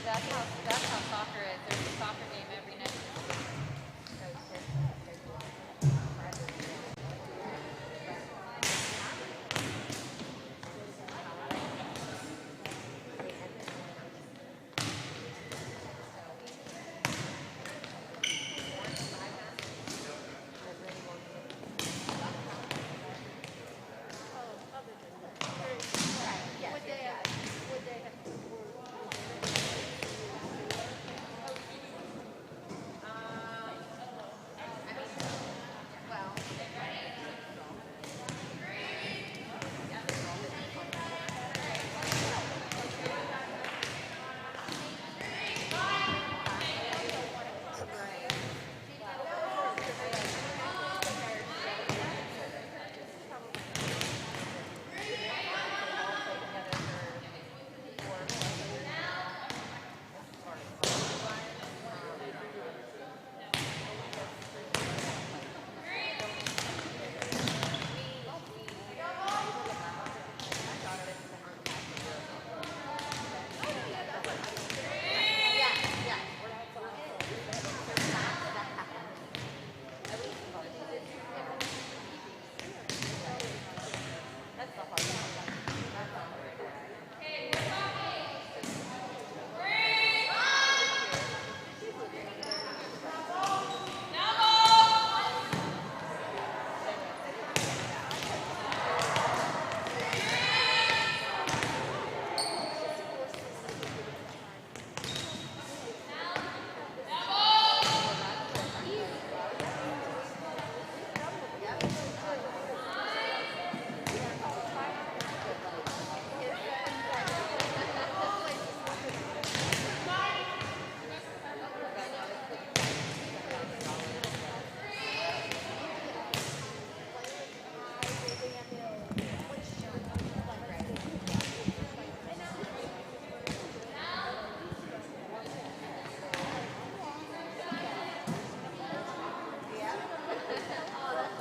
That's how soccer is. There's a soccer game every night.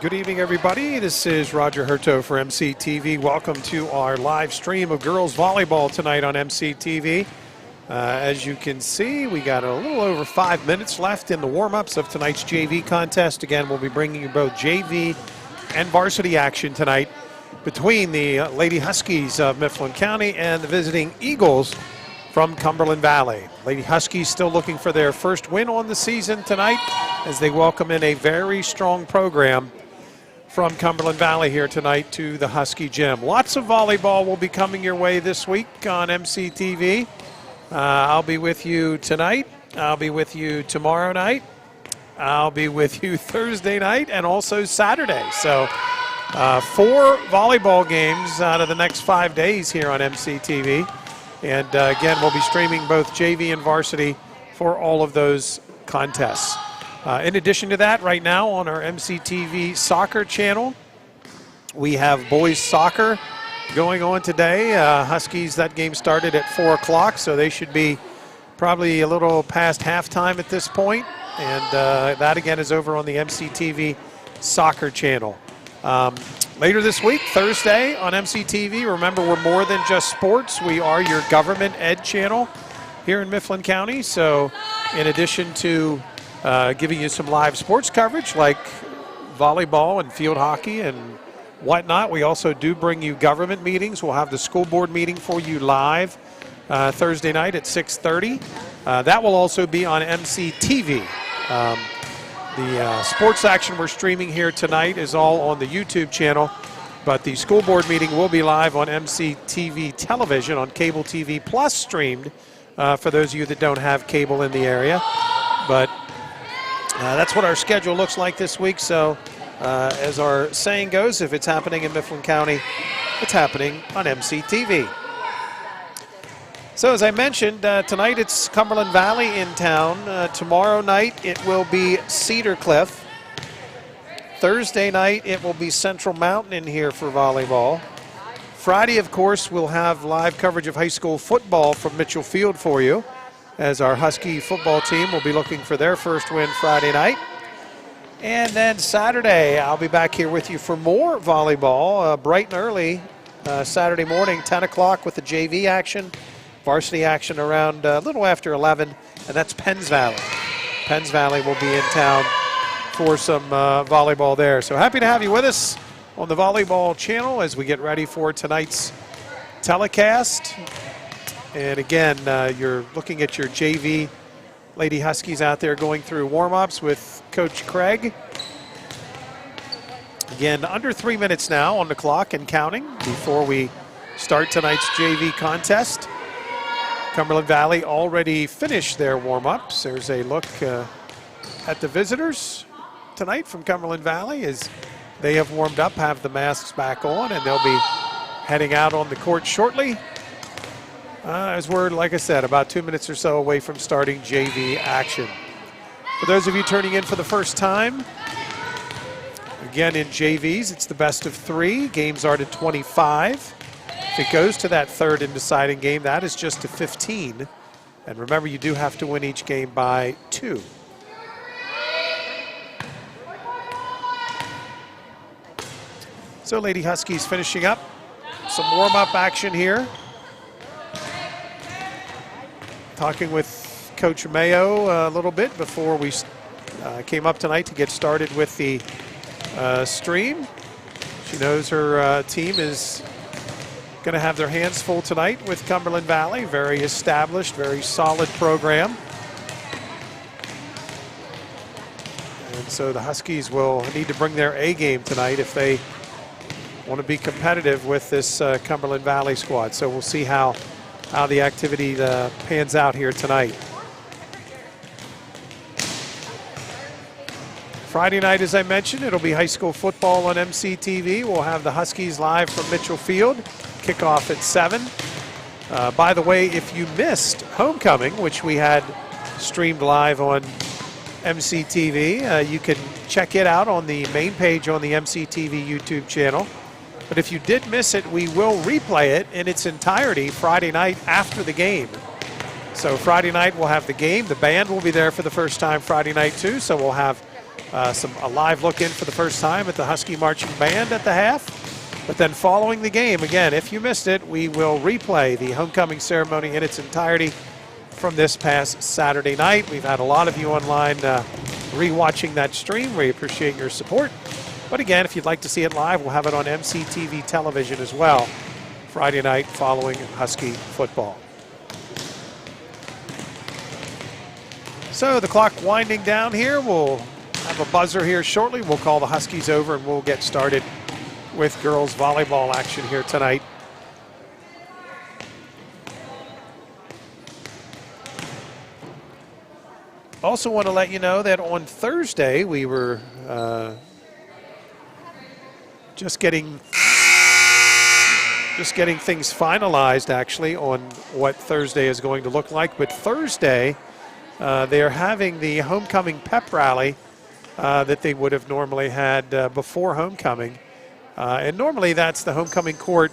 Good evening, everybody. This is Roger Hurto for MCTV. Welcome to our live stream of girls volleyball tonight on MCTV. As you can see, we got a little over 5 minutes left in the warm-ups of tonight's JV contest. Again, we'll be bringing you both JV and varsity action tonight between the Lady Huskies of Mifflin County and the visiting Eagles from Cumberland Valley. Lady Huskies still looking for their first win on the season tonight as they welcome in a very strong program from Cumberland Valley here tonight to the Husky Gym. Lots of volleyball will be coming your way this week on MCTV. I'll be with you tonight. I'll be with you tomorrow night. I'll be with you Thursday night and also Saturday. So 4 volleyball games out of the next 5 days here on MCTV. And again, we'll be streaming both JV and varsity for all of those contests. In addition to that, right now on our MCTV soccer channel, we have boys soccer going on today. Huskies, that game started at 4 o'clock, so they should be probably a little past halftime at this point. And that again is over on the MCTV soccer channel. Later this week, Thursday on MCTV, remember we're more than just sports. We are your government ed channel here in Mifflin County. So in addition to giving you some live sports coverage like volleyball and field hockey and whatnot, we also do bring you government meetings. We'll have the school board meeting for you live Thursday night at 6:30. That will also be on MCTV. The sports action we're streaming here tonight is all on the YouTube channel, but the school board meeting will be live on MCTV television on cable TV plus streamed for those of you that don't have cable in the area. But That's what our schedule looks like this week. So as our saying goes, if it's happening in Mifflin County, it's happening on MCTV. So as I mentioned, tonight it's Cumberland Valley in town. Tomorrow night it will be Cedar Cliff. Thursday night it will be Central Mountain in here for volleyball. Friday, of course, we'll have live coverage of high school football from Mitchell Field for you, as our Husky football team will be looking for their first win Friday night. And then Saturday, I'll be back here with you for more volleyball, bright and early Saturday morning, 10 o'clock with the JV action. Varsity action around a little after 11, and that's Penns Valley. Penns Valley will be in town for some volleyball there. So happy to have you with us on the Volleyball channel as we get ready for tonight's telecast. And again, you're looking at your JV Lady Huskies out there going through warm-ups with Coach Craig. Again, under 3 minutes now on the clock and counting before we start tonight's JV contest. Cumberland Valley already finished their warm-ups. There's a look at the visitors tonight from Cumberland Valley as they have warmed up, have the masks back on, and they'll be heading out on the court shortly. As we're, like I said, about 2 minutes or so away from starting JV action. For those of you turning in for the first time, again in JVs, it's the best of 3. Games are to 25. If it goes to that third and deciding game, that is just to 15. And remember, you do have to win each game by 2. So Lady Huskies finishing up some warm-up action here. Talking with Coach Mayo a little bit before we came up tonight to get started with the stream. She knows her team is going to have their hands full tonight with Cumberland Valley. Very established, very solid program. And so the Huskies will need to bring their A game tonight if they want to be competitive with this Cumberland Valley squad. So we'll see how the activity pans out here tonight. Friday night, as I mentioned, it'll be high school football on MCTV. We'll have the Huskies live from Mitchell Field. Kickoff at 7. By the way, if you missed homecoming, which we had streamed live on MCTV, you can check it out on the main page on the MCTV YouTube channel. But if you did miss it, we will replay it in its entirety Friday night after the game. So Friday night we'll have the game. The band will be there for the first time Friday night too. So we'll have a live look in for the first time at the Husky Marching Band at the half. But then following the game, again, if you missed it, we will replay the homecoming ceremony in its entirety from this past Saturday night. We've had a lot of you online re-watching that stream. We appreciate your support. But again, if you'd like to see it live, we'll have it on MCTV television as well Friday night following Husky football. So the clock winding down here. We'll have a buzzer here shortly. We'll call the Huskies over and we'll get started with girls volleyball action here tonight. Also want to let you know that on Thursday we were just getting things finalized actually on what Thursday is going to look like. But Thursday they are having the homecoming pep rally that they would have normally had before homecoming. And normally that's the homecoming court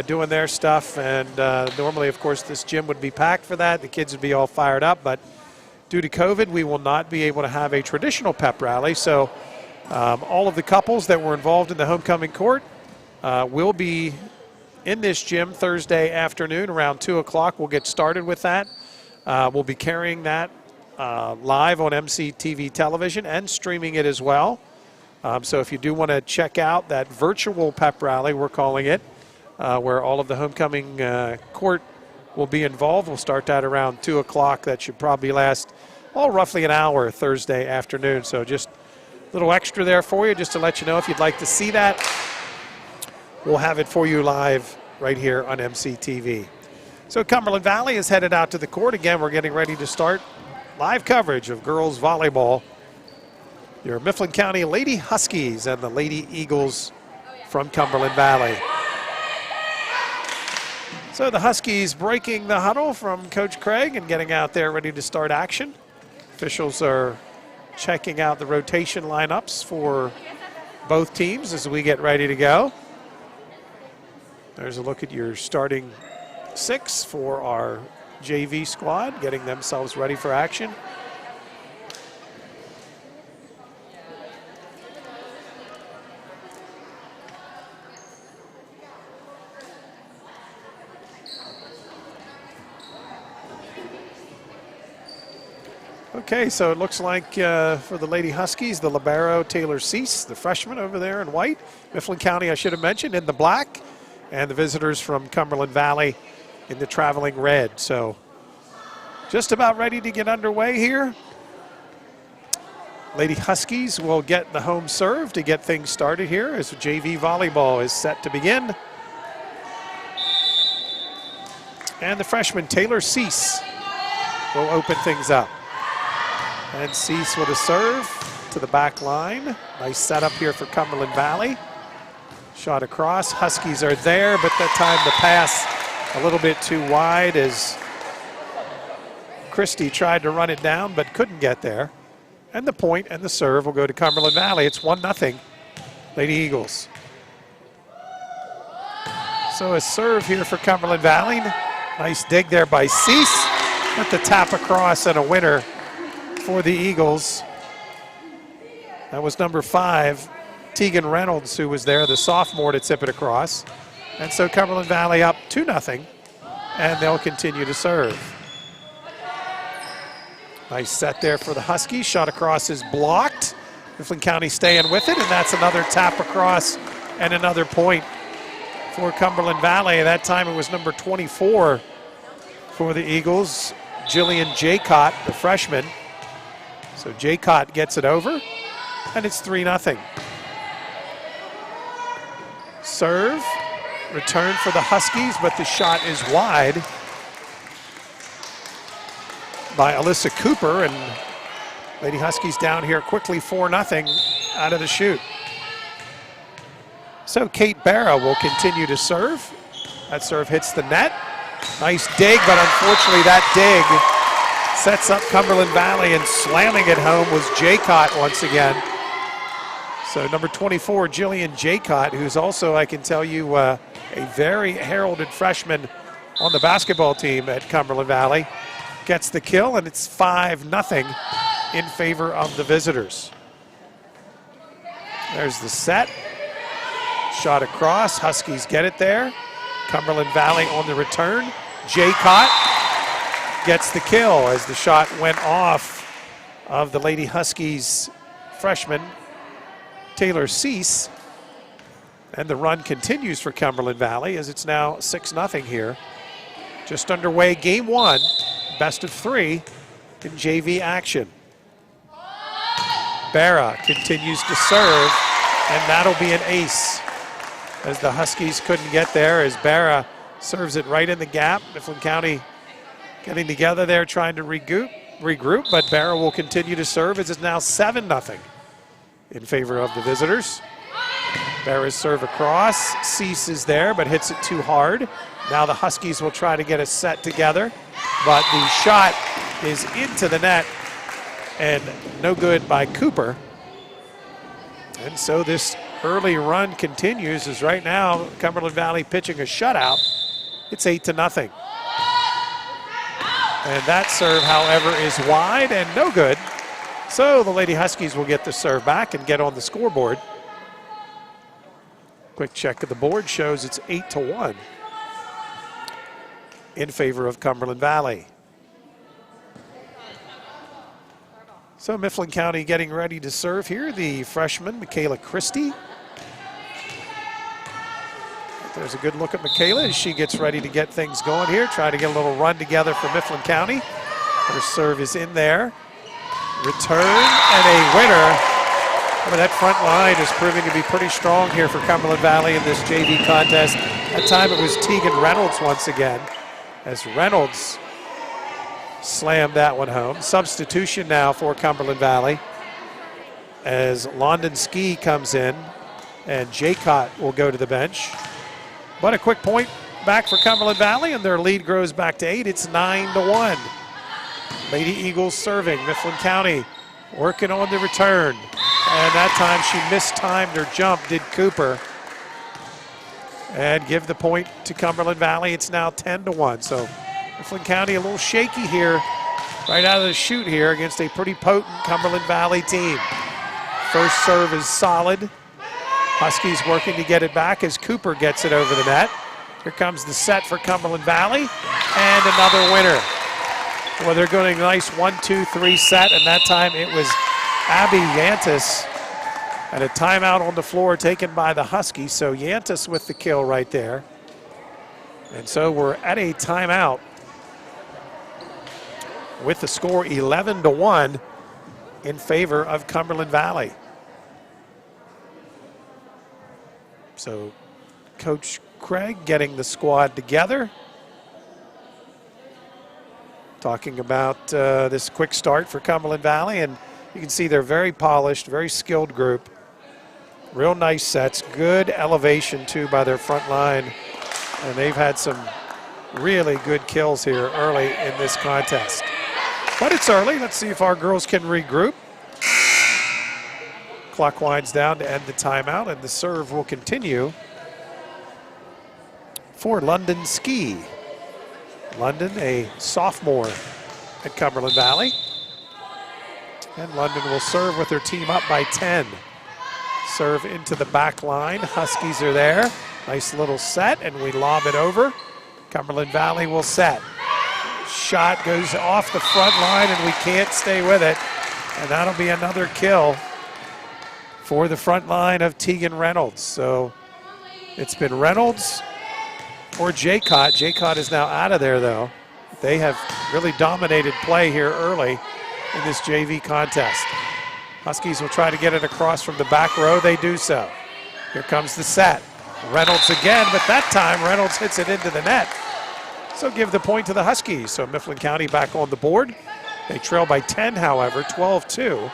doing their stuff, and normally, of course, this gym would be packed for that. The kids would be all fired up, but due to COVID, we will not be able to have a traditional pep rally. So all of the couples that were involved in the homecoming court will be in this gym Thursday afternoon around 2 o'clock. We'll get started with that. We'll be carrying that live on MCTV television and streaming it as well. So if you do want to check out that virtual pep rally, we're calling it, where all of the homecoming court will be involved. We'll start that around 2 o'clock. That should probably last, roughly an hour Thursday afternoon. So just a little extra there for you, just to let you know if you'd like to see that. We'll have it for you live right here on MCTV. So Cumberland Valley is headed out to the court. Again, we're getting ready to start live coverage of girls volleyball your Mifflin County Lady Huskies and the Lady Eagles from Cumberland Valley. So the Huskies breaking the huddle from Coach Craig and getting out there ready to start action. Officials are checking out the rotation lineups for both teams as we get ready to go. There's a look at your starting 6 for our JV squad, getting themselves ready for action. Okay, so it looks like for the Lady Huskies, the libero Taylor Cease, the freshman over there in white. Mifflin County, I should have mentioned, in the black. And the visitors from Cumberland Valley in the traveling red. So just about ready to get underway here. Lady Huskies will get the home serve to get things started here as JV volleyball is set to begin. And the freshman Taylor Cease will open things up. And Cease with a serve to the back line. Nice setup here for Cumberland Valley. Shot across, Huskies are there, but that time the pass a little bit too wide as Christie tried to run it down but couldn't get there. And the point and the serve will go to Cumberland Valley. It's 1-0, Lady Eagles. So a serve here for Cumberland Valley. Nice dig there by Cease, but the tap across and a winner for the Eagles. That was number 5. Tegan Reynolds, who was there, the sophomore, to tip it across. And so Cumberland Valley up 2-0, and they'll continue to serve. Nice set there for the Huskies. Shot across is blocked. Mifflin County staying with it, and that's another tap across and another point for Cumberland Valley. That time it was number 24 for the Eagles, Jillian Jaycott, the freshman. So Jaycott gets it over, and it's 3-0. Serve, return for the Huskies, but the shot is wide by Alyssa Cooper, and Lady Huskies down here quickly 4-0 out of the chute. So Kate Barra will continue to serve. That serve hits the net. Nice dig, but unfortunately that dig sets up Cumberland Valley, and slamming it home was Jaycott once again. So number 24, Jillian Jaycott, who's also, I can tell you, a very heralded freshman on the basketball team at Cumberland Valley, gets the kill, and it's 5-0 in favor of the visitors. There's the set. Shot across, Huskies get it there. Cumberland Valley on the return. Jaycott gets the kill as the shot went off of the Lady Huskies freshman, Taylor Cease, and the run continues for Cumberland Valley as it's now 6-0 here. Just underway game 1, best of 3 in JV action. Barra continues to serve, and that'll be an ace as the Huskies couldn't get there as Barra serves it right in the gap. Mifflin County getting together there trying to regroup, but Barra will continue to serve as it's now 7-0. In favor of the visitors. Barra's serve across. Cease is there, but hits it too hard. Now the Huskies will try to get a set together, but the shot is into the net and no good by Cooper. And so this early run continues as right now Cumberland Valley pitching a shutout. It's 8-0. And that serve, however, is wide and no good. So the Lady Huskies will get the serve back and get on the scoreboard. Quick check of the board shows it's 8-1 in favor of Cumberland Valley. So Mifflin County getting ready to serve here. The freshman, Michaela Christie. There's a good look at Michaela as she gets ready to get things going here. Trying to get a little run together for Mifflin County. Her serve is in there. Return and a winner. I mean, that front line is proving to be pretty strong here for Cumberland Valley in this JV contest. That time it was Tegan Reynolds once again, as Reynolds slammed that one home. Substitution now for Cumberland Valley. as London Ski comes in, and Jaycott will go to the bench. But a quick point back for Cumberland Valley, and their lead grows back to 8. It's 9-1. Lady Eagles serving. Mifflin County working on the return. And that time she mistimed her jump, did Cooper. And give the point to Cumberland Valley. It's now 10-1. So Mifflin County a little shaky here, right out of the chute here against a pretty potent Cumberland Valley team. First serve is solid. Huskies working to get it back as Cooper gets it over the net. Here comes the set for Cumberland Valley, and another winner. Well, they're going a nice 1-2-3 set, and that time it was Abby Yantis. And a timeout on the floor taken by the Huskies, so Yantis with the kill right there. And so we're at a timeout with the score 11-1 in favor of Cumberland Valley. So Coach Craig getting the squad together, talking about this quick start for Cumberland Valley, and you can see they're very polished, very skilled group. Real nice sets, good elevation too by their front line, and they've had some really good kills here early in this contest. But it's early. Let's see if our girls can regroup. Clock winds down to end the timeout, and the serve will continue for London Ski. London, a sophomore at Cumberland Valley. And London will serve with their team up by 10. Serve into the back line. Huskies are there. Nice little set, and we lob it over. Cumberland Valley will set. Shot goes off the front line, and we can't stay with it. And that'll be another kill for the front line of Tegan Reynolds. So it's been Reynolds or Jaycott. Jaycott is now out of there, though. They have really dominated play here early in this JV contest. Huskies will try to get it across from the back row. They do so. Here comes the set. Reynolds again, but that time Reynolds hits it into the net. So give the point to the Huskies. So Mifflin County back on the board. They trail by 10, however, 12-2.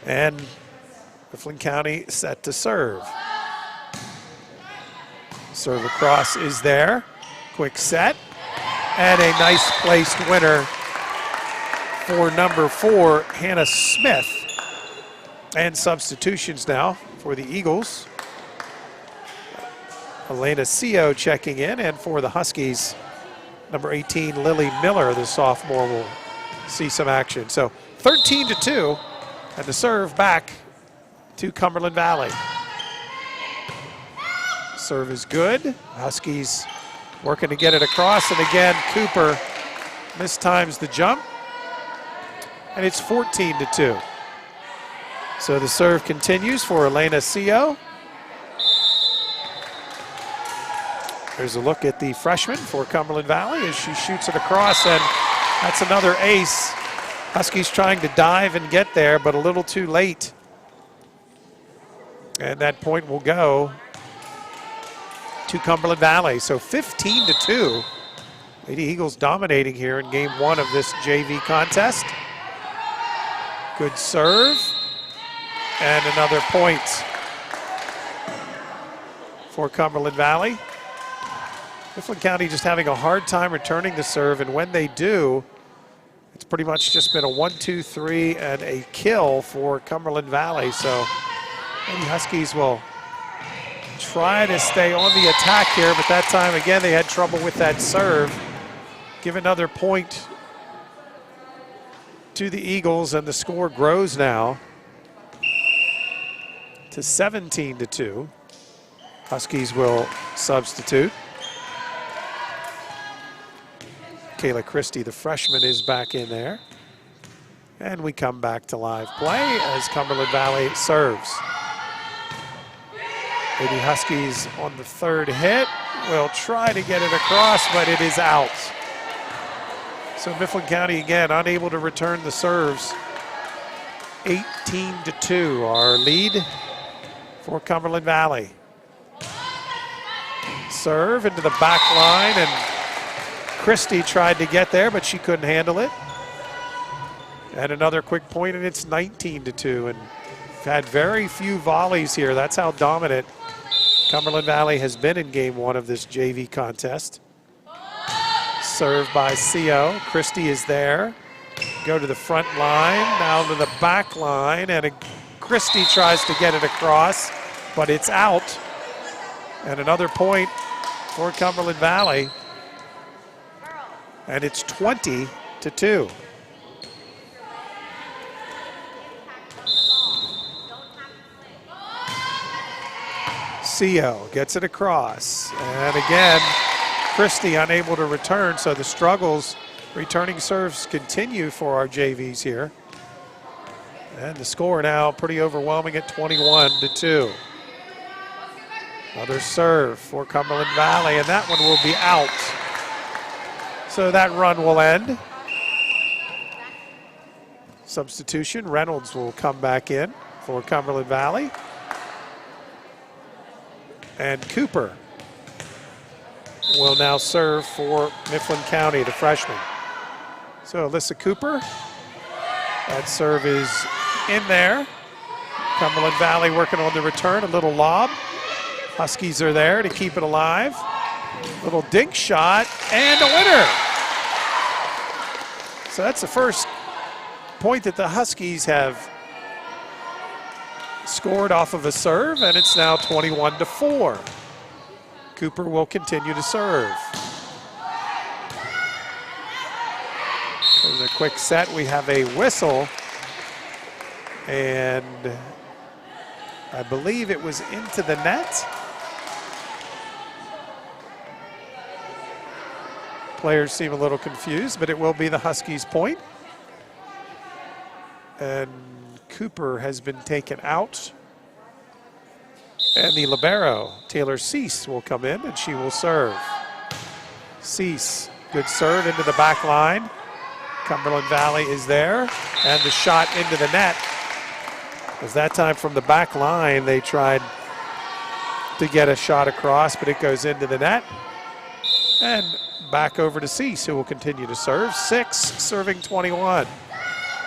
And Mifflin County set to serve. Serve across is there. Quick set. And a nice placed winner for number 4, Hannah Smith. And substitutions now for the Eagles. Elena Seo checking in, and for the Huskies, number 18, Lily Miller, the sophomore, will see some action. So 13-2, and the serve back to Cumberland Valley. Serve is good. Huskies working to get it across, and again, Cooper mistimes the jump, and it's 14-2. So the serve continues for Elena Seo. There's a look at the freshman for Cumberland Valley as she shoots it across, and that's another ace. Huskies trying to dive and get there, but a little too late. And that point will go to Cumberland Valley. So 15-2. Lady Eagles dominating here in game 1 of this JV contest. Good serve. And another point for Cumberland Valley. Mifflin County just having a hard time returning the serve, and when they do, it's pretty much just been a 1-2-3 and a kill for Cumberland Valley. So maybe Huskies will try to stay on the attack here, but that time again they had trouble with that serve. Give another point to the Eagles, and the score grows now to 17-2. Huskies will substitute. Kayla Christie, the freshman, is back in there. And we come back to live play as Cumberland Valley serves. Lady Huskies on the third hit will try to get it across, but it is out. So Mifflin County again unable to return the serves. 18-2, our lead for Cumberland Valley. Serve into the back line, and Christie tried to get there, but she couldn't handle it. And another quick point, and it's 19-2. And we've had very few volleys here. That's how dominant Cumberland Valley has been in game one of this JV contest. Served by CO. Christie is there. Go to the front line, now to the back line, and Christie tries to get it across, but it's out. And another point for Cumberland Valley. And it's 20-2. CO gets it across. And again, Christie unable to return, so the struggles returning serves continue for our JVs here. And the score now pretty overwhelming at 21-2. Another serve for Cumberland Valley, and that one will be out. So that run will end. Substitution, Reynolds will come back in for Cumberland Valley. And Cooper will now serve for Mifflin County, the freshman. So Alyssa Cooper, that serve is in there. Cumberland Valley working on the return, a little lob. Huskies are there to keep it alive. Little dink shot and a winner. So that's the first point that the Huskies have scored off of a serve, and it's now 21-4. Cooper will continue to serve. There's a quick set. We have a whistle, and I believe it was into the net. Players seem a little confused, but it will be the Huskies' point. And Cooper has been taken out. And the libero, Taylor Cease, will come in, and she will serve. Cease, good serve into the back line. Cumberland Valley is there, and the shot into the net. As that time from the back line, they tried to get a shot across, but it goes into the net. And back over to Cease, who will continue to serve. 6, serving 21.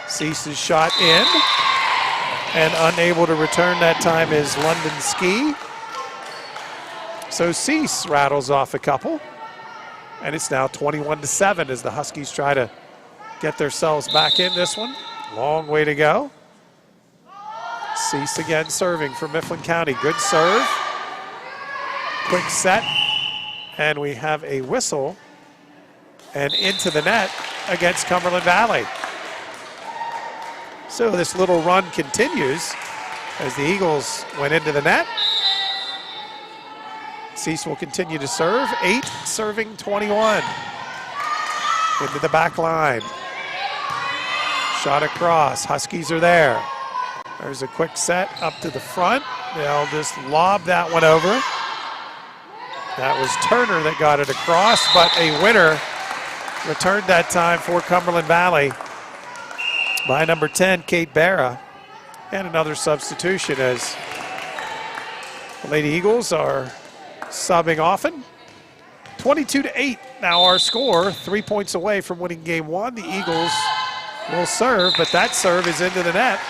Cease's shot in, and unable to return that time is London Ski. So Cease rattles off a couple, and it's now 21-7 as the Huskies try to get themselves back in this one. Long way to go. Cease again serving for Mifflin County. Good serve. Quick set, and we have a whistle, and into the net against Cumberland Valley. So this little run continues as the Eagles went into the net. Cease will continue to serve. 8, serving 21. Into the back line. Shot across. Huskies are there. There's a quick set up to the front. They'll just lob that one over. That was Turner that got it across, but a winner returned that time for Cumberland Valley by number 10, Kate Barra. And another substitution as the Lady Eagles are subbing often. 22-8 now our score, 3 points away from winning game one. The Eagles will serve, but that serve is into the net.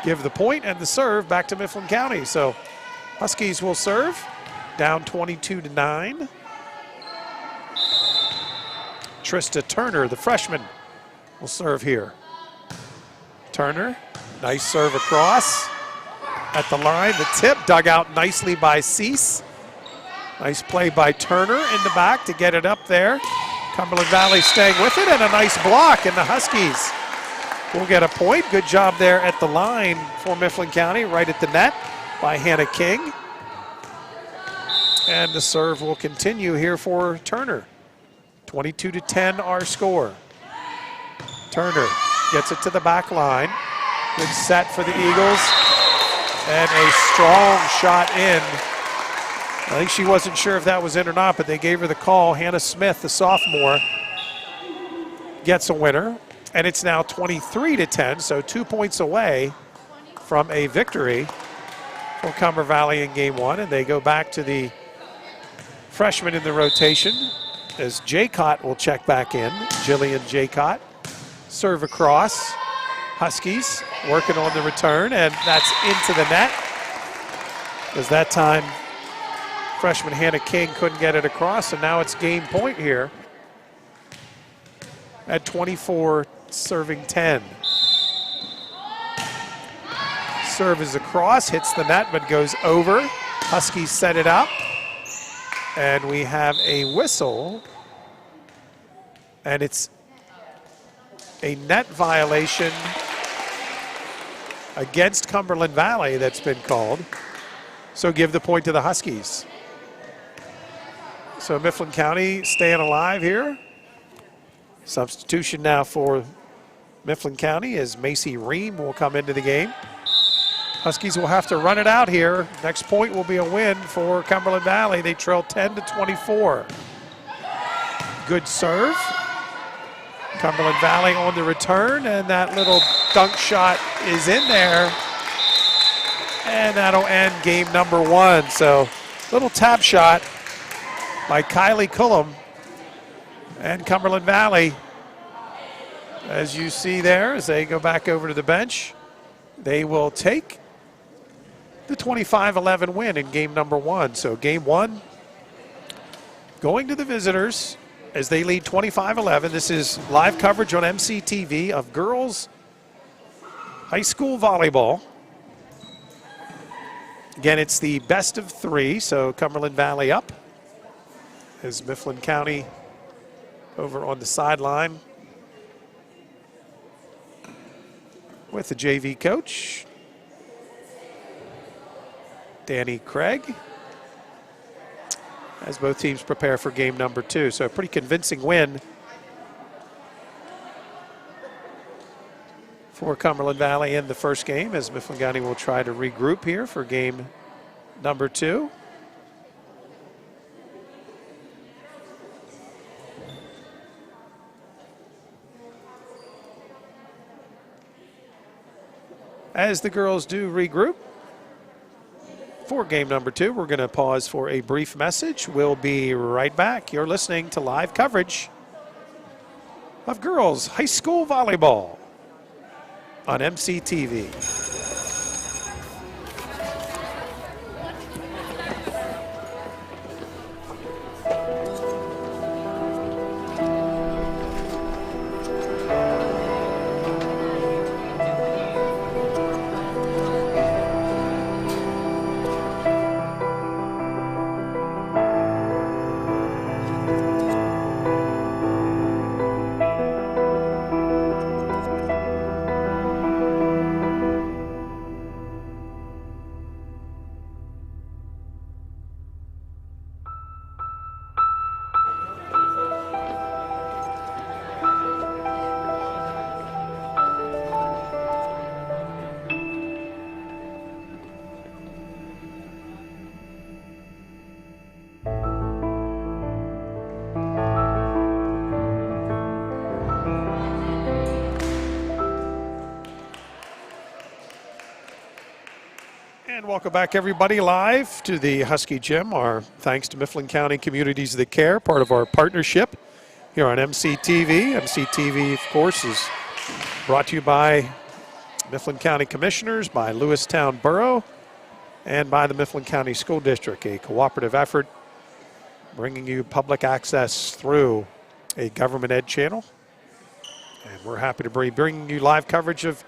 Give the point and the serve back to Mifflin County. So Huskies will serve, down 22-9. Trista Turner, the freshman, will serve here. Turner, nice serve across at the line. The tip dug out nicely by Cease. Nice play by Turner in the back to get it up there. Cumberland Valley staying with it, and a nice block, and the Huskies will get a point. Good job there at the line for Mifflin County, right at the net by Hannah King. And the serve will continue here for Turner. 22-10 our score. Turner gets it to the back line. Good set for the Eagles. And a strong shot in. I think she wasn't sure if that was in or not, but they gave her the call. Hannah Smith, the sophomore, gets a winner. And it's now 23-10, so 2 points away from a victory for Cumber Valley in game one. And they go back to the freshman in the rotation as Jaycott will check back in, Jillian Jaycott. Serve across. Huskies working on the return, and that's into the net. Because that time, freshman Hannah King couldn't get it across, and now it's game point here at 24, serving 10. Serve is across, hits the net, but goes over. Huskies set it up, and we have a whistle, and it's a net violation against Cumberland Valley that's been called. So give the point to the Huskies. So Mifflin County staying alive here. Substitution now for Mifflin County as Macy Ream will come into the game. Huskies will have to run it out here. Next point will be a win for Cumberland Valley. They trail 10-24. Good serve. Cumberland Valley on the return, and that little dunk shot is in there. And that'll end game number 1. So little tap shot by Kylie Cullum and Cumberland Valley. As you see there, as they go back over to the bench, they will take the 25-11 win in game number 1. So game 1 going to the visitors as they lead 25-11. This is live coverage on MCTV of girls high school volleyball. Again, it's the best of 3, so Cumberland Valley up as Mifflin County over on the sideline with the JV coach, Danny Craig, as both teams prepare for game number 2. So a pretty convincing win for Cumberland Valley in the first game, as Mifflin County will try to regroup here for game number 2. As the girls do regroup for game number 2, we're going to pause for a brief message. We'll be right back. You're listening to live coverage of girls high school volleyball on MCTV. Welcome back, everybody, live to the Husky Gym. Our thanks to Mifflin County Communities that Care, part of our partnership here on MCTV. MCTV, of course, is brought to you by Mifflin County Commissioners, by Lewistown Borough, and by the Mifflin County School District, a cooperative effort bringing you public access through a government ed channel. And we're happy to be bringing you live coverage of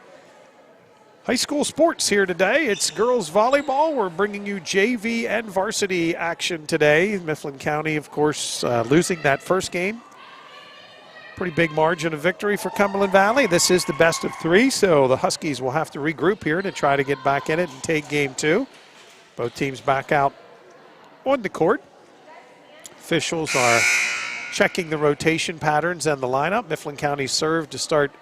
high school sports here today. It's girls volleyball. We're bringing you JV and varsity action today. Mifflin County, of course, losing that first game. Pretty big margin of victory for Cumberland Valley. This is the best of 3, so the Huskies will have to regroup here to try to get back in it and take game 2. Both teams back out on the court. Officials are checking the rotation patterns and the lineup. Mifflin County served to start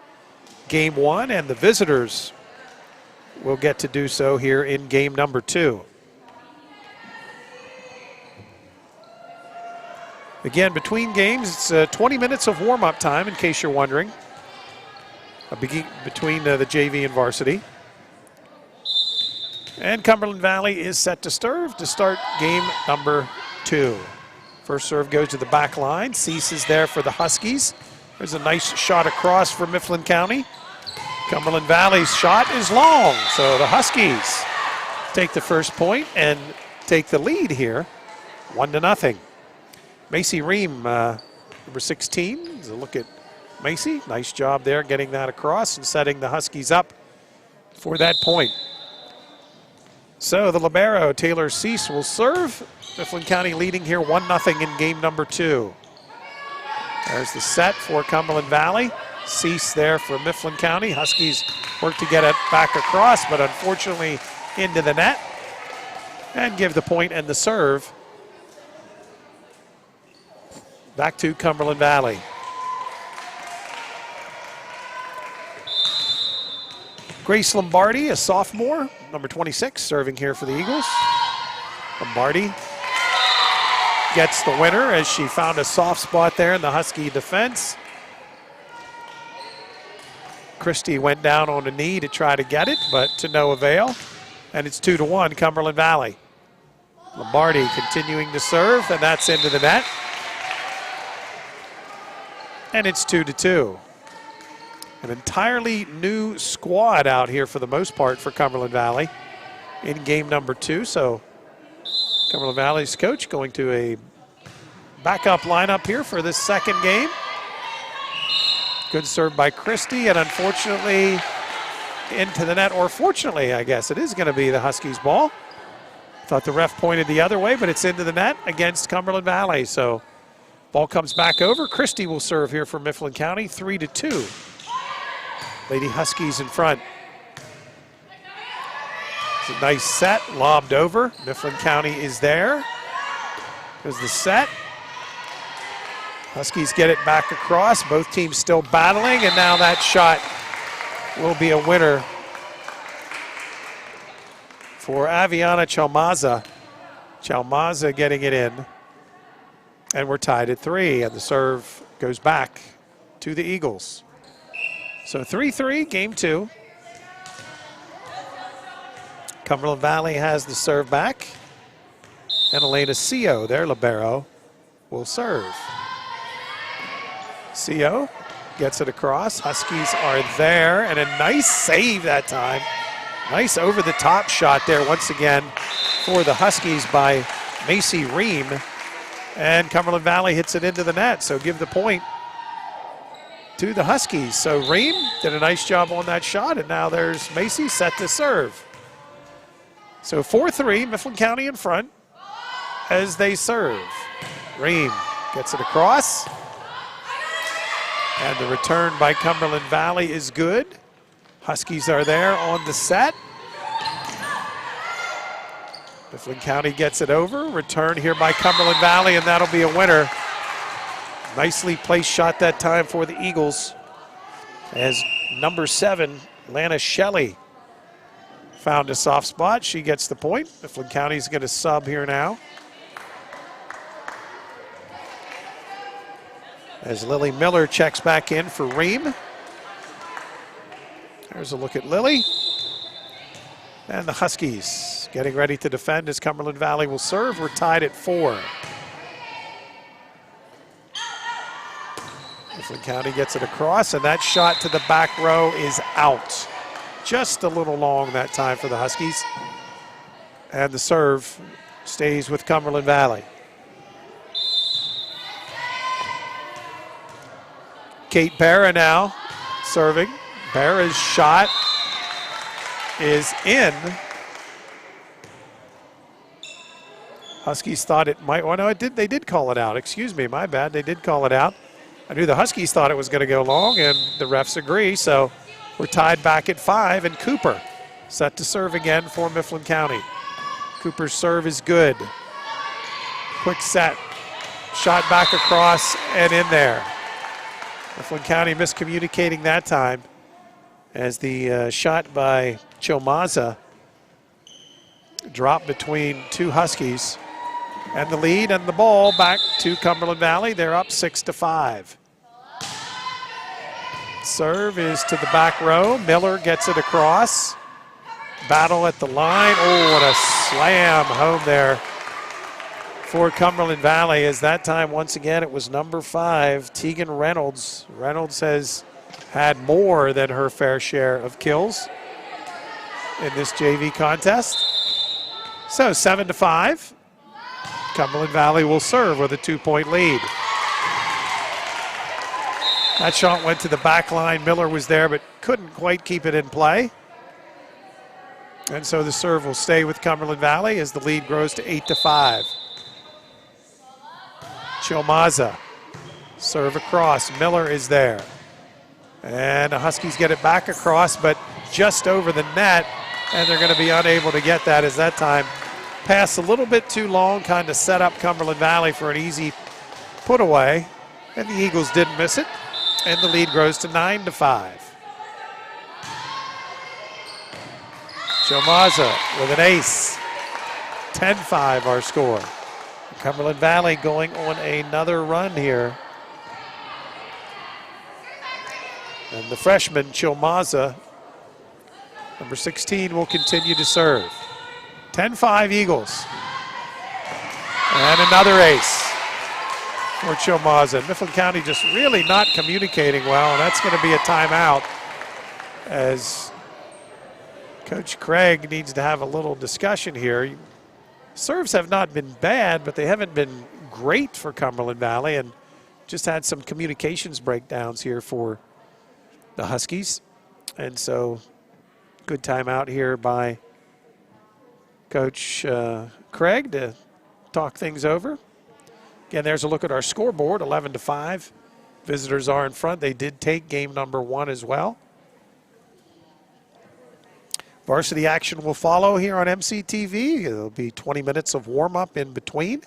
game 1, and the visitors will get to do so here in game number 2. Again, between games, it's 20 minutes of warm-up time, in case you're wondering, between the JV and varsity. And Cumberland Valley is set to serve to start game number 2. First serve goes to the back line. Cease is there for the Huskies There's a nice shot across for Mifflin County. Cumberland Valley's shot is long, so the Huskies take the first point and take the lead here, 1-0. Macy Ream, number 16, is a look at Macy. Nice job there getting that across and setting the Huskies up for that point. So the libero, Taylor Cease, will serve. Mifflin County leading here 1-0 in game number 2. There's the set for Cumberland Valley. Cease there for Mifflin County. Huskies work to get it back across, but unfortunately into the net. And give the point and the serve back to Cumberland Valley. Grace Lombardi, a sophomore, number 26, serving here for the Eagles. Lombardi gets the winner as she found a soft spot there in the Husky defense. Christie went down on a knee to try to get it, but to no avail. And it's 2-1 Cumberland Valley. Lombardi continuing to serve, and that's into the net. And it's 2-2. An entirely new squad out here for the most part for Cumberland Valley in game number 2. So Cumberland Valley's coach going to a backup lineup here for this second game. Good serve by Christie, and unfortunately into the net, or fortunately, I guess it is going to be the Huskies' ball. Thought the ref pointed the other way, but it's into the net against Cumberland Valley. So ball comes back over. Christie will serve here for Mifflin County, 3-2. Lady Huskies in front. It's a nice set, lobbed over. Mifflin County is there. There's the set. Huskies get it back across. Both teams still battling, and now that shot will be a winner for Aviana Chalmaza. Chalmaza getting it in. And we're tied at 3, and the serve goes back to the Eagles. So 3-3, game 2. Cumberland Valley has the serve back. And Elena Sio, their libero, will serve. Sio gets it across. Huskies are there, and a nice save that time. Nice over-the-top shot there once again for the Huskies by Macy Ream. And Cumberland Valley hits it into the net, so give the point to the Huskies. So Ream did a nice job on that shot, and now there's Macy set to serve. So 4-3, Mifflin County in front as they serve. Ream gets it across. And the return by Cumberland Valley is good. Huskies are there on the set. Mifflin County gets it over. Return here by Cumberland Valley, and that'll be a winner. Nicely placed shot that time for the Eagles as number 7, Lana Shelley, found a soft spot. She gets the point. Mifflin County's going to sub here now. As Lily Miller checks back in for Ream. There's a look at Lily. And the Huskies getting ready to defend as Cumberland Valley will serve. We're tied at 4. Mifflin County gets it across, and that shot to the back row is out. Just a little long that time for the Huskies. And the serve stays with Cumberland Valley. Kate Barra now serving. Barra's shot is in. Huskies thought it might, oh no, they did call it out. Excuse me, my bad, they did call it out. I knew the Huskies thought it was going to go long, and the refs agree, so we're tied back at 5, and Cooper set to serve again for Mifflin County. Cooper's serve is good. Quick set, shot back across and in there. Mifflin County miscommunicating that time as the shot by Chomaza dropped between two Huskies. And the lead and the ball back to Cumberland Valley. They're up 6-5. Serve is to the back row. Miller gets it across. Battle at the line. Oh, what a slam home there for Cumberland Valley, as that time, once again, it was number 5, Tegan Reynolds. Reynolds has had more than her fair share of kills in this JV contest. So 7-5. Cumberland Valley will serve with a 2-point lead. That shot went to the back line. Miller was there, but couldn't quite keep it in play. And so the serve will stay with Cumberland Valley as the lead grows to 8-5. Chilmaza, serve across. Miller is there. And the Huskies get it back across, but just over the net, and they're going to be unable to get that as that time pass a little bit too long, kind of set up Cumberland Valley for an easy put away, and the Eagles didn't miss it, and the lead grows to 9-5. Chilmaza with an ace. 10-5 our score. Cumberland Valley going on another run here. And the freshman, Chilmaza, number 16, will continue to serve. 10-5 Eagles. And another ace for Chilmaza. Mifflin County just really not communicating well, and that's going to be a timeout as Coach Craig needs to have a little discussion here. Serves have not been bad, but they haven't been great for Cumberland Valley, and just had some communications breakdowns here for the Huskies. And so good timeout here by Coach Craig to talk things over. Again, there's a look at our scoreboard, 11-5. Visitors are in front. They did take game number 1 as well. Varsity action will follow here on MCTV. There'll be 20 minutes of warm-up in between.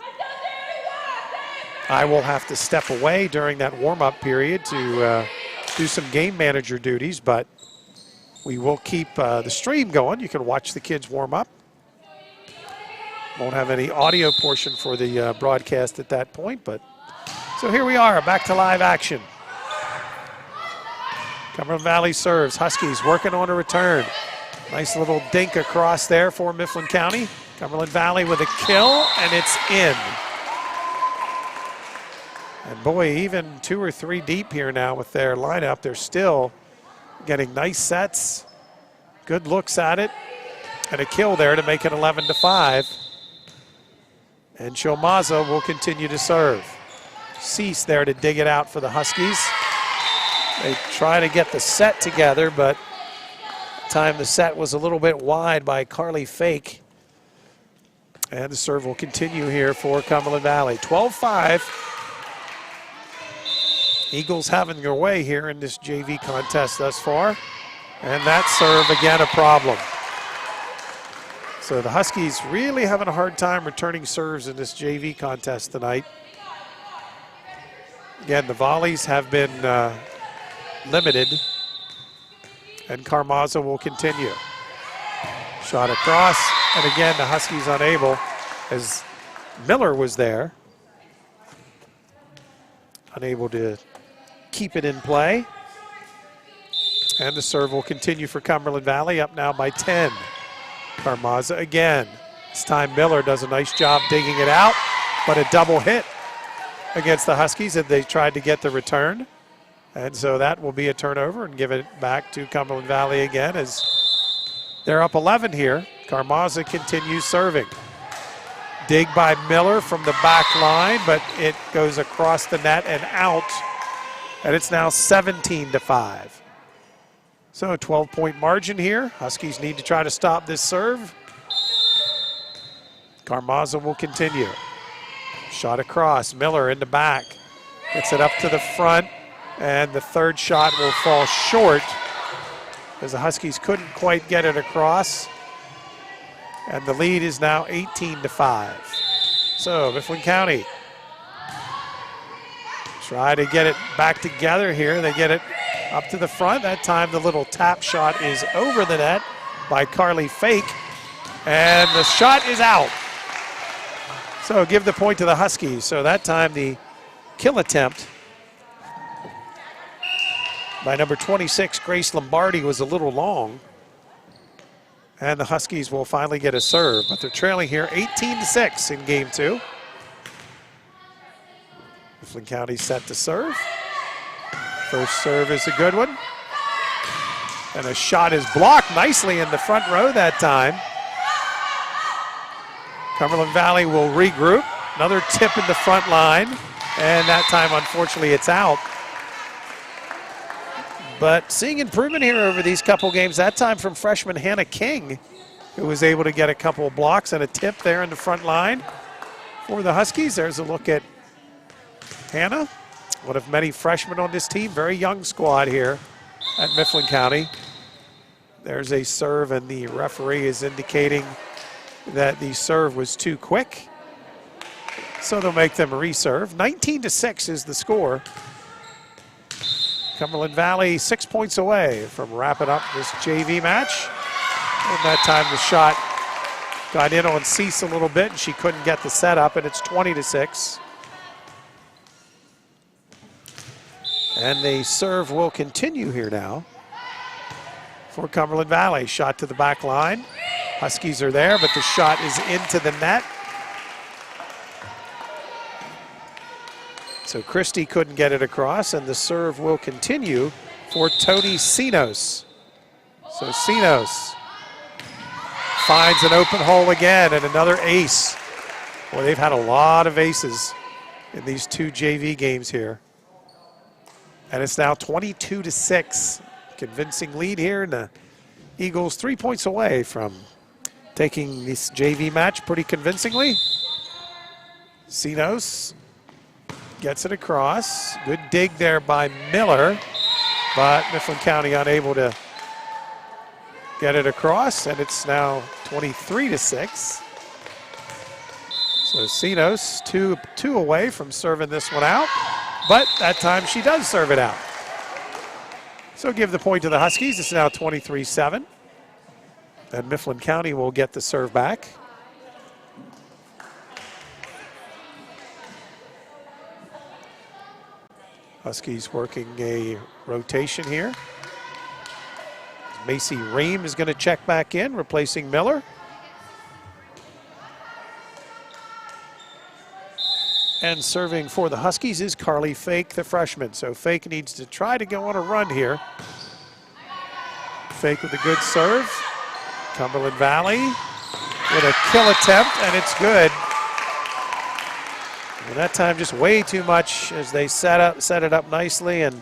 I will have to step away during that warm-up period to do some game manager duties, but we will keep the stream going. You can watch the kids warm up. Won't have any audio portion for the broadcast at that point, but so here we are, back to live action. Cumberland Valley serves. Huskies working on a return. Nice little dink across there for Mifflin County. Cumberland Valley with a kill, and it's in. And boy, even 2 or 3 deep here now with their lineup, they're still getting nice sets, good looks at it, and a kill there to make it 11-5. And Chilmaza will continue to serve. Cease there to dig it out for the Huskies. They try to get the set together, but time the set was a little bit wide by Carly Fake. And the serve will continue here for Cumberland Valley. 12-5. Eagles having their way here in this JV contest thus far. And that serve again a problem. So the Huskies really having a hard time returning serves in this JV contest tonight. Again, the volleys have been limited. And Carmazza will continue. Shot across, and again the Huskies unable as Miller was there. Unable to keep it in play. And the serve will continue for Cumberland Valley, up now by 10. Carmazza again. This time Miller does a nice job digging it out, but a double hit against the Huskies as they tried to get the return. And so that will be a turnover and give it back to Cumberland Valley again as they're up 11 here. Carmazza continues serving. Dig by Miller from the back line, but it goes across the net and out. And it's now 17-5. So a 12-point margin here. Huskies need to try to stop this serve. Carmazza will continue. Shot across, Miller in the back. Gets it up to the front. And the third shot will fall short as the Huskies couldn't quite get it across. And the lead is now 18-5. So Mifflin County try to get it back together here. They get it up to the front. That time the little tap shot is over the net by Carly Fake. And the shot is out. So give the point to the Huskies. So that time the kill attempt by number 26, Grace Lombardi, was a little long. And the Huskies will finally get a serve, but they're trailing here 18-6 in game 2. Mifflin County set to serve. First serve is a good one. And a shot is blocked nicely in the front row that time. Cumberland Valley will regroup. Another tip in the front line. And that time, unfortunately, it's out. But seeing improvement here over these couple games, that time from freshman Hannah King, who was able to get a couple of blocks and a tip there in the front line for the Huskies. There's a look at Hannah, one of many freshmen on this team. Very young squad here at Mifflin County. There's a serve, and the referee is indicating that the serve was too quick. So they'll make them reserve. 19-6 is the score. Cumberland Valley 6 points away from wrapping up this JV match. And that time the shot got in on Cease a little bit, and she couldn't get the setup, and it's 20-6. And the serve will continue here now for Cumberland Valley. Shot to the back line. Huskies are there, but the shot is into the net. So Christie couldn't get it across, and the serve will continue for Tony Sinos. So Sinos finds an open hole again, and another ace. Boy, they've had a lot of aces in these two JV games here. And it's now 22-6. Convincing lead here, and the Eagles 3 points away from taking this JV match pretty convincingly. Sinos gets it across. Good dig there by Miller, but Mifflin County unable to get it across, and it's now 23-6. So Sinos two away from serving this one out, but that time she does serve it out. So give the point to the Huskies. It's now 23-7. And Mifflin County will get the serve back. Huskies working a rotation here. Macy Ream is going to check back in, replacing Miller. And serving for the Huskies is Carly Fake, the freshman. So Fake needs to try to go on a run here. Fake with a good serve. Cumberland Valley with a kill attempt, and it's good. And that time just way too much as they set it up nicely, and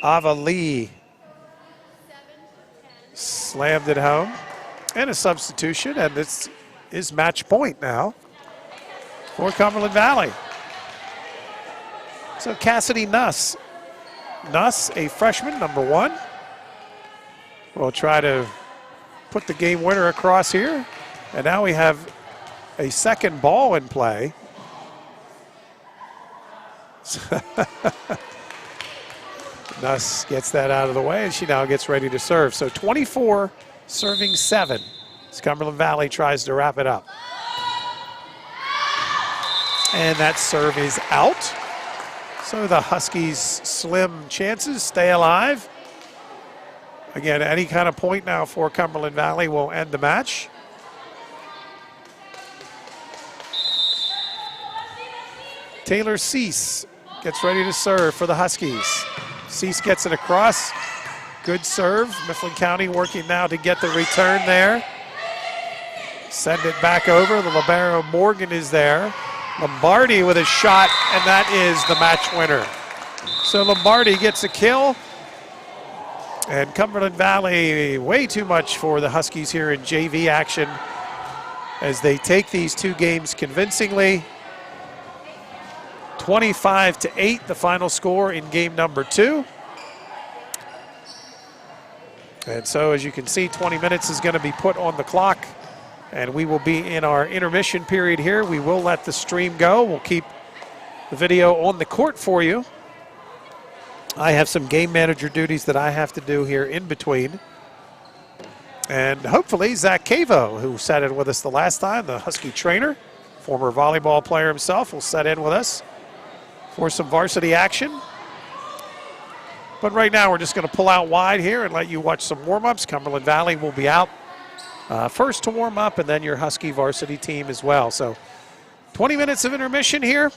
Ava Lee slammed it home. And a substitution, and this is match point now for Cumberland Valley. So Cassidy Nuss, a freshman, number 1, will try to put the game winner across here. And now we have a second ball in play. Nuss gets that out of the way, and she now gets ready to serve. So 24 serving 7 as Cumberland Valley tries to wrap it up. And that serve is out. So the Huskies' slim chances stay alive. Again, any kind of point now for Cumberland Valley will end the match. Taylor Cease gets ready to serve for the Huskies. Cease gets it across. Good serve. Mifflin County working now to get the return there. Send it back over. The libero Morgan is there. Lombardi with a shot, and that is the match winner. So Lombardi gets a kill. And Cumberland Valley, way too much for the Huskies here in JV action as they take these two games convincingly. 25-8, the final score in game number 2. And so as you can see, 20 minutes is going to be put on the clock. And we will be in our intermission period here. We will let the stream go. We'll keep the video on the court for you. I have some game manager duties that I have to do here in between. And hopefully Zach Cavo, who sat in with us the last time, the Husky trainer, former volleyball player himself, will set in with us for some varsity action. But right now we're just going to pull out wide here and let you watch some warm-ups. Cumberland Valley will be out first to warm up, and then your Husky varsity team as well. So 20 minutes of intermission here.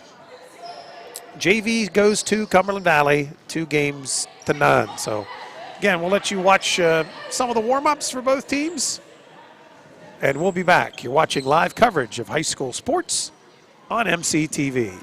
JV goes to Cumberland Valley, 2-0. So, again, we'll let you watch some of the warm-ups for both teams, and we'll be back. You're watching live coverage of high school sports on MCTV.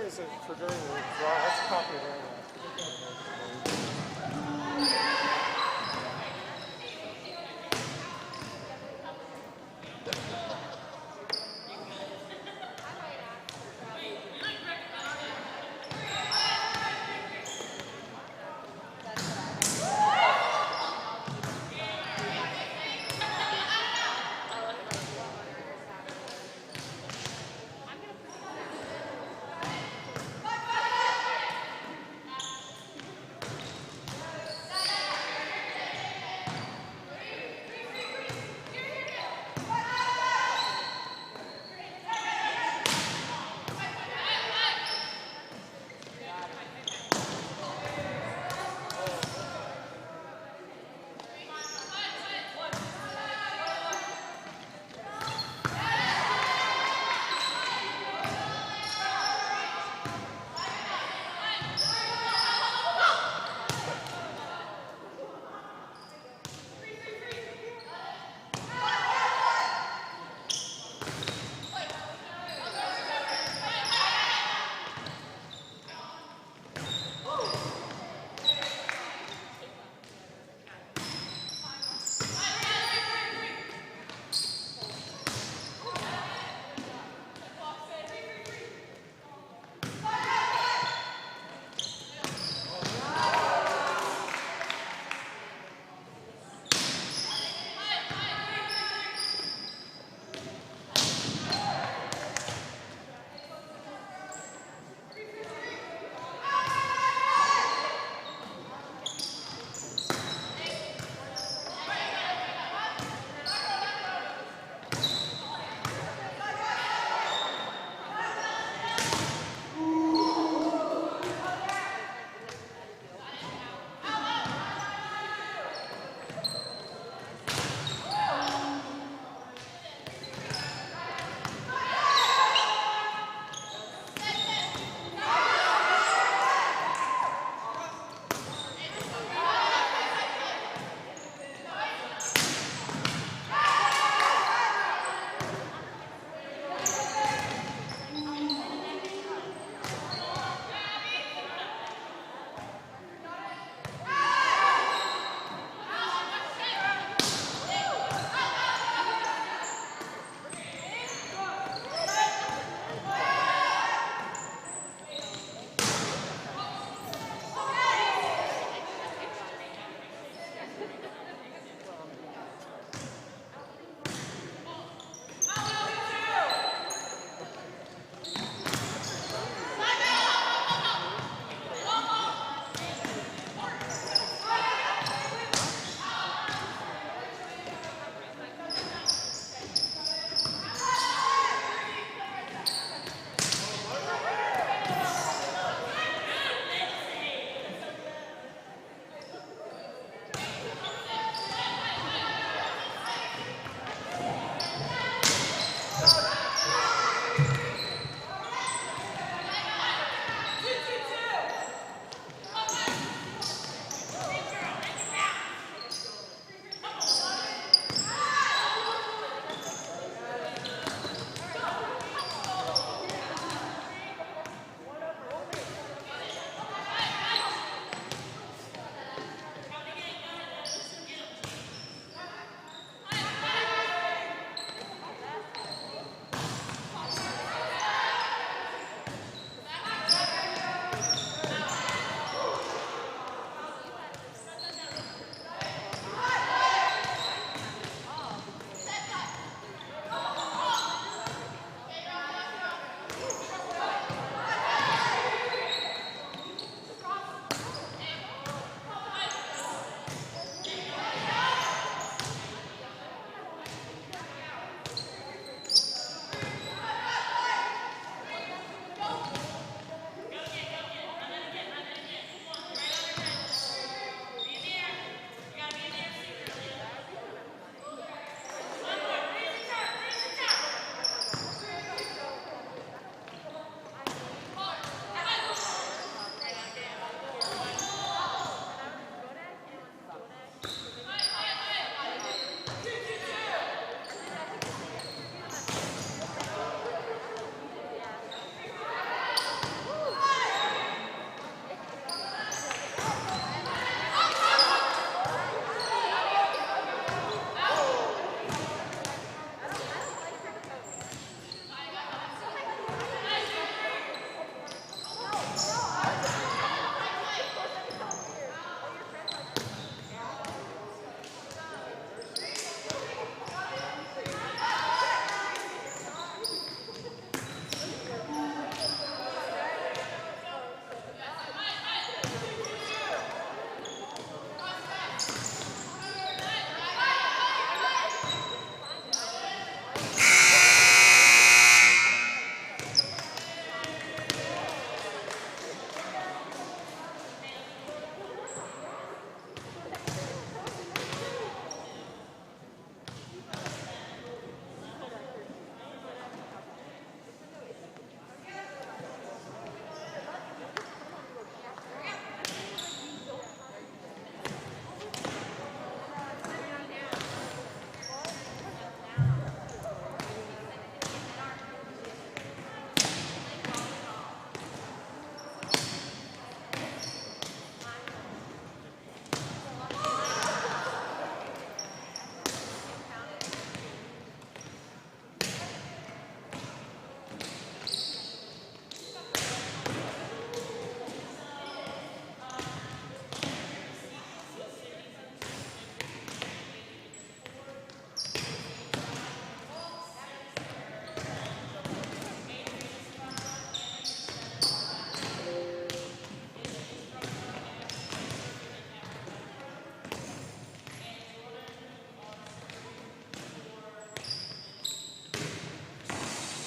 is it for during the draw? That's a copy of that.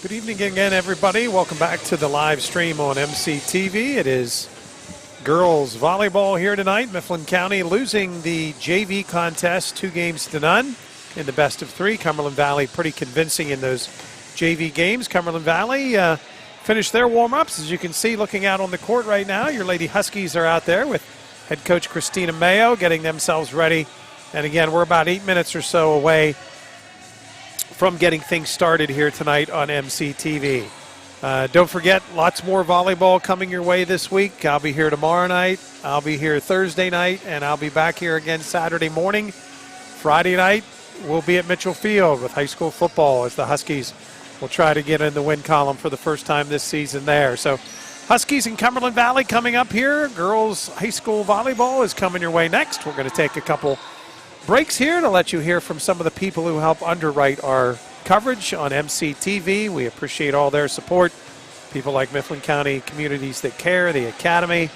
Good evening again, everybody. Welcome back to the live stream on MCTV. It is girls volleyball here tonight. Mifflin County losing the JV contest 2-0 in the best of 3. Cumberland Valley pretty convincing in those JV games. Cumberland Valley finished their warm-ups. As you can see, looking out on the court right now, your Lady Huskies are out there with head coach Christina Mayo getting themselves ready. And again, we're about 8 minutes or so away from getting things started here tonight on MCTV. Don't forget, lots more volleyball coming your way this week. I'll be here tomorrow night. I'll be here Thursday night, and I'll be back here again Saturday morning. Friday night, we'll be at Mitchell Field with high school football as the Huskies will try to get in the win column for the first time this season there. So Huskies and Cumberland Valley coming up here. Girls high school volleyball is coming your way next. We're going to take a couple breaks here to let you hear from some of the people who help underwrite our coverage on MCTV. We appreciate all their support. People like Mifflin County Communities That Care, the Academy,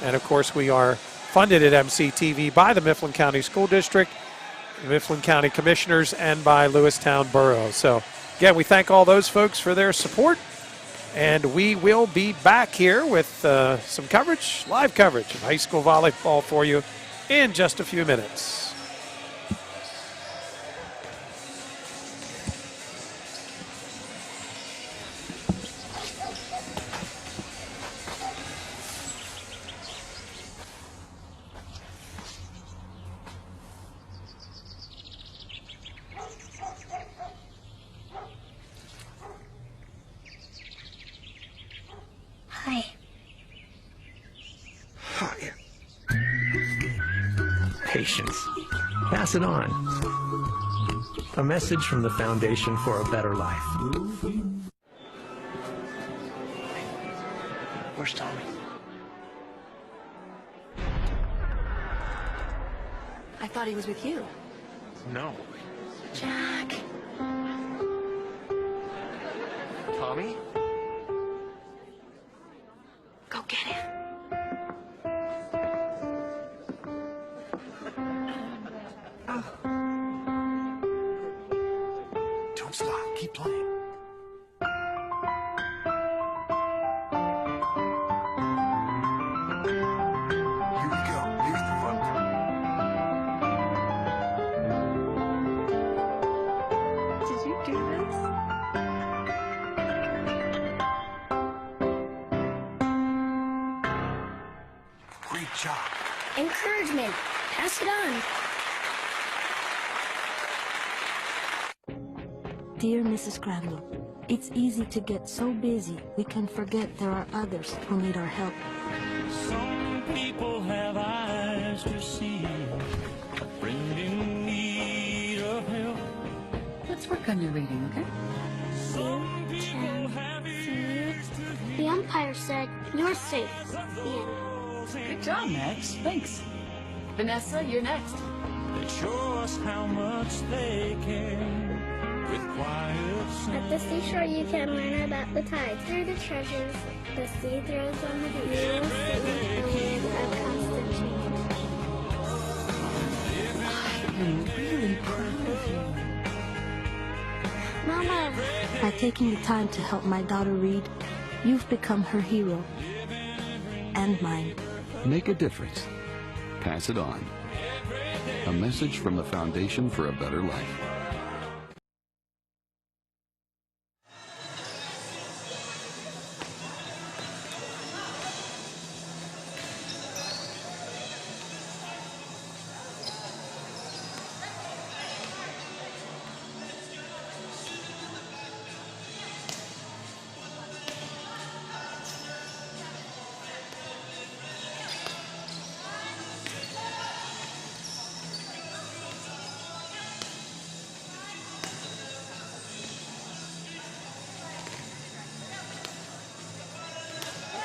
and of course we are funded at MCTV by the Mifflin County School District, Mifflin County Commissioners, and by Lewistown Borough. So again, we thank all those folks for their support, and we will be back here with some coverage, live coverage of high school volleyball for you in just a few minutes. Hi. Hi. Patience. Pass it on. A message from the Foundation for a Better Life. Where's Tommy? I thought he was with you. No. Jack. Tommy? Go get him. Don't stop. Keep playing. Here we go. Here's the fun part. Did you do this? Great job. Encouragement. Pass it on. Dear Mrs. Cradlow, it's easy to get so busy we can forget there are others who need our help. Some people have eyes to see, a friend in need of help. Let's work on your reading, okay? Some people have ears to hear. The umpire said you're safe. The end. Good job, Max. Thanks. Vanessa, you're next. They show us how much they care with quiet At the seashore, you can learn about the tides. Through the treasures the sea throws on the beach. You will see the waves of constant change. I'm really proud of you. Mama. By taking the time to help my daughter read, you've become her hero. And mine. Make a difference. Pass it on. A message from the Foundation for a Better Life.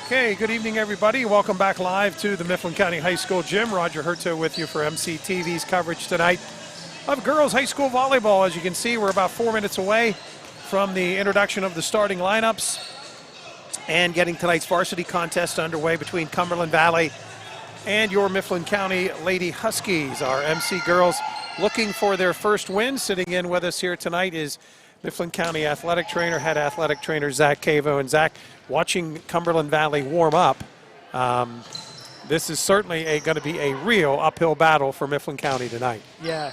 Okay, good evening, everybody. Welcome back live to the Mifflin County High School Gym. Roger Herto with you for MCTV's coverage tonight of girls high school volleyball. As you can see, we're about 4 minutes away from the introduction of the starting lineups and getting tonight's varsity contest underway between Cumberland Valley and your Mifflin County Lady Huskies. Our MC girls looking for their first win. Sitting in with us here tonight is Mifflin County athletic trainer, head athletic trainer Zach Cavo. And Zach, watching Cumberland Valley warm up, this is certainly going to be a real uphill battle for Mifflin County tonight. Yeah,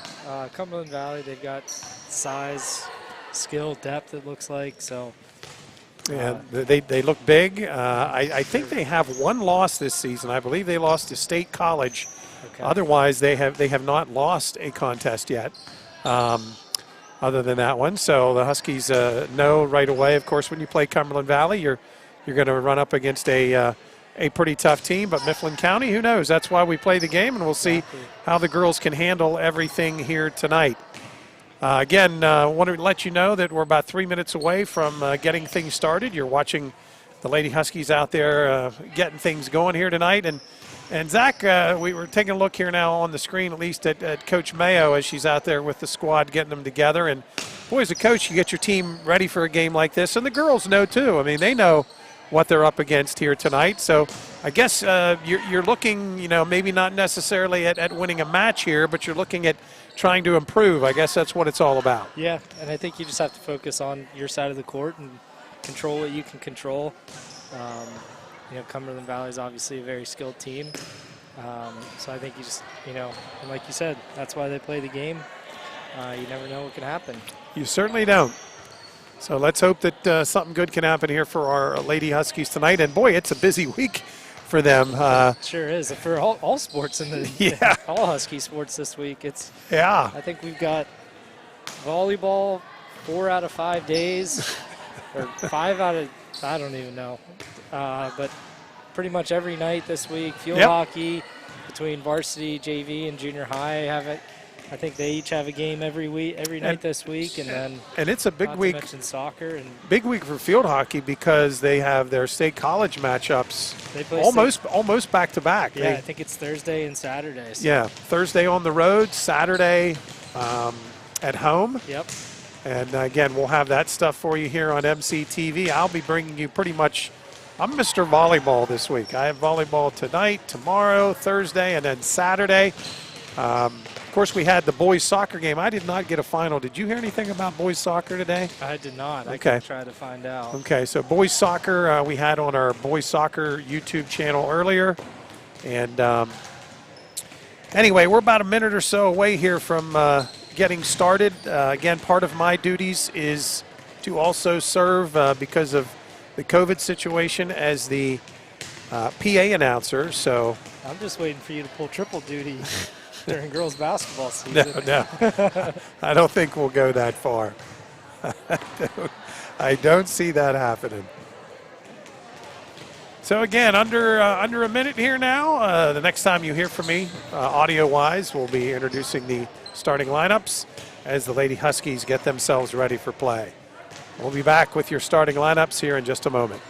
Cumberland Valley, they've got size, skill, depth, it looks like. So. Yeah, they look big. I think they have one loss this season. I believe they lost to State College. Okay. Otherwise, they have not lost a contest yet, other than that one. So the Huskies know right away. Of course, when you play Cumberland Valley, you're going to run up against a pretty tough team. But Mifflin County, who knows? That's why we play the game, and we'll see how the girls can handle everything here tonight. Again, I want to let you know that we're about 3 minutes away from getting things started. You're watching the Lady Huskies out there getting things going here tonight. And Zach, we were taking a look here now on the screen, at least at Coach Mayo as she's out there with the squad getting them together. And boy, as a coach, you get your team ready for a game like this. And the girls know too. I mean, they know what they're up against here tonight. So I guess you're looking, maybe not necessarily at winning a match here, but you're looking at trying to improve. I guess that's what it's all about. Yeah, and I think you just have to focus on your side of the court and control what you can control. Cumberland Valley is obviously a very skilled team. So I think you just, and like you said, that's why they play the game. You never know what can happen. You certainly don't. So let's hope that something good can happen here for our Lady Huskies tonight. And boy, it's a busy week for them. It sure is. For all sports in the all Husky sports this week. I think we've got volleyball 4 out of 5 days, or 5 out of, I don't even know. But pretty much every night this week. Field hockey between varsity, JV, and junior high have it. I think they each have a game every night this week, and it's a big week. To mention soccer and big week for field hockey because they have their state college matchups almost back to back. Yeah, I think it's Thursday and Saturday. So. Yeah, Thursday on the road, Saturday at home. Yep. And again, we'll have that stuff for you here on MCTV. I'll be bringing you pretty much. I'm Mr. Volleyball this week. I have volleyball tonight, tomorrow, Thursday, and then Saturday. Of course, we had the boys soccer game. I did not get a final. Did you hear anything about boys soccer today? I did not. Okay. I can try to find out. Okay, so boys soccer we had on our boys soccer YouTube channel earlier. And anyway, we're about a minute or so away here from getting started. Again, part of my duties is to also serve because of the COVID situation as the PA announcer. So I'm just waiting for you to pull triple duty during girls basketball season. No. I don't think we'll go that far. I don't see that happening. So again, under a minute here now. The next time you hear from me, audio-wise, we'll be introducing the starting lineups as the Lady Huskies get themselves ready for play. We'll be back with your starting lineups here in just a moment.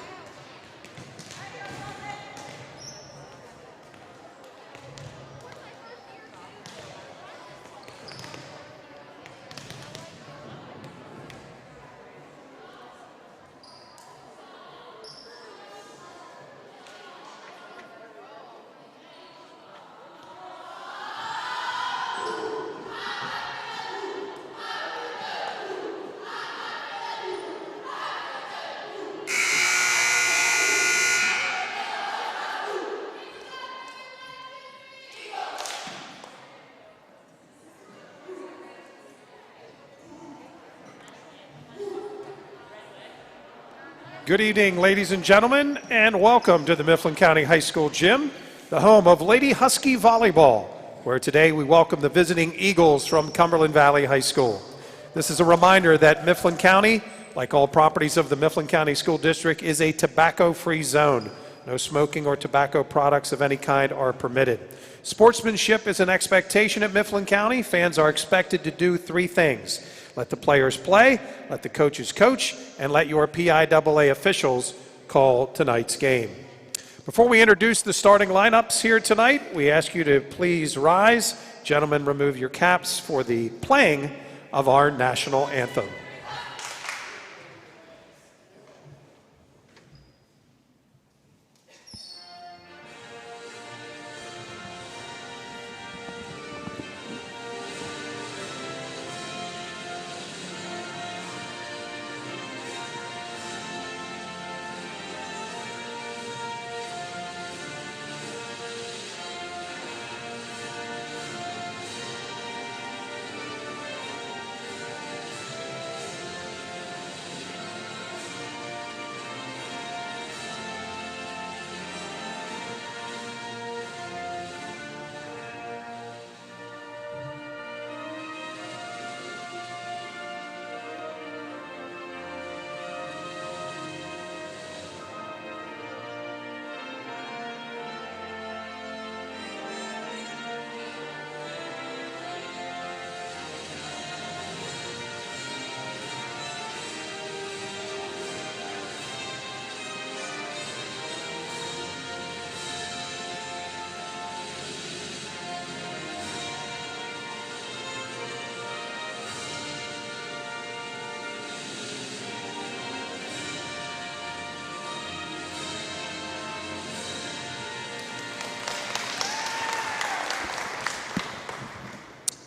Good evening, ladies and gentlemen, and welcome to the Mifflin County High School Gym, the home of Lady Husky Volleyball, where today we welcome the visiting Eagles from Cumberland Valley High School. This is a reminder that Mifflin County, like all properties of the Mifflin County School District, is a tobacco-free zone. No smoking or tobacco products of any kind are permitted. Sportsmanship is an expectation at Mifflin County. Fans are expected to do 3 things. Let the players play, let the coaches coach, and let your PIAA officials call tonight's game. Before we introduce the starting lineups here tonight, we ask you to please rise. Gentlemen, remove your caps for the playing of our national anthem.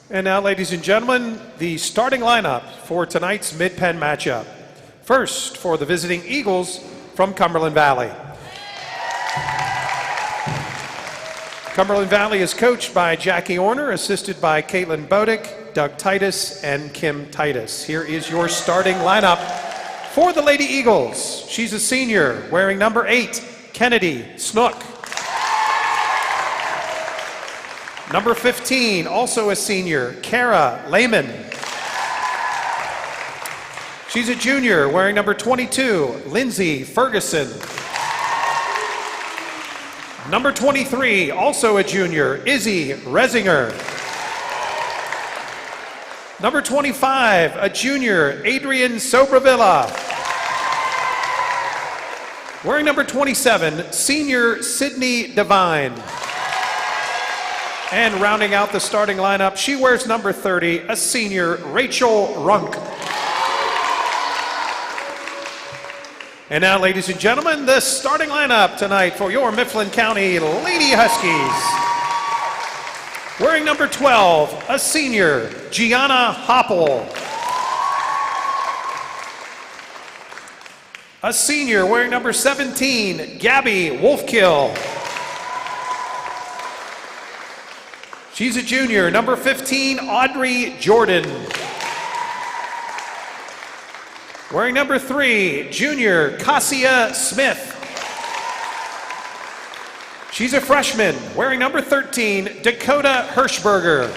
And now, ladies and gentlemen, the starting lineup for tonight's mid-pen matchup. First, for the visiting Eagles from Cumberland Valley. Cumberland Valley is coached by Jackie Orner, assisted by Caitlin Bodick, Doug Titus, and Kim Titus. Here is your starting lineup for the Lady Eagles. She's a senior, wearing number 8, Kennedy Snook. Number 15, also a senior, Kara Lehman. She's a junior, wearing number 22, Lindsay Ferguson. Number 23, also a junior, Izzy Resinger. Number 25, a junior, Adrian Sobrevilla. Wearing number 27, senior, Sydney Devine. And rounding out the starting lineup, she wears number 30, a senior, Rachel Runk. And now, ladies and gentlemen, the starting lineup tonight for your Mifflin County Lady Huskies. Wearing number 12, a senior, Gianna Hopple. A senior wearing number 17, Gabby Wolfkill. She's a junior, number 15, Audrey Jordan. Wearing number 3, junior, Cassia Smith. She's a freshman, wearing number 13, Dakota Hirschberger.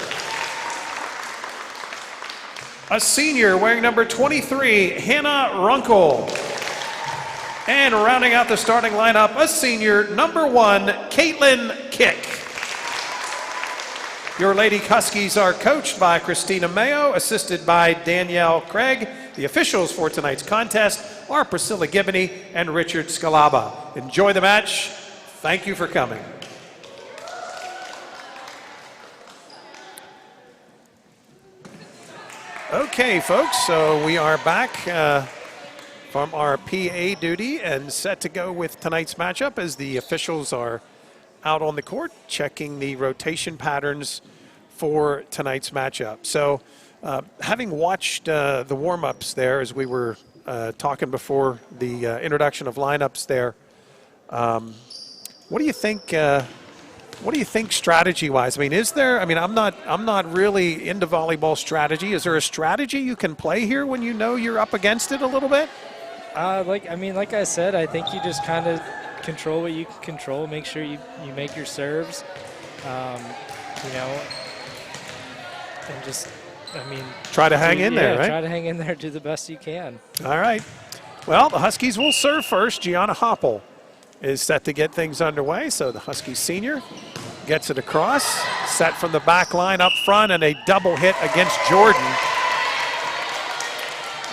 A senior, wearing number 23, Hannah Runkle. And rounding out the starting lineup, a senior, number 1, Caitlin Kick. Your Lady Huskies are coached by Christina Mayo, assisted by Danielle Craig. The officials for tonight's contest are Priscilla Gibney and Richard Scalaba. Enjoy the match. Thank you for coming. Okay, folks, so we are back from our PA duty and set to go with tonight's matchup as the officials are out on the court checking the rotation patterns for tonight's matchup. So having watched the warm-ups there as we were talking before the introduction of lineups there, what do you think strategy-wise? I mean, is there, I mean, I'm not really into volleyball strategy. Is there a strategy you can play here when you know you're up against it a little bit? Like I said, I think you just kind of control what you can control. Make sure you make your serves, you know, and just, try to hang in there, right? Try to hang in there, do the best you can. All right. Well, the Huskies will serve first. Gianna Hopple is set to get things underway. So the Huskies senior gets it across, set from the back line up front, and a double hit against Jordan.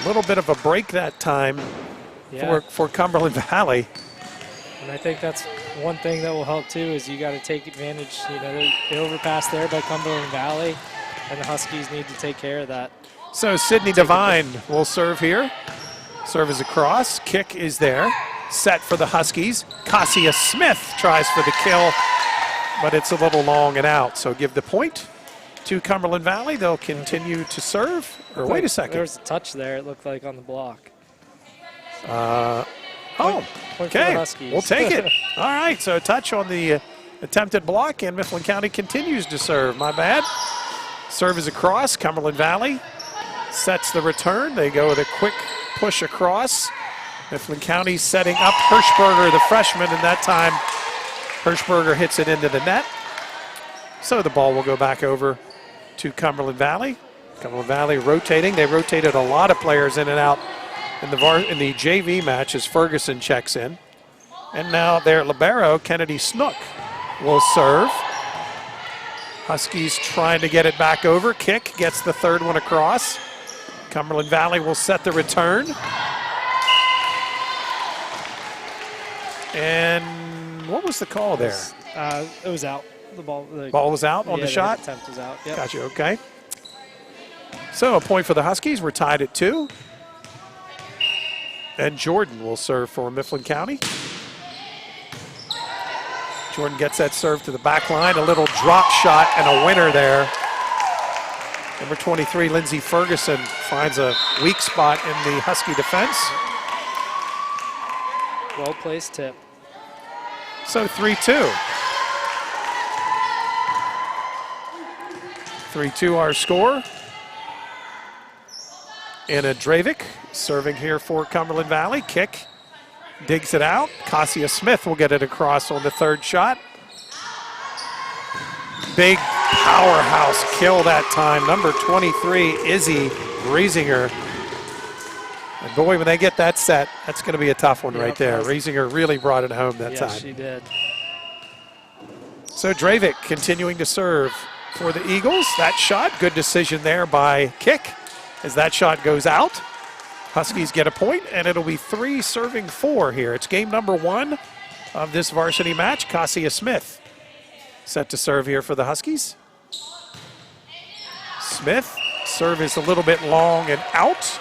A little bit of a break that time for Cumberland Valley. And I think that's one thing that will help too, is you got to take advantage. You know, they overpassed there by Cumberland Valley, and the Huskies need to take care of that. So Sydney Devine will serve here. Serve is across, kick is there. Set for the Huskies. Cassia Smith tries for the kill, but it's a little long and out. So give the point to Cumberland Valley. They'll continue to serve. Or wait a second. There was a touch there, it looked like, on the block. Point okay, we'll take it. All right, so a touch on the attempted block, and Mifflin County continues to serve. My bad. Serve is across. Cumberland Valley sets the return. They go with a quick push across. Mifflin County setting up Hirschberger, the freshman, and that time Hirschberger hits it into the net. So the ball will go back over to Cumberland Valley. Cumberland Valley rotating. They rotated a lot of players in and out in the JV match as Ferguson checks in. And now their libero, Kennedy Snook, will serve. Huskies trying to get it back over. Kick gets the third one across. Cumberland Valley will set the return. And what was the call there? It was out. The ball was out on the shot? The attempt was out. Yep. Gotcha, okay. So a point for the Huskies. We're tied at 2. And Jordan will serve for Mifflin County. Jordan gets that serve to the back line. A little drop shot and a winner there. Number 23, Lindsey Ferguson, finds a weak spot in the Husky defense. Well-placed tip. So 3-2. 3-2 our score. Anna Dravik serving here for Cumberland Valley. Kick, digs it out. Cassia Smith will get it across on the third shot. Big powerhouse kill that time. Number 23, Izzy Riesinger. And boy, when they get that set, that's going to be a tough one right there. Riesinger really brought it home that time. Yes, she did. So Dravik continuing to serve for the Eagles. That shot, good decision there by Kick as that shot goes out. Huskies get a point, and it'll be 3 serving 4 here. It's game number 1 of this varsity match. Cassia Smith set to serve here for the Huskies. Smith, serve is a little bit long and out.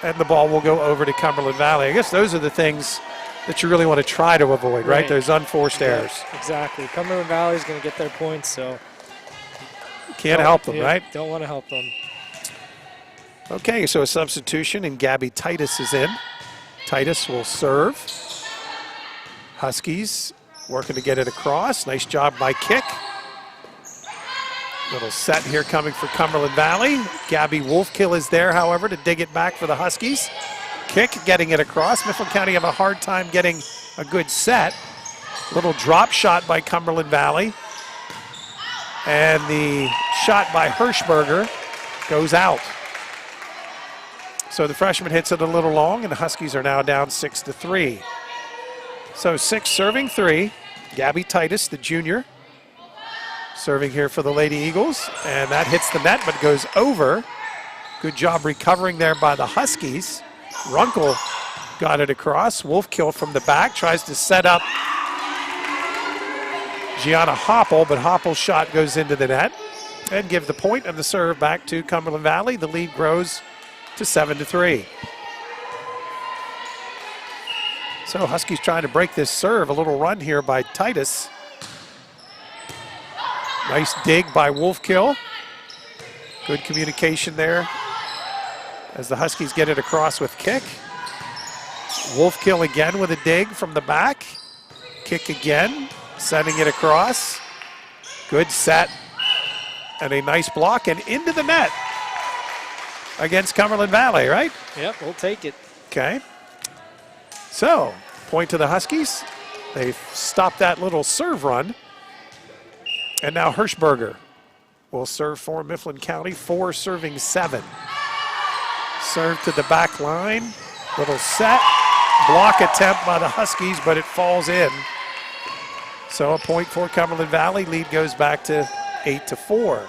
And the ball will go over to Cumberland Valley. I guess those are the things that you really want to try to avoid, right? Those unforced errors. Exactly. Cumberland Valley is going to get their points, so. Can't help them, right? Don't want to help them. Okay, so a substitution, and Gabby Titus is in. Titus will serve. Huskies working to get it across. Nice job by Kick. Little set here coming for Cumberland Valley. Gabby Wolfkill is there, however, to dig it back for the Huskies. Kick getting it across. Mifflin County have a hard time getting a good set. Little drop shot by Cumberland Valley. And the shot by Hirschberger goes out. So the freshman hits it a little long, and the Huskies are now down 6-3. So 6 serving 3. Gabby Titus, the junior, serving here for the Lady Eagles, and that hits the net but goes over. Good job recovering there by the Huskies. Runkle got it across. Wolfkill from the back tries to set up Gianna Hoppel, but Hoppel's shot goes into the net and give the point and the serve back to Cumberland Valley. The lead grows to 7-3. So Huskies trying to break this serve. A little run here by Titus. Nice dig by Wolfkill. Good communication there as the Huskies get it across with Kick. Wolfkill again with a dig from the back. Kick again, sending it across. Good set and a nice block and into the net against Cumberland Valley, right? Yep, we'll take it. Okay. So, point to the Huskies. They've stopped that little serve run. And now Hirschberger will serve for Mifflin County, 4 serving 7. Serve to the back line. Little set. Block attempt by the Huskies, but it falls in. So a point for Cumberland Valley. Lead goes back to 8-4.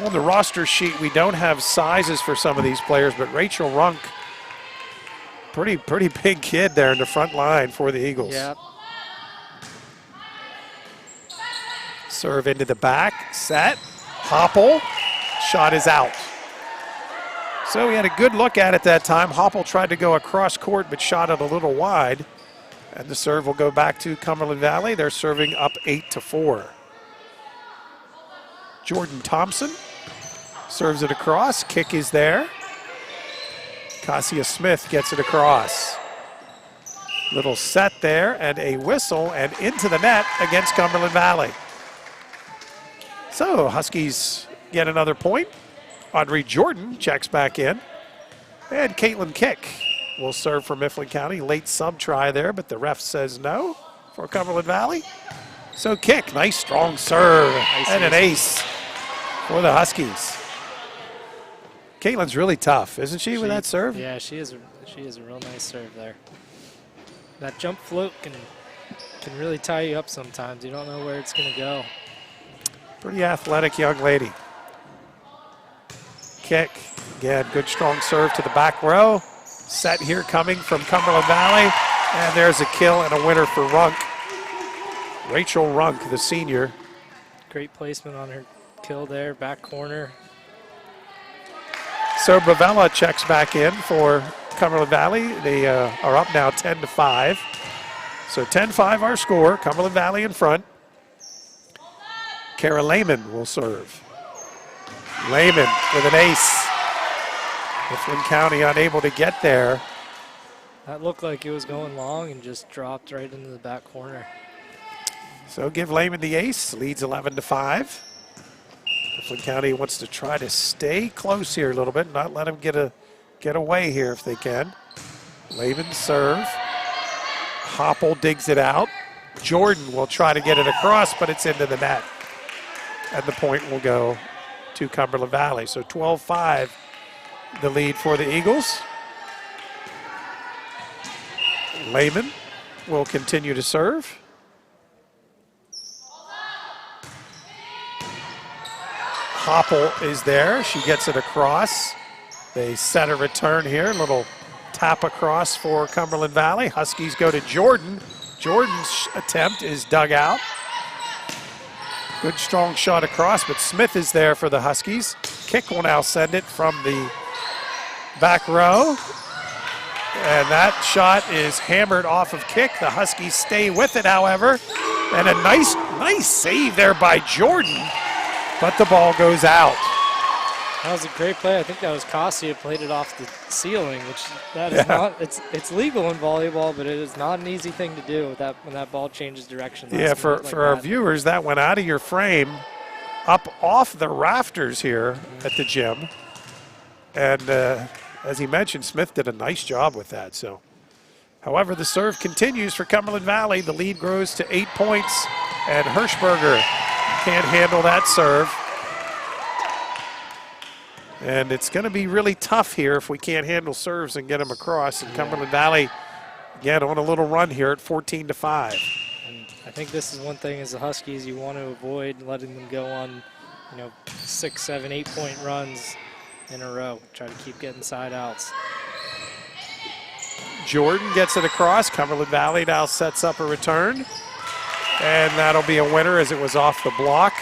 On the roster sheet, we don't have sizes for some of these players, but Rachel Runk, pretty big kid there in the front line for the Eagles. Yep. Serve into the back, set, Hoppel, shot is out. So we had a good look at it that time. Hoppel tried to go across court, but shot it a little wide. And the serve will go back to Cumberland Valley. They're serving up 8-4. Jordan Thompson serves it across. Kick is there. Cassia Smith gets it across. Little set there and a whistle and into the net against Cumberland Valley. So Huskies get another point. Audrey Jordan checks back in. And Caitlin Kick will serve for Mifflin County. Late sub try there, but the ref says no for Cumberland Valley. So Kick, nice strong serve and an ace for the Huskies. Caitlin's really tough, isn't she, with that serve? Yeah, she is a real nice serve there. That jump float can really tie you up sometimes. You don't know where it's going to go. Pretty athletic young lady. Kick, again, good strong serve to the back row. Set here coming from Cumberland Valley. And there's a kill and a winner for Runk. Rachel Runk, the senior. Great placement on her kill there, back corner. So Bravella checks back in for Cumberland Valley. They are up now 10-5. So 10-5 our score, Cumberland Valley in front. Kara Lehman will serve. Lehman with an ace. Mifflin County unable to get there. That looked like it was going long and just dropped right into the back corner. So give Lehman the ace, leads 11-5. Mifflin County wants to try to stay close here a little bit, not let them get away here if they can. Lehman serve. Hoppel digs it out. Jordan will try to get it across, but it's into the net. And the point will go to Cumberland Valley. So 12-5, the lead for the Eagles. Lehman will continue to serve. Hoppel is there. She gets it across. They set a return here. Little tap across for Cumberland Valley. Huskies go to Jordan. Jordan's attempt is dug out. Good strong shot across, but Smith is there for the Huskies. Kick will now send it from the back row. And that shot is hammered off of Kick. The Huskies stay with it, however. And a nice save there by Jordan. But the ball goes out. That was a great play. I think that was Cossey who played it off the ceiling, which that is not, it's legal in volleyball, but it is not an easy thing to do with that, when that ball changes direction. Yeah, for our viewers, that went out of your frame, up off the rafters here at the gym. And as he mentioned, Smith did a nice job with that. So, however, the serve continues for Cumberland Valley. The lead grows to 8 points, and Hirschberger can't handle that serve. And it's going to be really tough here if we can't handle serves and get them across. And Cumberland Valley, again, on a little run here at 14-5. And I think this is one thing as the Huskies you want to avoid letting them go on, 6, 7, 8 point runs in a row. Try to keep getting side outs. Jordan gets it across. Cumberland Valley now sets up a return. And that'll be a winner as it was off the block.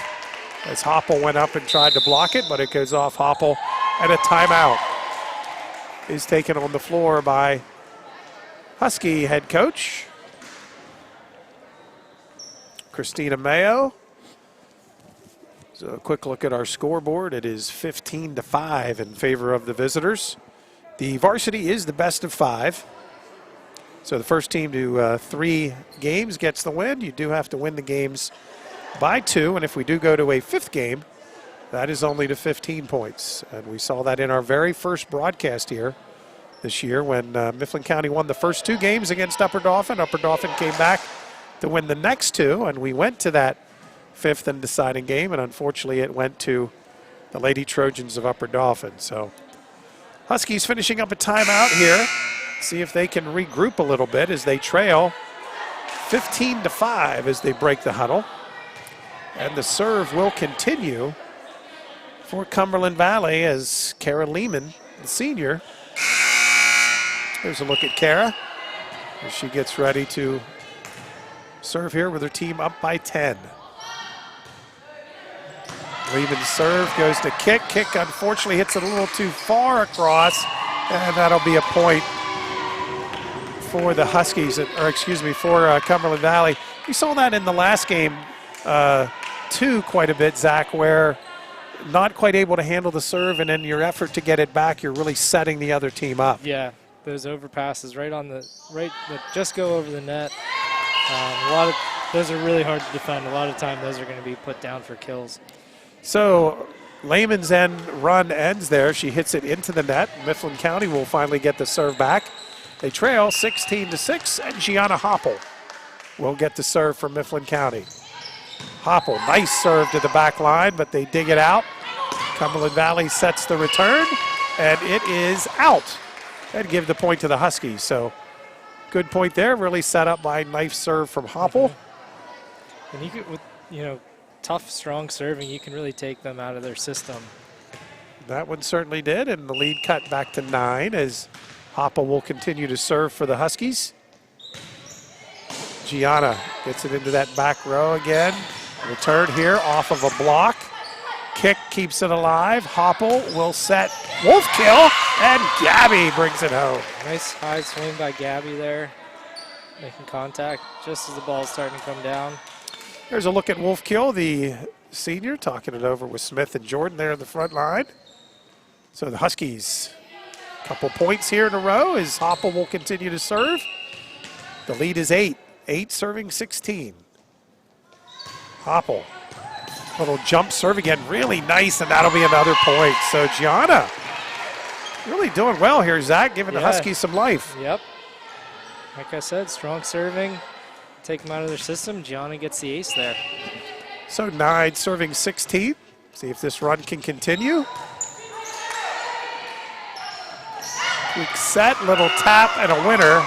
As Hoppel went up and tried to block it, but it goes off Hoppel. And a timeout is taken on the floor by Husky head coach Christina Mayo. So a quick look at our scoreboard. It is 15-5 in favor of the visitors. The varsity is the best of 5. So the first team to 3 games gets the win. You do have to win the games by 2, and if we do go to a 5th game, that is only to 15 points. And we saw that in our very first broadcast here this year when Mifflin County won the first 2 games against Upper Dauphin. Upper Dauphin came back to win the next 2, and we went to that 5th and deciding game, and unfortunately it went to the Lady Trojans of Upper Dauphin. So Huskies finishing up a timeout here. See if they can regroup a little bit as they trail 15-5 as they break the huddle. And the serve will continue for Cumberland Valley as Kara Lehman, the senior. Here's a look at Kara as she gets ready to serve here with her team up by 10. Lehman's serve goes to Kick. Kick unfortunately hits it a little too far across, and that'll be a point for the Huskies, for Cumberland Valley. We saw that in the last game too quite a bit, Zach, where not quite able to handle the serve, and in your effort to get it back, you're really setting the other team up. Yeah, those overpasses that just go over the net. A lot of those are really hard to defend. A lot of time those are going to be put down for kills. So Lehman's run ends there. She hits it into the net. Mifflin County will finally get the serve back. They trail 16-6, and Gianna Hoppel will get the serve from Mifflin County. Hoppel, nice serve to the back line, but they dig it out. Cumberland Valley sets the return, and it is out. And give the point to the Huskies. So good point there, really set up by nice serve from Hoppel. And you could, with tough, strong serving, you can really take them out of their system. That one certainly did, and the lead cut back to 9 as Hoppel will continue to serve for the Huskies. Gianna gets it into that back row again. Return here off of a block. Kick keeps it alive. Hoppel will set wolf kill, and Gabby brings it home. Nice high swing by Gabby there, making contact just as the ball's starting to come down. There's a look at wolf kill, the senior, talking it over with Smith and Jordan there in the front line. So the Huskies, a couple points here in a row as Hopple will continue to serve. The lead is 8. 8 serving 16. Hopple, little jump serve again, really nice, and that'll be another point. So Gianna really doing well here, Zach, giving the Huskies some life. Yep. Like I said, strong serving. Take them out of their system. Gianna gets the ace there. So 9 serving 16. See if this run can continue. Quick set, little tap, and a winner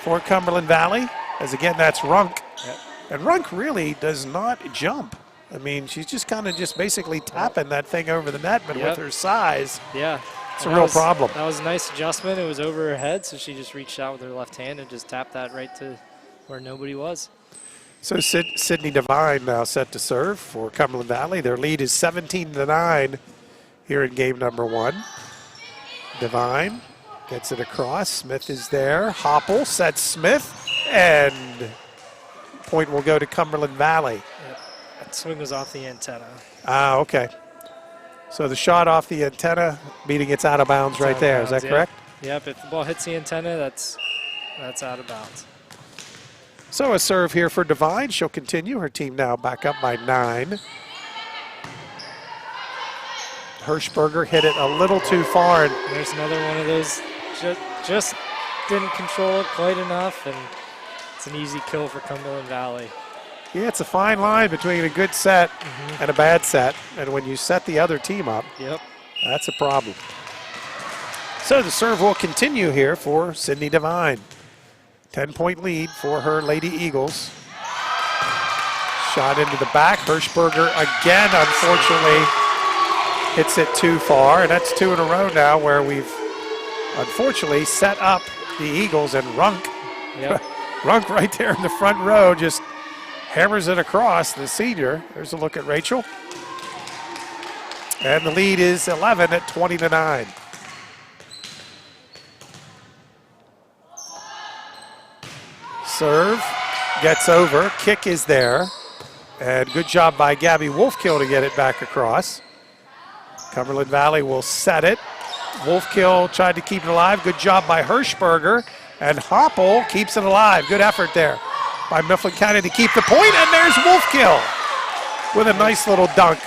for Cumberland Valley. As again, that's Runk. Yep. And Runk really does not jump. I mean, she's just kind of basically tapping that thing over the net, but with her size, it's a real problem. That was a nice adjustment. It was over her head, so she just reached out with her left hand and just tapped that right to where nobody was. So Sydney Devine now set to serve for Cumberland Valley. Their lead is 17-9 here in game number 1. Devine gets it across. Smith is there. Hopple sets Smith, and point will go to Cumberland Valley. Yep. That swing was off the antenna. Ah, okay. So the shot off the antenna, meaning it's out of bounds right there. Is that correct? Yep, if the ball hits the antenna, that's out of bounds. So a serve here for Devine. She'll continue. Her team now back up by 9. Hirschberger hit it a little too far. And there's another one of those, just didn't control it quite enough, and it's an easy kill for Cumberland Valley. Yeah, it's a fine line between a good set and a bad set. And when you set the other team up, that's a problem. So the serve will continue here for Sydney Devine. 10-point lead for her Lady Eagles. Shot into the back. Hirschberger again, unfortunately, hits it too far. And that's 2 in a row now where we've unfortunately set up the Eagles, and Runk, Runk right there in the front row just hammers it across, the senior. There's a look at Rachel. And the lead is 11 at 20-9. Serve, gets over, kick is there. And good job by Gabby Wolfkill to get it back across. Cumberland Valley will set it. Wolfkill tried to keep it alive. Good job by Hirschberger. And Hopple keeps it alive. Good effort there by Mifflin County to keep the point. And there's Wolfkill with a nice little dunk.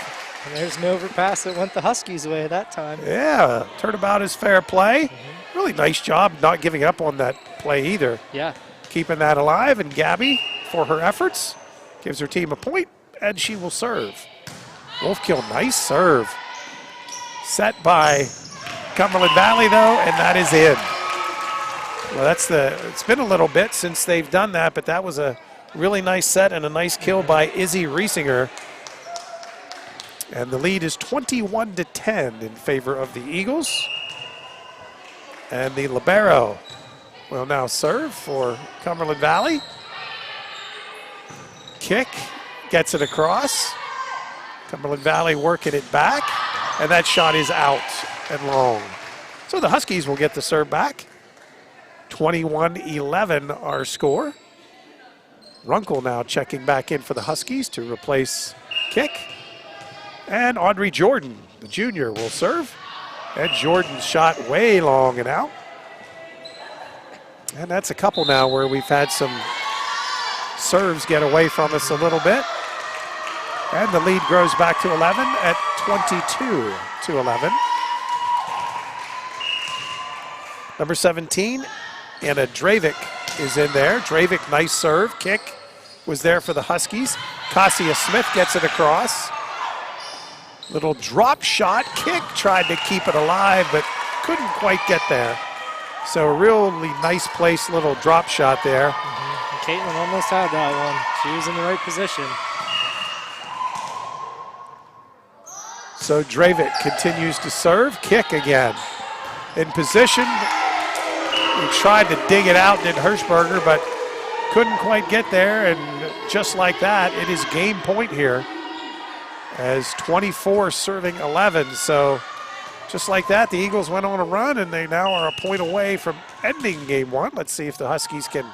And there's an overpass that went the Huskies' way that time. Yeah, turnabout is fair play. Really nice job not giving up on that play either. Yeah. Keeping that alive. And Gabby, for her efforts, gives her team a point, and she will serve. Wolfkill, nice serve. Set by Cumberland Valley, though, and that is in. Well, it's been a little bit since they've done that, but that was a really nice set and a nice kill by Izzy Riesinger. And the lead is 21-10 in favor of the Eagles. And the libero will now serve for Cumberland Valley. Kick, gets it across. Cumberland Valley working it back, and that shot is out and long. So the Huskies will get the serve back. 21-11 our score. Runkle now checking back in for the Huskies to replace Kick. And Audrey Jordan, the junior, will serve. And Jordan's shot way long and out. And that's a couple now where we've had some serves get away from us a little bit. And the lead grows back to 11 at 22-11. Number 17, Anna Dravik is in there. Dravik, nice serve. Kick was there for the Huskies. Cassia Smith gets it across. Little drop shot. Kick tried to keep it alive, but couldn't quite get there. So a really nice place, little drop shot there. And Caitlin almost had that one. She was in the right position. So Dravik continues to serve. Kick again. In position. He tried to dig it out, did Hirschberger, but couldn't quite get there. And just like that, it is game point here as 24 serving 11. So just like that, the Eagles went on a run, and they now are a point away from ending game one. Let's see if the Huskies can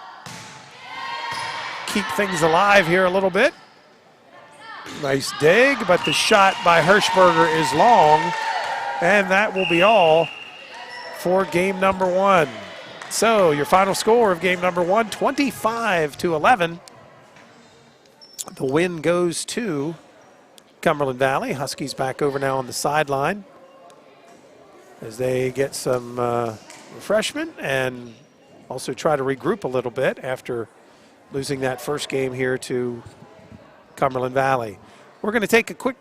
keep things alive here a little bit. Nice dig, but the shot by Hirschberger is long, and that will be all for game number 1. So your final score of game number 1, 25-11. The win goes to Cumberland Valley. Huskies back over now on the sideline as they get some refreshment and also try to regroup a little bit after losing that first game here to Cumberland Valley. We're going to take a quick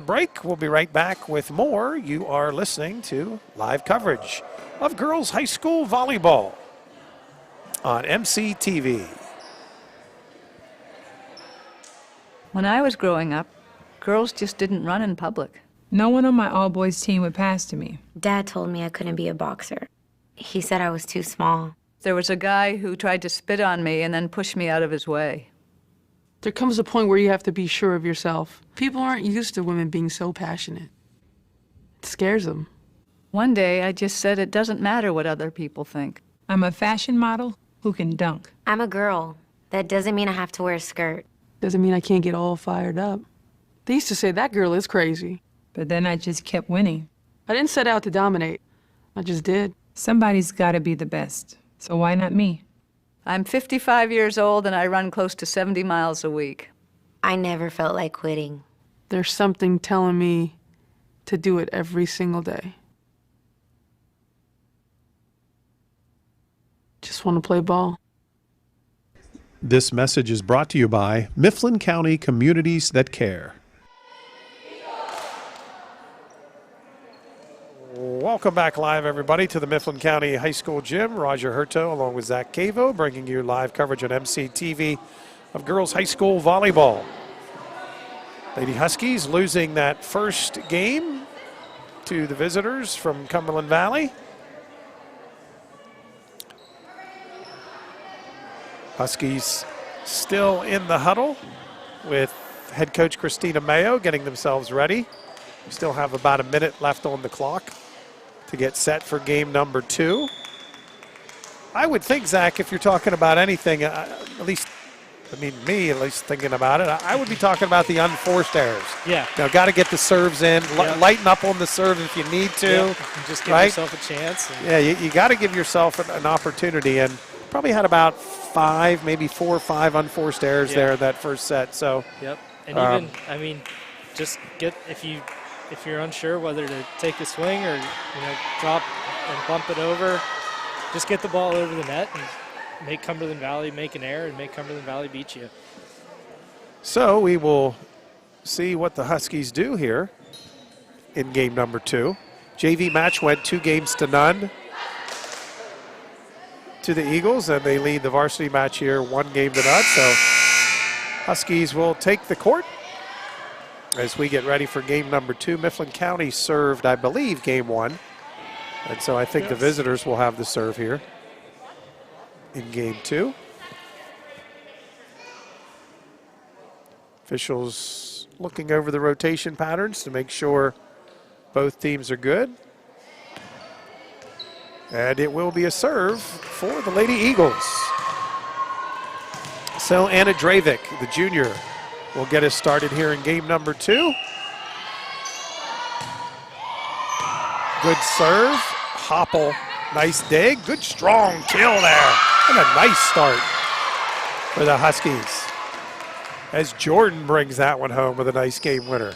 break. We'll be right back with more. You are listening to live coverage of girls high school volleyball on MCTV. When I was growing up, girls just didn't run in public. No one on my all-boys team would pass to me. Dad told me I couldn't be a boxer. He said I was too small. There was a guy who tried to spit on me and then push me out of his way. There comes a point where you have to be sure of yourself. People aren't used to women being so passionate. It scares them. One day, I just said it doesn't matter what other people think. I'm a fashion model who can dunk. I'm a girl. That doesn't mean I have to wear a skirt. Doesn't mean I can't get all fired up. They used to say that girl is crazy. But then I just kept winning. I didn't set out to dominate. I just did. Somebody's got to be the best. So why not me? I'm 55 years old and I run close to 70 miles a week. I never felt like quitting. There's something telling me to do it every single day. Just want to play ball. This message is brought to you by Mifflin County Communities That Care. Welcome back live, everybody, to the Mifflin County High School Gym. Roger Hurto along with Zach Cavo bringing you live coverage on MCTV of girls high school volleyball. Lady Huskies losing that first game to the visitors from Cumberland Valley. Huskies still in the huddle with head coach Christina Mayo getting themselves ready. We still have about a minute left on the clock to get set for game number 2. I would think, Zach, if you're talking about anything, at least, I mean, me at least thinking about it, I would be talking about the unforced errors. Yeah. Now, got to get the serves in, lighten up on the serve if you need to. Yeah. Just give yourself a chance. Yeah, you got to give yourself an opportunity, and probably had about 5, maybe 4 or 5 unforced errors there that first set. So. Yep. And even, I mean, just get if you're unsure whether to take a swing or drop and bump it over, just get the ball over the net and make Cumberland Valley make an error and make Cumberland Valley beat you. So we will see what the Huskies do here in game number 2. JV match went 2-0 to the Eagles, and they lead the varsity match here 1-0. So Huskies will take the court as we get ready for game number 2. Mifflin County served, I believe, game 1. And so I think the visitors will have the serve here in game 2. Officials looking over the rotation patterns to make sure both teams are good. And it will be a serve for the Lady Eagles. So Anna Dravik, the junior, will get us started here in game number 2. Good serve. Hoppel, nice dig. Good strong kill there. And a nice start for the Huskies as Jordan brings that one home with a nice game winner.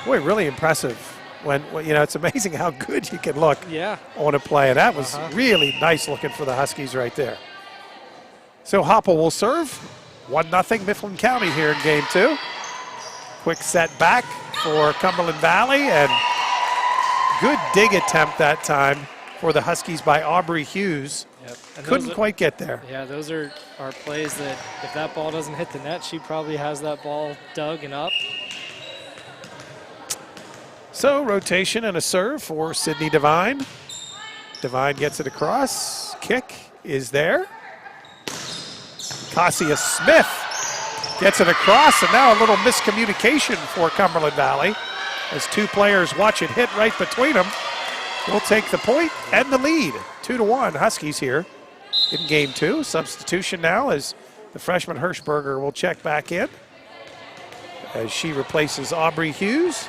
Boy, really impressive. When it's amazing how good you can look on a play. And that was really nice looking for the Huskies right there. So Hoppel will serve. 1-0 Mifflin County here in game 2. Quick set back for Cumberland Valley, and good dig attempt that time for the Huskies by Aubrey Hughes. Yep. And couldn't quite get there. Yeah, those are plays that if that ball doesn't hit the net, she probably has that ball dug and up. So rotation and a serve for Sydney Devine. Devine gets it across. Kick is there. Cassia Smith gets it across, and now a little miscommunication for Cumberland Valley as 2 players watch it hit right between them. We'll take the point and the lead. 2-1 Huskies here in game 2. Substitution now as the freshman Hirschberger will check back in. as she replaces Aubrey Hughes.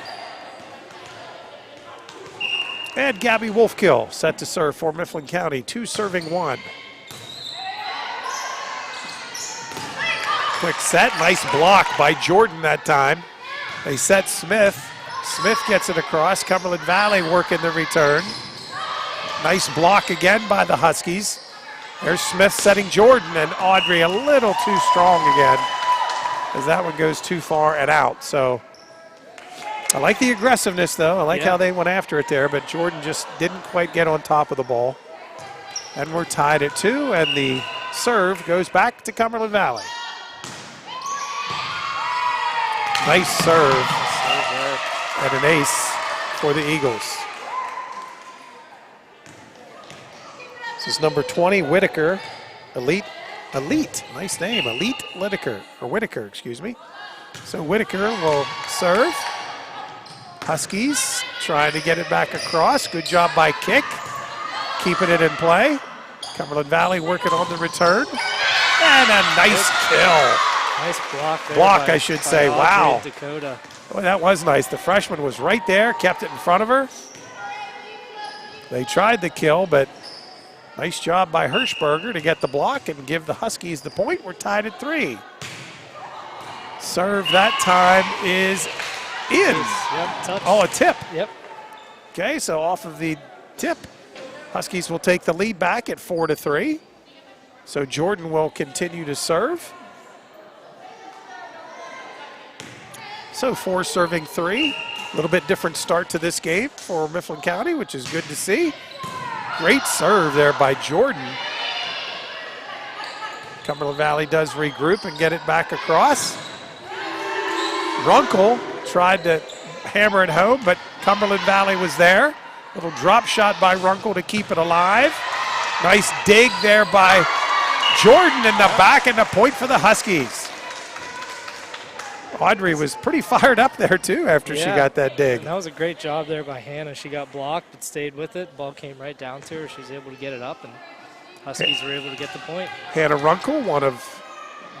And Gabby Wolfkill set to serve for Mifflin County, 2 serving 1. Quick set, nice block by Jordan that time. They set Smith. Smith gets it across. Cumberland Valley working the return. Nice block again by the Huskies. There's Smith setting Jordan, and Audrey a little too strong again, as that one goes too far and out. So I like the aggressiveness, though. I like how they went after it there, but Jordan just didn't quite get on top of the ball. And we're tied at 2, and the serve goes back to Cumberland Valley. Nice serve and an ace for the Eagles. This is number 20, Whitaker. Elite, nice name, Elite Whitaker, excuse me. So Whitaker will serve. Huskies trying to get it back across. Good job by Kick, keeping it in play. Cumberland Valley working on the return. And a nice kill. Nice block there. I should say. Wow. Dakota. Boy, that was nice. The freshman was right there, kept it in front of her. They tried the kill, but nice job by Hirschberger to get the block and give the Huskies the point. We're tied at 3. Serve that time is in. Yep, oh, a tip. Yep. Okay, so off of the tip, Huskies will take the lead back at 4-3. So Jordan will continue to serve. So 4 serving 3. A little bit different start to this game for Mifflin County, which is good to see. Great serve there by Jordan. Cumberland Valley does regroup and get it back across. Runkle tried to hammer it home, but Cumberland Valley was there. Little drop shot by Runkle to keep it alive. Nice dig there by Jordan in the back, and a point for the Huskies. Audrey was pretty fired up there, too, after she got that dig. And that was a great job there by Hannah. She got blocked but stayed with it. Ball came right down to her. She was able to get it up, and Huskies were able to get the point. Hannah Runkle, one of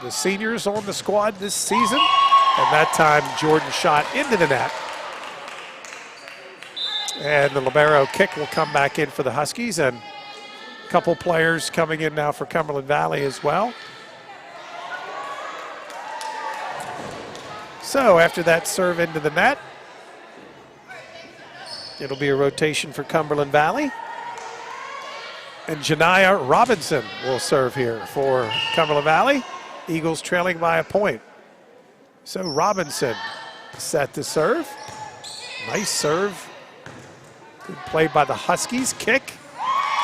the seniors on the squad this season. And that time, Jordan shot into the net. And the libero kick will come back in for the Huskies, and a couple players coming in now for Cumberland Valley as well. So after that serve into the net, it'll be a rotation for Cumberland Valley. And Janiyah Robinson will serve here for Cumberland Valley. Eagles trailing by a point. So Robinson set to serve. Nice serve. Good play by the Huskies. Kick.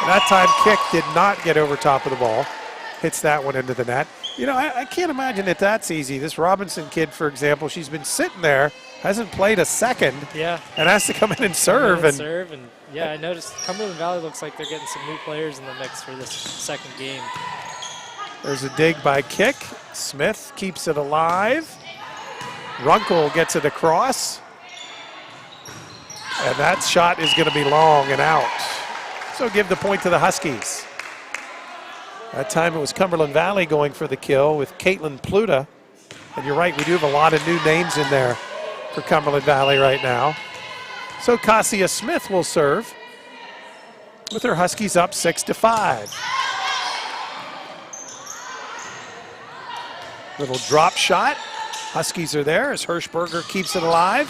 And that time Kick did not get over top of the ball. Hits that one into the net. You know, I can't imagine that that's easy. This Robinson kid, for example, she's been sitting there, hasn't played a second, and has to come in and serve. And I noticed Cumberland Valley looks like they're getting some new players in the mix for this second game. There's a dig by Kick. Smith keeps it alive. Runkle gets it across. And that shot is going to be long and out. So give the point to the Huskies. That time it was Cumberland Valley going for the kill with Caitlin Pluta. And you're right, we do have a lot of new names in there for Cumberland Valley right now. So Cassia Smith will serve with her Huskies up 6-5. Little drop shot. Huskies are there as Hirschberger keeps it alive.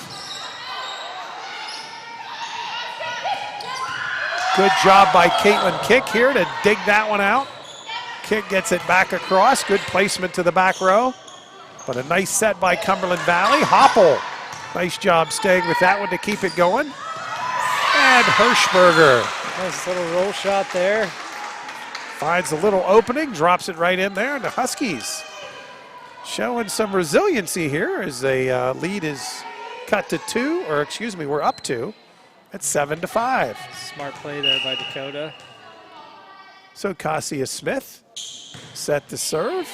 Good job by Caitlin Kick here to dig that one out. Kick gets it back across. Good placement to the back row. But a nice set by Cumberland Valley. Hopple. Nice job staying with that one to keep it going. And Hirschberger. Nice little roll shot there. Finds a little opening, drops it right in there. And the Huskies showing some resiliency here as the lead is cut to 2, or excuse me, we're up 2 at 7-5. Smart play there by Dakota. So Cassia Smith set to serve.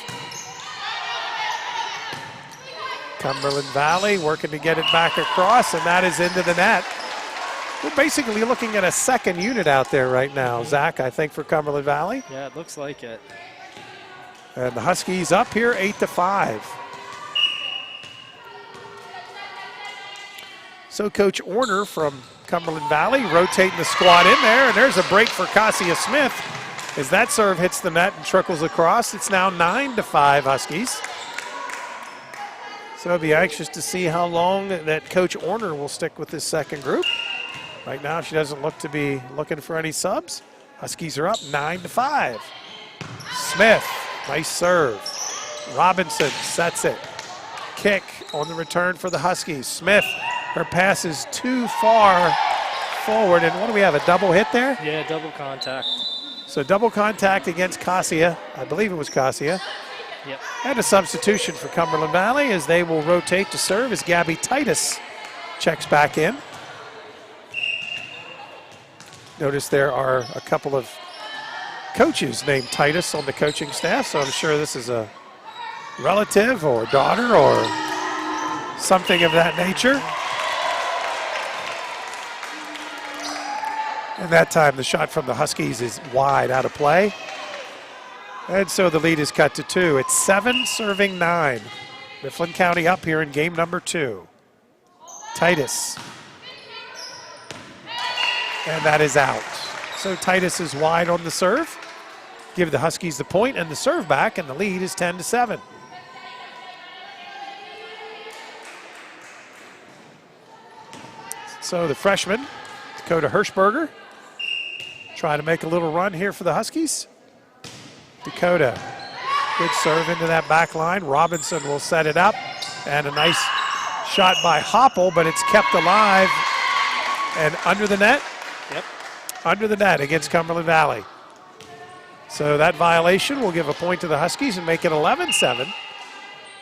Cumberland Valley working to get it back across, and that is into the net. We're basically looking at a second unit out there right now, Zach, I think, for Cumberland Valley. Yeah, it looks like it. And the Huskies up here 8-5. So Coach Orner from Cumberland Valley rotating the squad in there, and there's a break for Cassia Smith as that serve hits the net and trickles across. It's now 9-5 Huskies. So I'll be anxious to see how long that Coach Orner will stick with this second group. Right now, she doesn't look to be looking for any subs. Huskies are up 9-5. Smith, nice serve. Robinson sets it. Kick on the return for the Huskies. Smith, her pass is too far forward. And what do we have, a double hit there? Yeah, double contact. So double contact against Cassia. I believe it was Cassia. Yep. And a substitution for Cumberland Valley as they will rotate to serve as Gabby Titus checks back in. Notice there are a couple of coaches named Titus on the coaching staff, so I'm sure this is a relative or daughter or something of that nature. And that time the shot from the Huskies is wide out of play. And so the lead is cut to 2. It's 7 serving 9. Mifflin County up here in game number 2. Titus. And that is out. So Titus is wide on the serve. Give the Huskies the point and the serve back, and the lead is 10-7. So the freshman, Dakota Hirschberger, try to make a little run here for the Huskies. Dakota, good serve into that back line. Robinson will set it up, and a nice shot by Hoppel, but it's kept alive and under the net. Yep. Under the net against Cumberland Valley. So that violation will give a point to the Huskies and make it 11-7.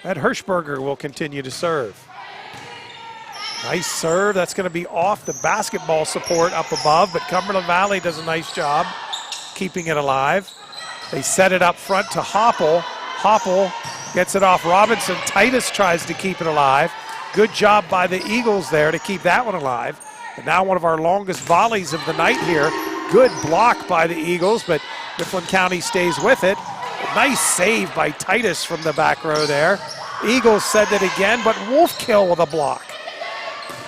And Hirschberger will continue to serve. Nice serve. That's going to be off the basketball support up above, but Cumberland Valley does a nice job keeping it alive. They set it up front to Hoppel. Hoppel gets it off Robinson. Titus tries to keep it alive. Good job by the Eagles there to keep that one alive. And now one of our longest volleys of the night here. Good block by the Eagles, but Mifflin County stays with it. Nice save by Titus from the back row there. Eagles said that again, but Wolfkill with a block.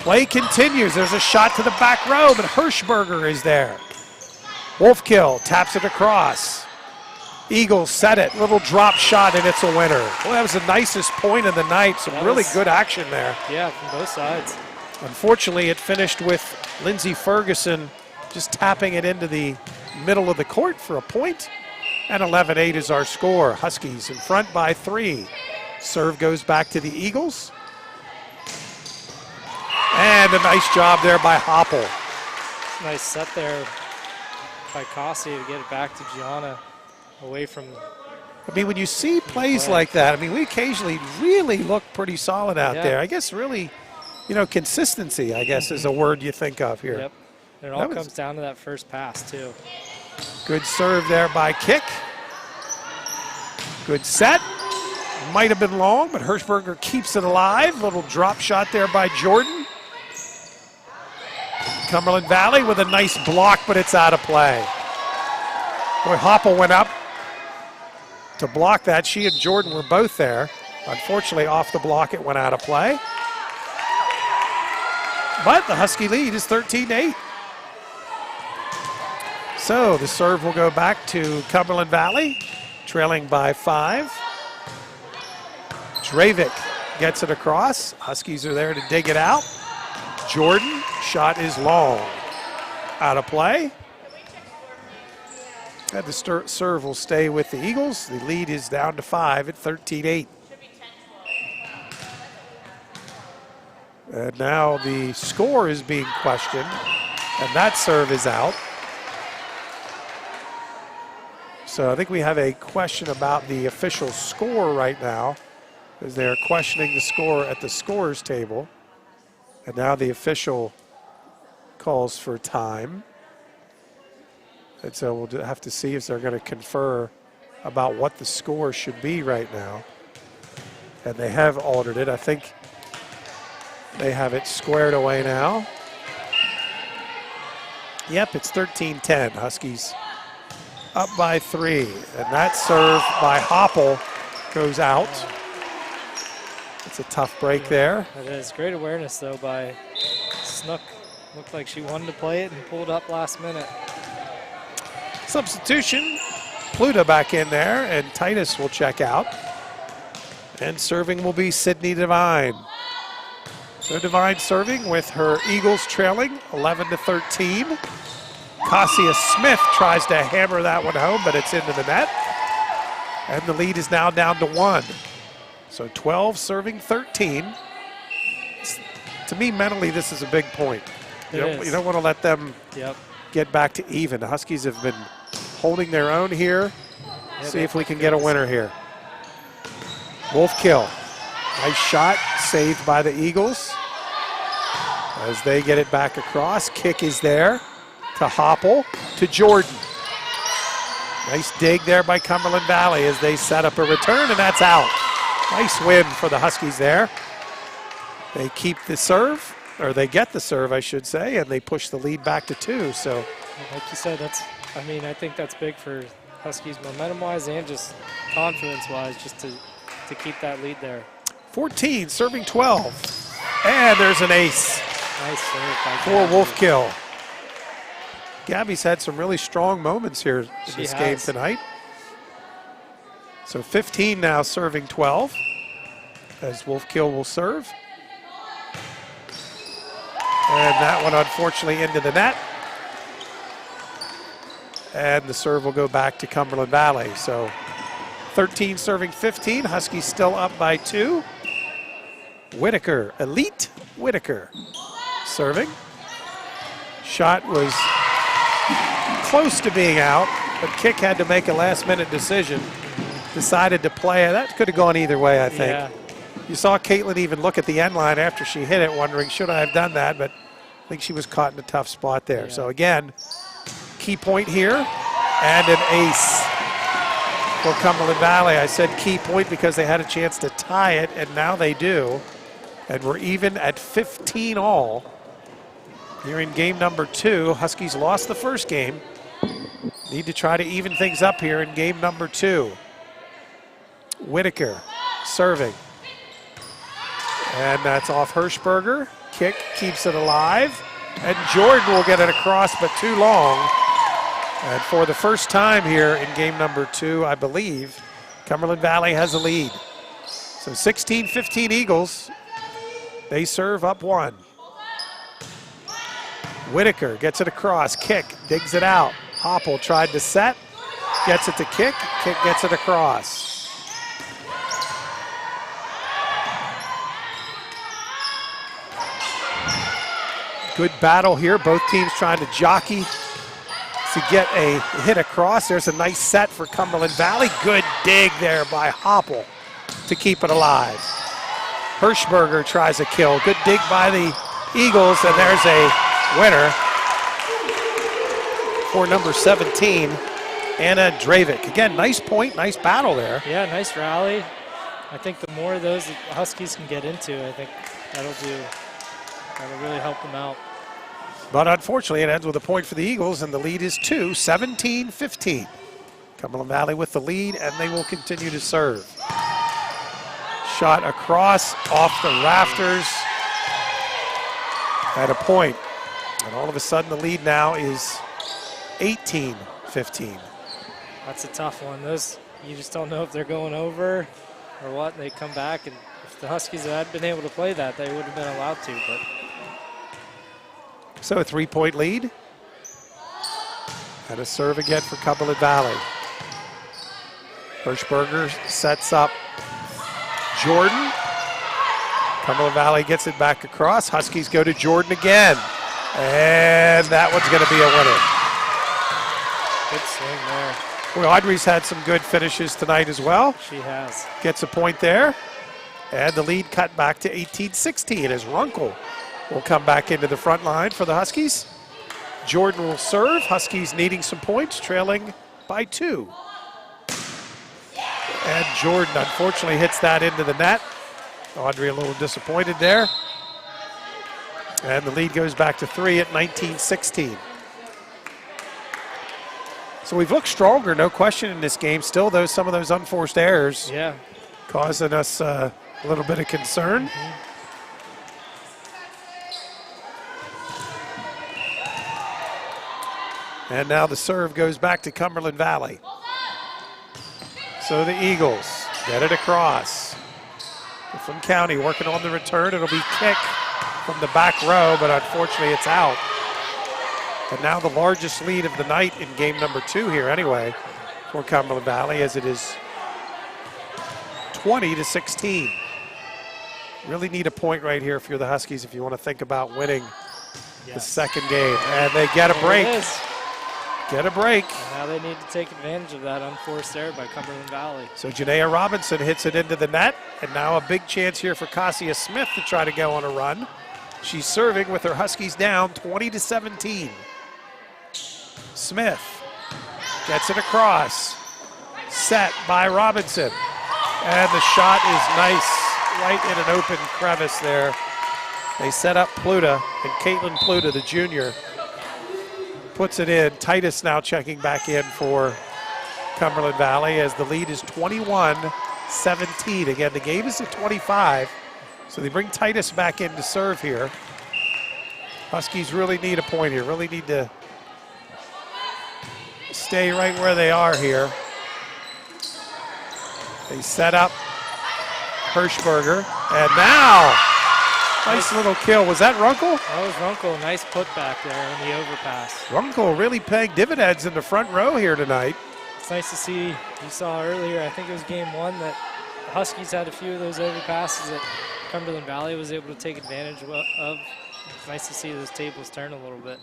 Play continues. There's a shot to the back row, but Hirschberger is there. Wolfkill taps it across. Eagles set it. Little drop shot, and it's a winner. Well, that was the nicest point of the night. Some really good action there. Yeah, from both sides. Unfortunately, it finished with Lindsey Ferguson just tapping it into the middle of the court for a point. And 11-8 is our score. Huskies in front by 3. Serve goes back to the Eagles. And a nice job there by Hoppel. Nice set there by Cassia to get it back to Gianna away from. I mean, when you see plays like that, I mean, we occasionally really look pretty solid out there. I guess really, you know, consistency, I guess, is a word you think of here. Yep. And it all comes down to that first pass, too. Good serve there by Kick. Good set. Might have been long, but Hirschberger keeps it alive. Little drop shot there by Jordan. Cumberland Valley with a nice block, but it's out of play. Boy, Hoppel went up to block that. She and Jordan were both there. Unfortunately, off the block, it went out of play. But the Husky lead is 13-8. So the serve will go back to Cumberland Valley, trailing by 5. Dravik gets it across. Huskies are there to dig it out. Jordan, shot is long. Out of play. And the serve will stay with the Eagles. The lead is down to 5 at 13-8. And now the score is being questioned, and that serve is out. So I think we have a question about the official score right now, as they're questioning the score at the scorer's table. And now the official calls for time. And so we'll have to see if they're going to confer about what the score should be right now. And they have altered it. I think they have it squared away now. Yep, it's 13-10. Huskies up by 3. And that serve by Hoppel goes out. It's a tough break there. It is. Great awareness, though, by looked like she wanted to play it and pulled up last minute. Substitution, Pluta back in there, and Titus will check out. And serving will be Sydney Devine. So Devine serving with her Eagles trailing 11-13. Cassia Smith tries to hammer that one home, but it's into the net. And the lead is now down to 1. So 12 serving 13. To me, mentally, this is a big point. You don't want to let them get back to even. The Huskies have been holding their own here. See if we can get a winner here. Wolf kill. Nice shot, saved by the Eagles. As they get it back across, kick is there to Hopple, to Jordan. Nice dig there by Cumberland Valley as they set up a return, and that's out. Nice win for the Huskies there. They keep the serve, or they get the serve, I should say, and they push the lead back to 2. So, like you said, I think that's big for Huskies momentum-wise and just confidence-wise, just to keep that lead there. 14, serving 12. And there's an ace. Nice serve by for Wolf kill. Gabby's had some really strong moments here in this game tonight. So 15 now serving 12 as Wolf kill will serve. And that one unfortunately into the net. And the serve will go back to Cumberland Valley. So 13 serving 15, Huskies still up by 2. Whitaker, Elite Whitaker, serving. Shot was close to being out, but Kick had to make a last-minute decision. Decided to play it. That could have gone either way, I think. Yeah. You saw Caitlin even look at the end line after she hit it, wondering, should I have done that? But I think she was caught in a tough spot there. Yeah. So again, key point here, and an ace for Cumberland Valley. I said key point because they had a chance to tie it, and now they do. And we're even at 15 all. Here in game number 2, Huskies lost the first game. Need to try to even things up here in game number 2. Whitaker serving. And that's off Hirschberger. Kick keeps it alive. And Jordan will get it across, but too long. And for the first time here in game number 2, I believe, Cumberland Valley has a lead. So 16-15 Eagles. They serve up 1. Whitaker gets it across, kick, digs it out. Hopple tried to set, gets it to kick, kick gets it across. Good battle here, both teams trying to jockey to get a hit across. There's a nice set for Cumberland Valley. Good dig there by Hopple to keep it alive. Hirschberger tries a kill. Good dig by the Eagles, and there's a winner for number 17, Anna Dravik. Again, nice point, nice battle there. Yeah, nice rally. I think the more of those the Huskies can get into, I think that'll really help them out. But unfortunately, it ends with a point for the Eagles, and the lead is 2, 17-15. Cumberland Valley with the lead, and they will continue to serve. Shot across, off the rafters, at a point. And all of a sudden, the lead now is 18-15. That's a tough one. Those, you just don't know if they're going over or what. They come back, and if the Huskies had been able to play that, they would have been allowed to. But so a 3-point lead. And a serve again for Cumberland Valley. Hirschberger sets up Jordan. Cumberland Valley gets it back across. Huskies go to Jordan again. And that one's going to be a winner. Good swing there. Well, Audrey's had some good finishes tonight as well. She has. Gets a point there. And the lead cut back to 18-16 as Runkle will come back into the front line for the Huskies. Jordan will serve. Huskies needing some points, trailing by 2. And Jordan unfortunately hits that into the net. Audrey a little disappointed there. And the lead goes back to 3 at 19-16. So we've looked stronger, no question, in this game. Still, though, some of those unforced errors causing us a little bit of concern. And now the serve goes back to Cumberland Valley. So the Eagles get it across. Mifflin County working on the return. It'll be kick from the back row, but unfortunately it's out. And now the largest lead of the night in game number 2 here anyway for Cumberland Valley, as it is 20-16. Really need a point right here if you're the Huskies if you want to think about winning the second game. And they get a break. Get a break. And now they need to take advantage of that unforced error by Cumberland Valley. So Janaea Robinson hits it into the net, and now a big chance here for Cassia Smith to try to go on a run. She's serving with her Huskies down 20-17. Smith gets it across. Set by Robinson. And the shot is nice, right in an open crevice there. They set up Pluta, and Caitlin Pluta, the junior, puts it in. Titus now checking back in for Cumberland Valley as the lead is 21-17. Again, the game is at 25, so they bring Titus back in to serve here. Huskies really need a point here, really need to stay right where they are here. They set up Hirschberger, and now nice little kill. Was that Runkle? That was Runkle. Nice putback there in the overpass. Runkle really paying dividends in the front row here tonight. It's nice to see. You saw earlier, I think it was game 1, that the Huskies had a few of those overpasses that Cumberland Valley was able to take advantage of. It's nice to see those tables turn a little bit.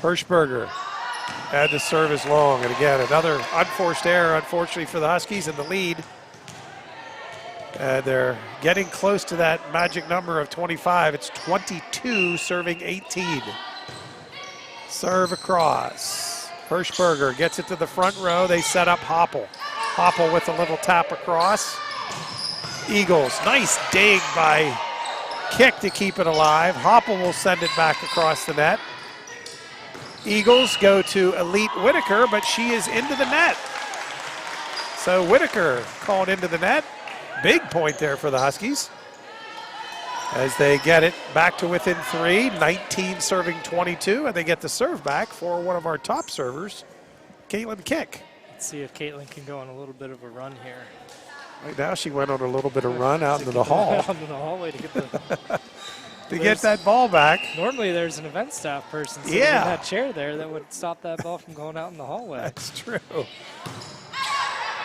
Hirschberger had to serve as long. And again, another unforced error, unfortunately, for the Huskies in the lead. They're getting close to that magic number of 25. It's 22 serving 18. Serve across. Hirschberger gets it to the front row. They set up Hoppel. Hoppel with a little tap across. Eagles, nice dig by Kick to keep it alive. Hoppel will send it back across the net. Eagles go to Elite Whitaker, but she is into the net. So Whitaker called into the net. Big point there for the Huskies as they get it back to within 3, 19 serving 22, and they get the serve back for one of our top servers, Caitlin Kick. Let's see if Caitlin can go on a little bit of a run here. Right now she went on a little bit of run out into the hall. Out into the hallway to get the to get that ball back. Normally there's an event staff person sitting in that chair there that would stop that ball from going out in the hallway. That's true.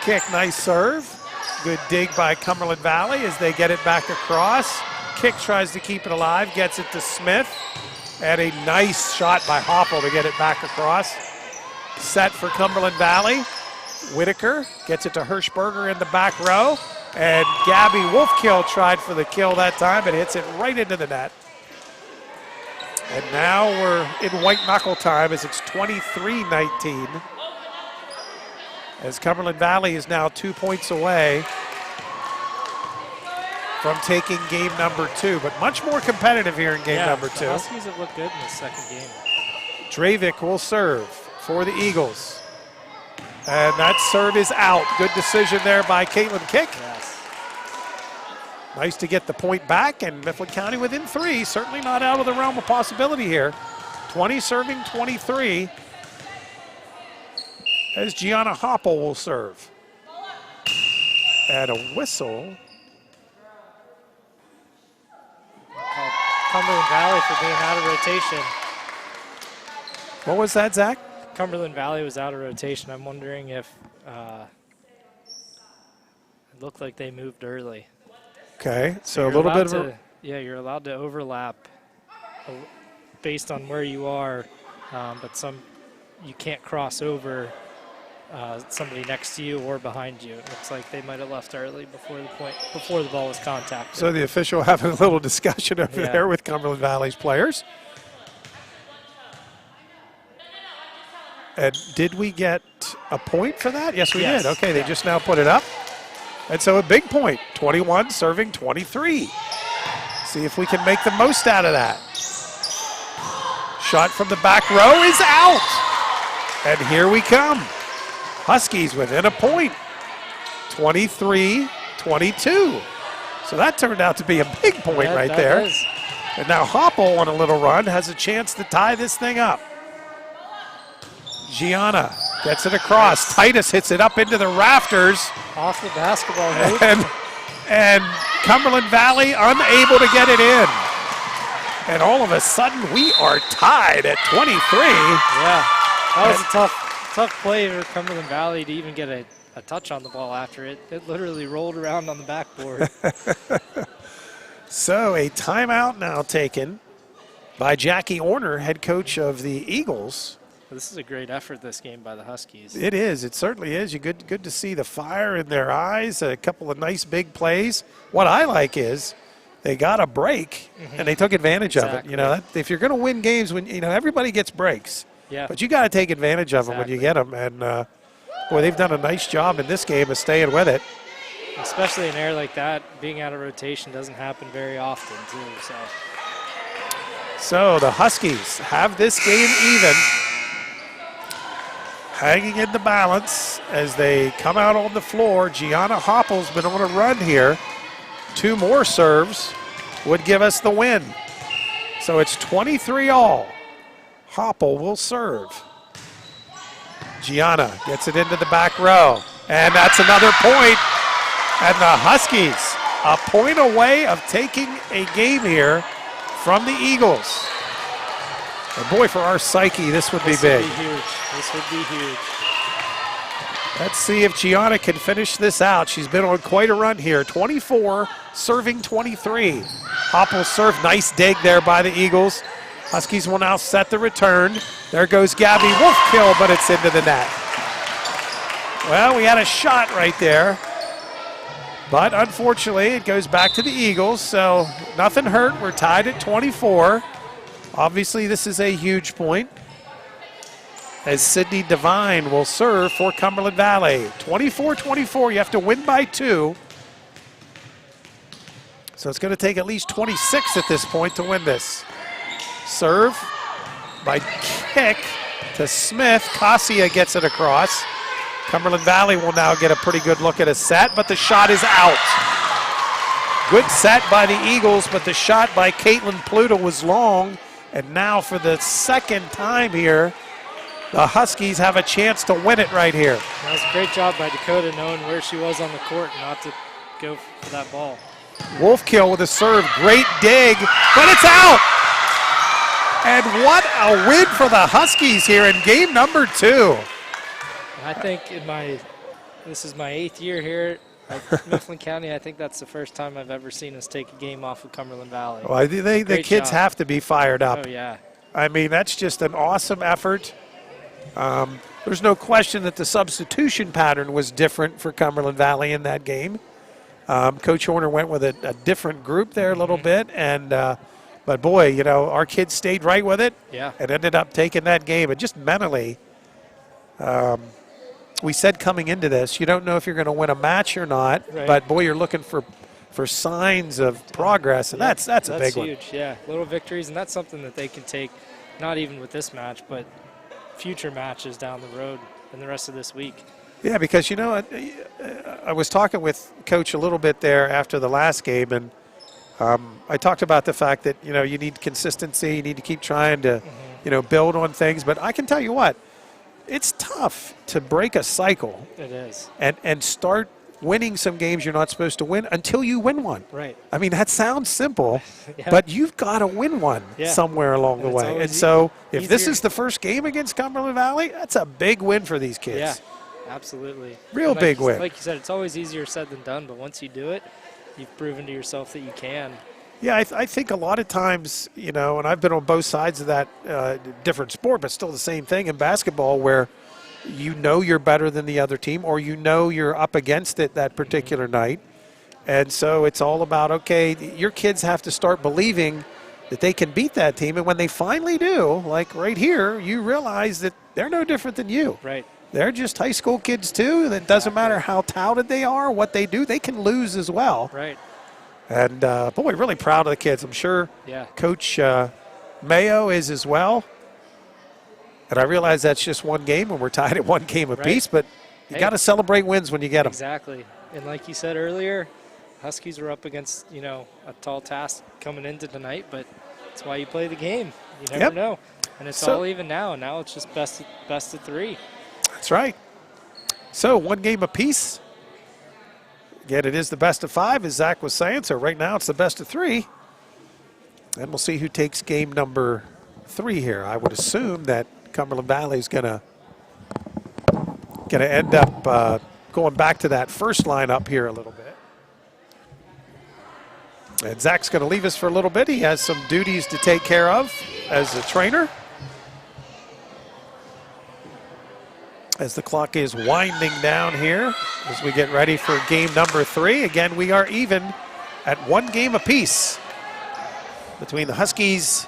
Kick, nice serve. Good dig by Cumberland Valley as they get it back across. Kick tries to keep it alive, gets it to Smith. And a nice shot by Hoppel to get it back across. Set for Cumberland Valley. Whitaker gets it to Hirschberger in the back row. And Gabby Wolfkill tried for the kill that time, but hits it right into the net. And now we're in white knuckle time as it's 23-19. As Cumberland Valley is now 2 points away from taking game number 2, but much more competitive here in game number 2. The Huskies have looked good in the second game. Dravik will serve for the Eagles. And that serve is out. Good decision there by Caitlin Kick. Yes. Nice to get the point back, and Mifflin County within 3. Certainly not out of the realm of possibility here. 20 serving 23. As Gianna Hoppel will serve. And a whistle. Called Cumberland Valley for being out of rotation. What was that, Zach? Cumberland Valley was out of rotation. I'm wondering if it looked like they moved early. Okay, so a little bit of a... Yeah, you're allowed to overlap based on where you are, but you can't cross over somebody next to you or behind you. It looks like they might have left early before the ball was contacted. So the official having a little discussion over there with Cumberland Valley's players. And did we get a point for that? Yes, we did. Okay, they just now put it up. And so a big point, 21 serving 23. See if we can make the most out of that. Shot from the back row is out. And here we come. Huskies within a point, 23-22. So that turned out to be a big point right there. Is. And now Hoppel on a little run has a chance to tie this thing up. Gianna gets it across. Titus hits it up into the rafters. Off the basketball hoop. And Cumberland Valley unable to get it in. And all of a sudden, we are tied at 23. Yeah, that was a tough play for Cumberland Valley to even get a touch on the ball after it. It literally rolled around on the backboard. So a timeout now taken by Jackie Orner, head coach of the Eagles. This is a great effort this game by the Huskies. It is. It certainly is. Good to see the fire in their eyes. A couple of nice big plays. What I like is they got a break and they took advantage of it. You know, if you're going to win games, when everybody gets breaks, but you got to take advantage of them when you get them. And boy, they've done a nice job in this game of staying with it. Especially an air like that, being out of rotation doesn't happen very often too. So the Huskies have this game even, hanging in the balance as they come out on the floor. Gianna Hoppel's been on a run here. 2 more serves would give us the win. So it's 23-all. Hoppel will serve. Gianna gets it into the back row. And that's another point. And the Huskies a point away of taking a game here from the Eagles. And boy, for our psyche, this would be big. This would be huge. This would be huge. Let's see if Gianna can finish this out. She's been on quite a run here. 24, serving 23. Hoppel serve, nice dig there by the Eagles. Huskies will now set the return. There goes Gabby Wolfkill, but it's into the net. Well, we had a shot right there. But unfortunately, it goes back to the Eagles, so nothing hurt. We're tied at 24. Obviously, this is a huge point, as Sydney Devine will serve for Cumberland Valley. 24-24, you have to win by 2. So it's going to take at least 26 at this point to win this. Serve by kick to Smith. Cassia gets it across. Cumberland Valley will now get a pretty good look at a set, but the shot is out. Good set by the Eagles, but the shot by Caitlin Pluto was long. And now for the second time here, the Huskies have a chance to win it right here. That was a great job by Dakota knowing where she was on the court and not to go for that ball. Wolfkill with a serve, great dig, but it's out! And what a win for the Huskies here in game number 2. I think this is my 8th year here at Mifflin County. I think that's the first time I've ever seen us take a game off of Cumberland Valley. Well, the kids have to be fired up. Oh, yeah. I mean, that's just an awesome effort. There's no question that the substitution pattern was different for Cumberland Valley in that game. Coach Horner went with a different group there a little bit, and but boy, our kids stayed right with it and ended up taking that game. And just mentally, we said coming into this, you don't know if you're going to win a match or not, but boy, you're looking for signs of progress, and that's a big one. That's huge, yeah. Little victories, and that's something that they can take, not even with this match, but future matches down the road and the rest of this week. Yeah, because, I was talking with Coach a little bit there after the last game, and I talked about the fact that, you need consistency, you need to keep trying to, build on things, but I can tell you what, it's tough to break a cycle. It is. And start winning some games you're not supposed to win until you win one. Right. I mean, that sounds simple, but you've got to win one somewhere along the way. And so if this is the first game against Cumberland Valley, that's a big win for these kids. Yeah, absolutely. Real big win. Like you said, it's always easier said than done, but once you do it, you've proven to yourself that you can. Yeah, I think a lot of times, and I've been on both sides of that different sport, but still the same thing in basketball where you're better than the other team or you're up against it that particular night. And so it's all about, okay, your kids have to start believing that they can beat that team. And when they finally do, like right here, you realize that they're no different than you. Right. They're just high school kids too. It doesn't matter how touted they are, what they do, they can lose as well. Right. And, boy, really proud of the kids. I'm sure Coach Mayo is as well. And I realize that's just one game, and we're tied at one game apiece, but you got to celebrate wins when you get them. Exactly. And like you said earlier, Huskies were up against, a tall task coming into tonight, but that's why you play the game. You never know. And it's all even now. Now it's just best of 3. That's right. So 1 game apiece. Again, it is the best of 5, as Zach was saying. So right now it's the best of 3. And we'll see who takes game number 3 here. I would assume that Cumberland Valley is going to end up going back to that first lineup here a little bit. And Zach's going to leave us for a little bit. He has some duties to take care of as a trainer. As the clock is winding down here as we get ready for game number 3. Again, we are even at 1 game apiece between the Huskies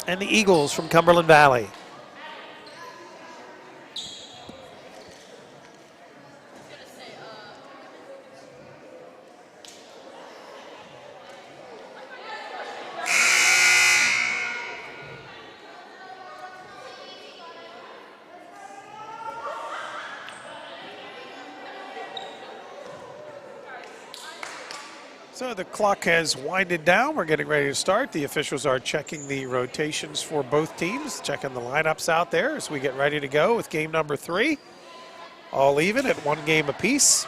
and the Eagles from Cumberland Valley. So the clock has winded down. We're getting ready to start. The officials are checking the rotations for both teams, checking the lineups out there as we get ready to go with game number 3. All even at 1 game apiece.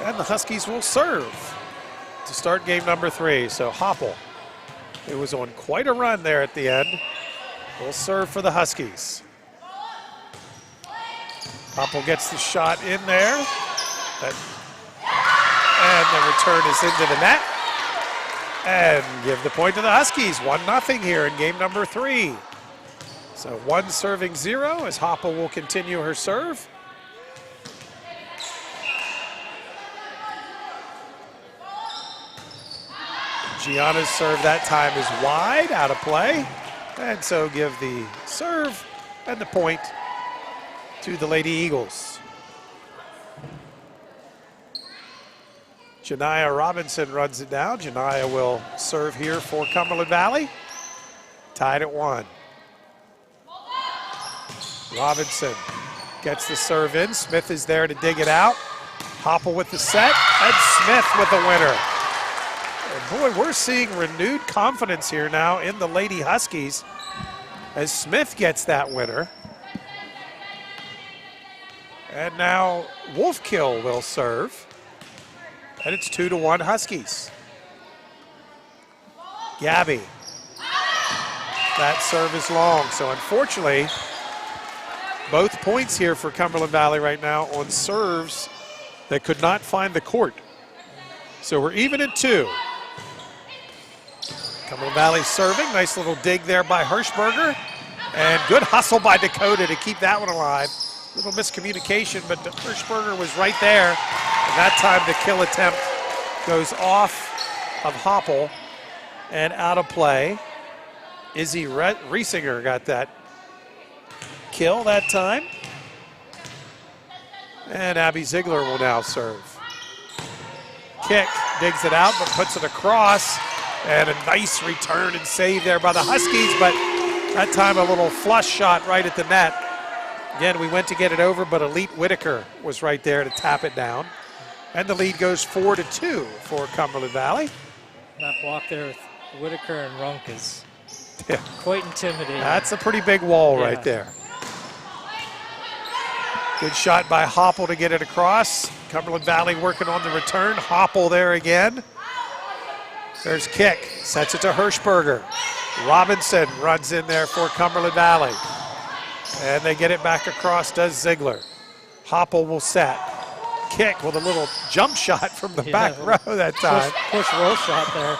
And the Huskies will serve to start game number 3. So Hoppel, who was on quite a run there at the end, will serve for the Huskies. Hoppel gets the shot in there. And the return is into the net. And give the point to the Huskies. 1-0 here in game number 3. So 1 serving 0 as Hoppel will continue her serve. Gianna's serve that time is wide, out of play. And so give the serve and the point to the Lady Eagles. Janiyah Robinson runs it down. Janiyah will serve here for Cumberland Valley. Tied at 1. Robinson gets the serve in. Smith is there to dig it out. Hoppel with the set, and Smith with the winner. And boy, we're seeing renewed confidence here now in the Lady Huskies as Smith gets that winner. And now Wolfkill will serve. And it's 2-1 Huskies. Gabby. That serve is long. So unfortunately, both points here for Cumberland Valley right now on serves that could not find the court. So we're even at 2. Cumberland Valley serving. Nice little dig there by Hirschberger. And good hustle by Dakota to keep that one alive. Little miscommunication, but Hirschberger was right there. And that time the kill attempt goes off of Hoppel and out of play. Izzy Riesinger got that kill that time. And Abby Ziegler will now serve. Kick, digs it out, but puts it across. And a nice return and save there by the Huskies, but that time a little flush shot right at the net. Again, we went to get it over, but Elite Whitaker was right there to tap it down. And the lead goes 4-2 for Cumberland Valley. That block there with Whitaker and Runk is quite intimidating. That's a pretty big wall right there. Good shot by Hoppel to get it across. Cumberland Valley working on the return. Hoppel there again. There's kick, sets it to Hirschberger. Robinson runs in there for Cumberland Valley. And they get it back across, does Ziegler. Hoppel will set. Kick with a little jump shot from the back row that time. Push roll shot there.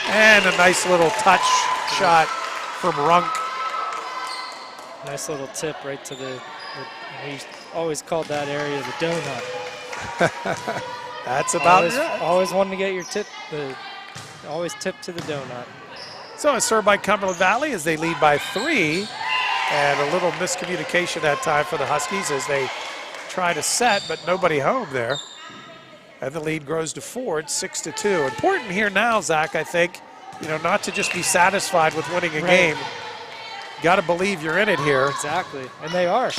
And a nice little touch shot from Runk. Nice little tip right to the we always called that area the donut. That's about always, right. Always wanting to get your tip, always tip to the donut. So it's served by Cumberland Valley as they lead by 3. And a little miscommunication that time for the Huskies as they try to set, but nobody home there. And the lead grows to 4. It's 6-2. Important here now, Zach, I think, not to just be satisfied with winning a game. You got to believe you're in it here. Exactly, and they are.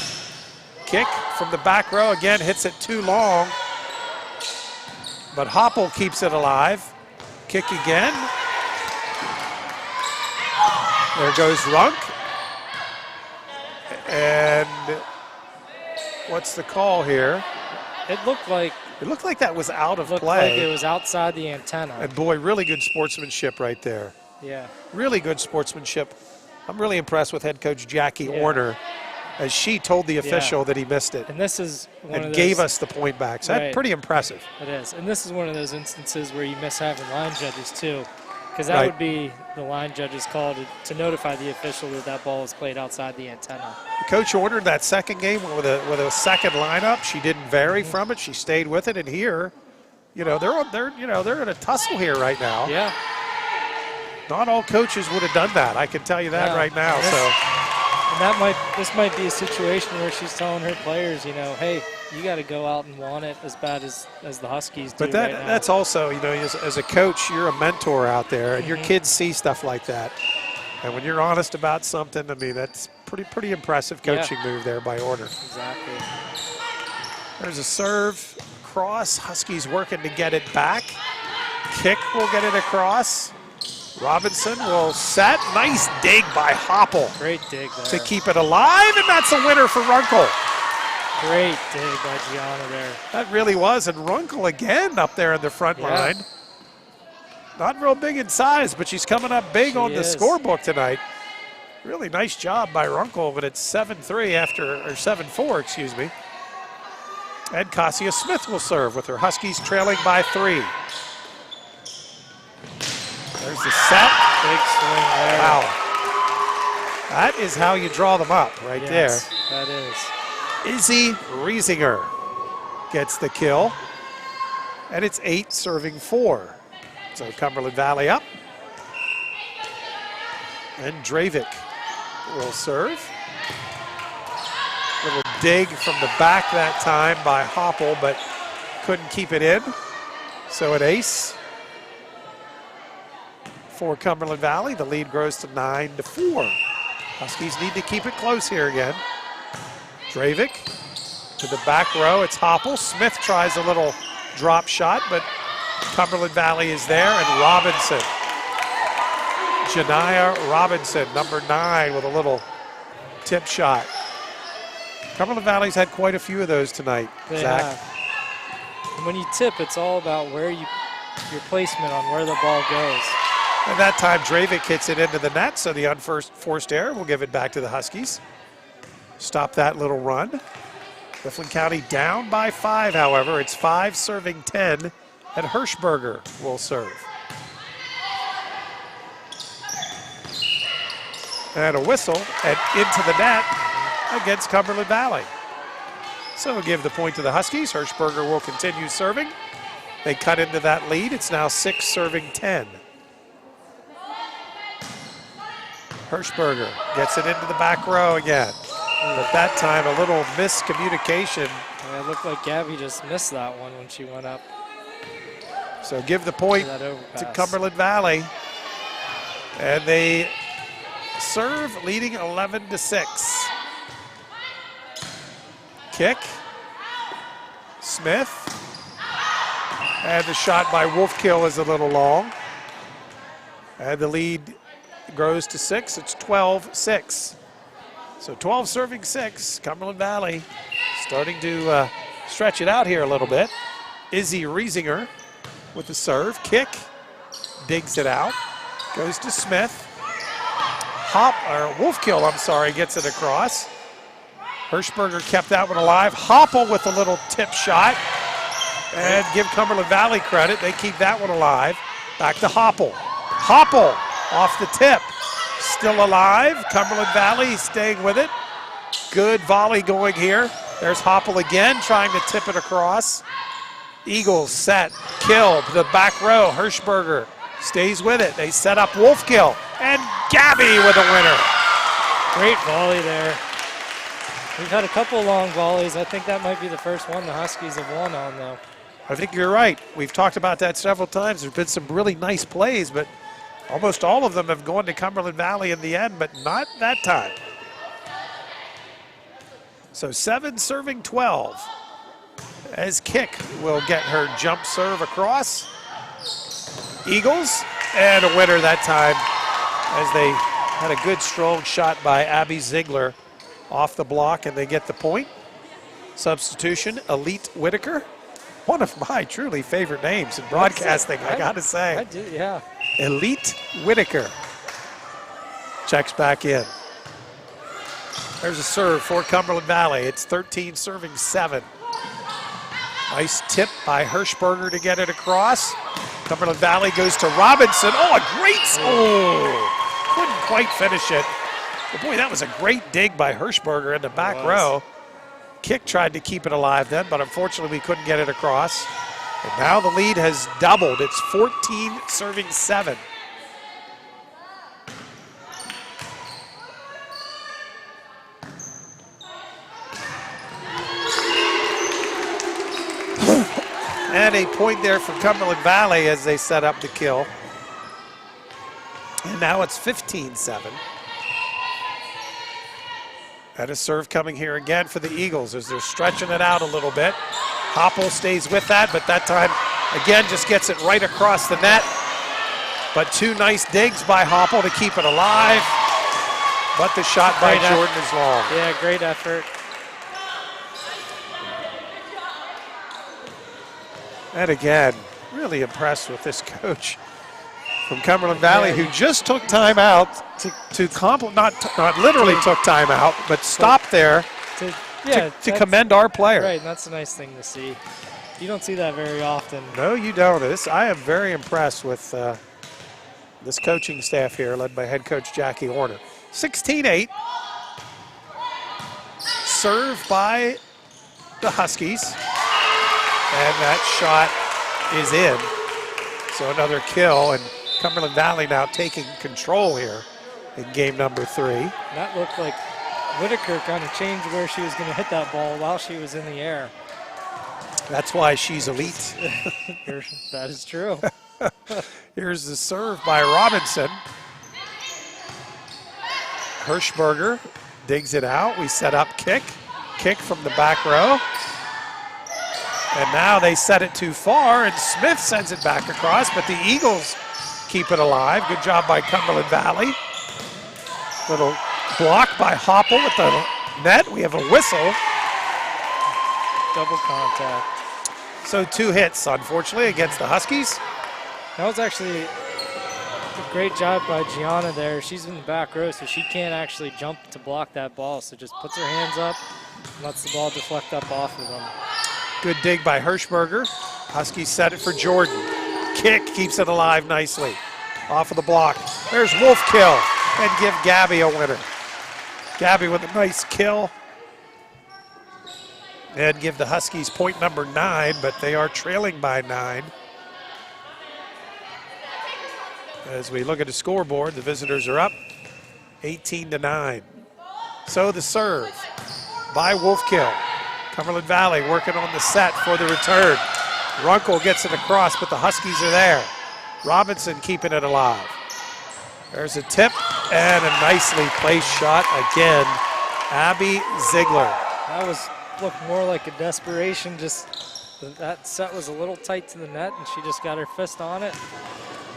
Kick from the back row, again, hits it too long. But Hoppel keeps it alive. Kick again. There goes Runk. And what's the call here? It looked like that was out of looked play. like it was outside the antenna. And boy, really good sportsmanship right there. Yeah. Really good sportsmanship. I'm really impressed with head coach Jackie Orner as she told the official that he missed it. And this is one of and those, gave us the point back. So that's pretty impressive. It is. And this is one of those instances where you miss having line judges too. Because that would be the line judge's call to notify the official that that ball is played outside the antenna. Coach ordered that second game with a second lineup. She didn't vary from it. She stayed with it. And here, you know, they're in a tussle here right now. Yeah. Not all coaches would have done that. I can tell you that right now. And this might be a situation where she's telling her players, you know, hey, you got to go out and want it as bad as the Huskies do. But that's also, you know, as a coach, you're a mentor out there, and your kids see stuff like that. And when you're honest about something, I mean, that's pretty impressive coaching move there by Order. Exactly. There's a serve, cross. Huskies working to get it back. Kick will get it across. Robinson will set. Nice dig by Hoppel. Great dig there. To keep it alive, and that's a winner for Runkle. Great dig by Gianna there. That really was, and Runkle again up there in the front line. Not real big in size, but she's coming up big on the scorebook tonight. Really nice job by Runkle, but it's 7-3 or 7-4, excuse me. And Cassia Smith will serve with her Huskies trailing by 3. There's the set. Big swing there. Wow. That is how you draw them up right there. That is. Izzy Riesinger gets the kill. And it's 8 serving 4. So Cumberland Valley up. And Dravik will serve. Little dig from the back that time by Hoppel, but couldn't keep it in. So an ace for Cumberland Valley. The lead grows to 9-4. Huskies need to keep it close here again. Dravik to the back row. It's Hoppel. Smith tries a little drop shot, but Cumberland Valley is there, and Robinson. Janiyah Robinson, number 9, with a little tip shot. Cumberland Valley's had quite a few of those tonight, Zach. And when you tip, it's all about where your placement on where the ball goes. And that time, Dravik hits it into the net, so the unforced error will give it back to the Huskies. Stop that little run. Mifflin County down by 5, however. It's 5 serving 10, and Hirschberger will serve. And a whistle and into the net against Cumberland Valley. So we'll give the point to the Huskies. Hirschberger will continue serving. They cut into that lead. It's now 6 serving 10. Hirschberger gets it into the back row again. But that time, a little miscommunication. Yeah, it looked like Gabby just missed that one when she went up. So give the point to Cumberland Valley. And they serve leading 11-6. Kick. Smith. And the shot by Wolfkill is a little long. And the lead grows to 6. It's 12-6. So 12 serving 6. Cumberland Valley starting to stretch it out here a little bit. Izzy Riesinger with the serve. Kick. Digs it out. Goes to Smith. Wolfkill, I'm sorry, gets it across. Hirschberger kept that one alive. Hoppel with a little tip shot. And give Cumberland Valley credit. They keep that one alive. Back to Hoppel. Hoppel off the tip. Still alive. Cumberland Valley staying with it. Good volley going here. There's Hoppel again trying to tip it across. Eagles set. Kill to the back row. Hirschberger stays with it. They set up Wolfkill. And Gabby with a winner. Great volley there. We've had a couple long volleys. I think that might be the first one the Huskies have won on, though. I think you're right. We've talked about that several times. There's been some really nice plays, but almost all of them have gone to Cumberland Valley in the end, but not that time. So 7 serving 12. As Kick will get her jump serve across. Eagles, and a winner that time as they Had a good, strong shot by Abby Ziegler off the block, and they get the point. Substitution, Elite Whitaker. One of my truly favorite names in broadcasting, I got to say. I do, yeah. Elite Whitaker checks back in. There's a serve for Cumberland Valley. It's 13 serving 7. Nice tip by Hirschberger to get it across. Cumberland Valley goes to Robinson. Oh, a great, couldn't quite finish it. But boy, that was a great dig by Hirschberger in the back row. Kick tried to keep it alive then, but unfortunately we couldn't get it across. And now the lead has doubled. It's 14 serving 7. And a point there for Cumberland Valley as they set up the kill. And now it's 15-7. And a serve coming here again for the Eagles as they're stretching it out a little bit. Hoppel stays with that, but that time, again, just gets it right across the net. But 2 nice digs by Hoppel to keep it alive. But the shot by Jordan is long. Yeah, great effort. And again, really impressed with this coach from Cumberland Valley who just took time out to compliment, not literally took time out, but stopped there to commend our player. Right, and that's a nice thing to see. You don't see that very often. No, you don't. I am very impressed with this coaching staff here, led by head coach Jackie Horner. 16-8. Serve by the Huskies. And that shot is in. So another kill, and Cumberland Valley now taking control here in game number 3. That looked like Whitaker kind of changed where she was going to hit that ball while she was in the air. That's why she's elite. That is true. Here's the serve by Robinson. Hirschberger digs it out. We set up kick. Kick from the back row. And now they set it too far, and Smith sends it back across, but the Eagles keep it alive. Good job by Cumberland Valley. Little block by Hoppel with the net. We have a whistle. Double contact. So 2 hits, unfortunately, against the Huskies. That was actually a great job by Gianna there. She's in the back row, so she can't actually jump to block that ball, so just puts her hands up and lets the ball deflect up off of them. Good dig by Hirschberger. Huskies set it for Jordan. Kick keeps it alive nicely. Off of the block. There's Wolf kill. And give Gabby a winner. Gabby with a nice kill. And give the Huskies point number 9, but they are trailing by 9. As we look at the scoreboard, the visitors are up 18-9. So the serve by Wolfkill. Cumberland Valley working on the set for the return. Runkle gets it across, but the Huskies are there. Robinson keeping it alive. There's a tip and a nicely placed shot again. Abby Ziegler. That looked more like a desperation. Just that set was a little tight to the net, and she just got her fist on it,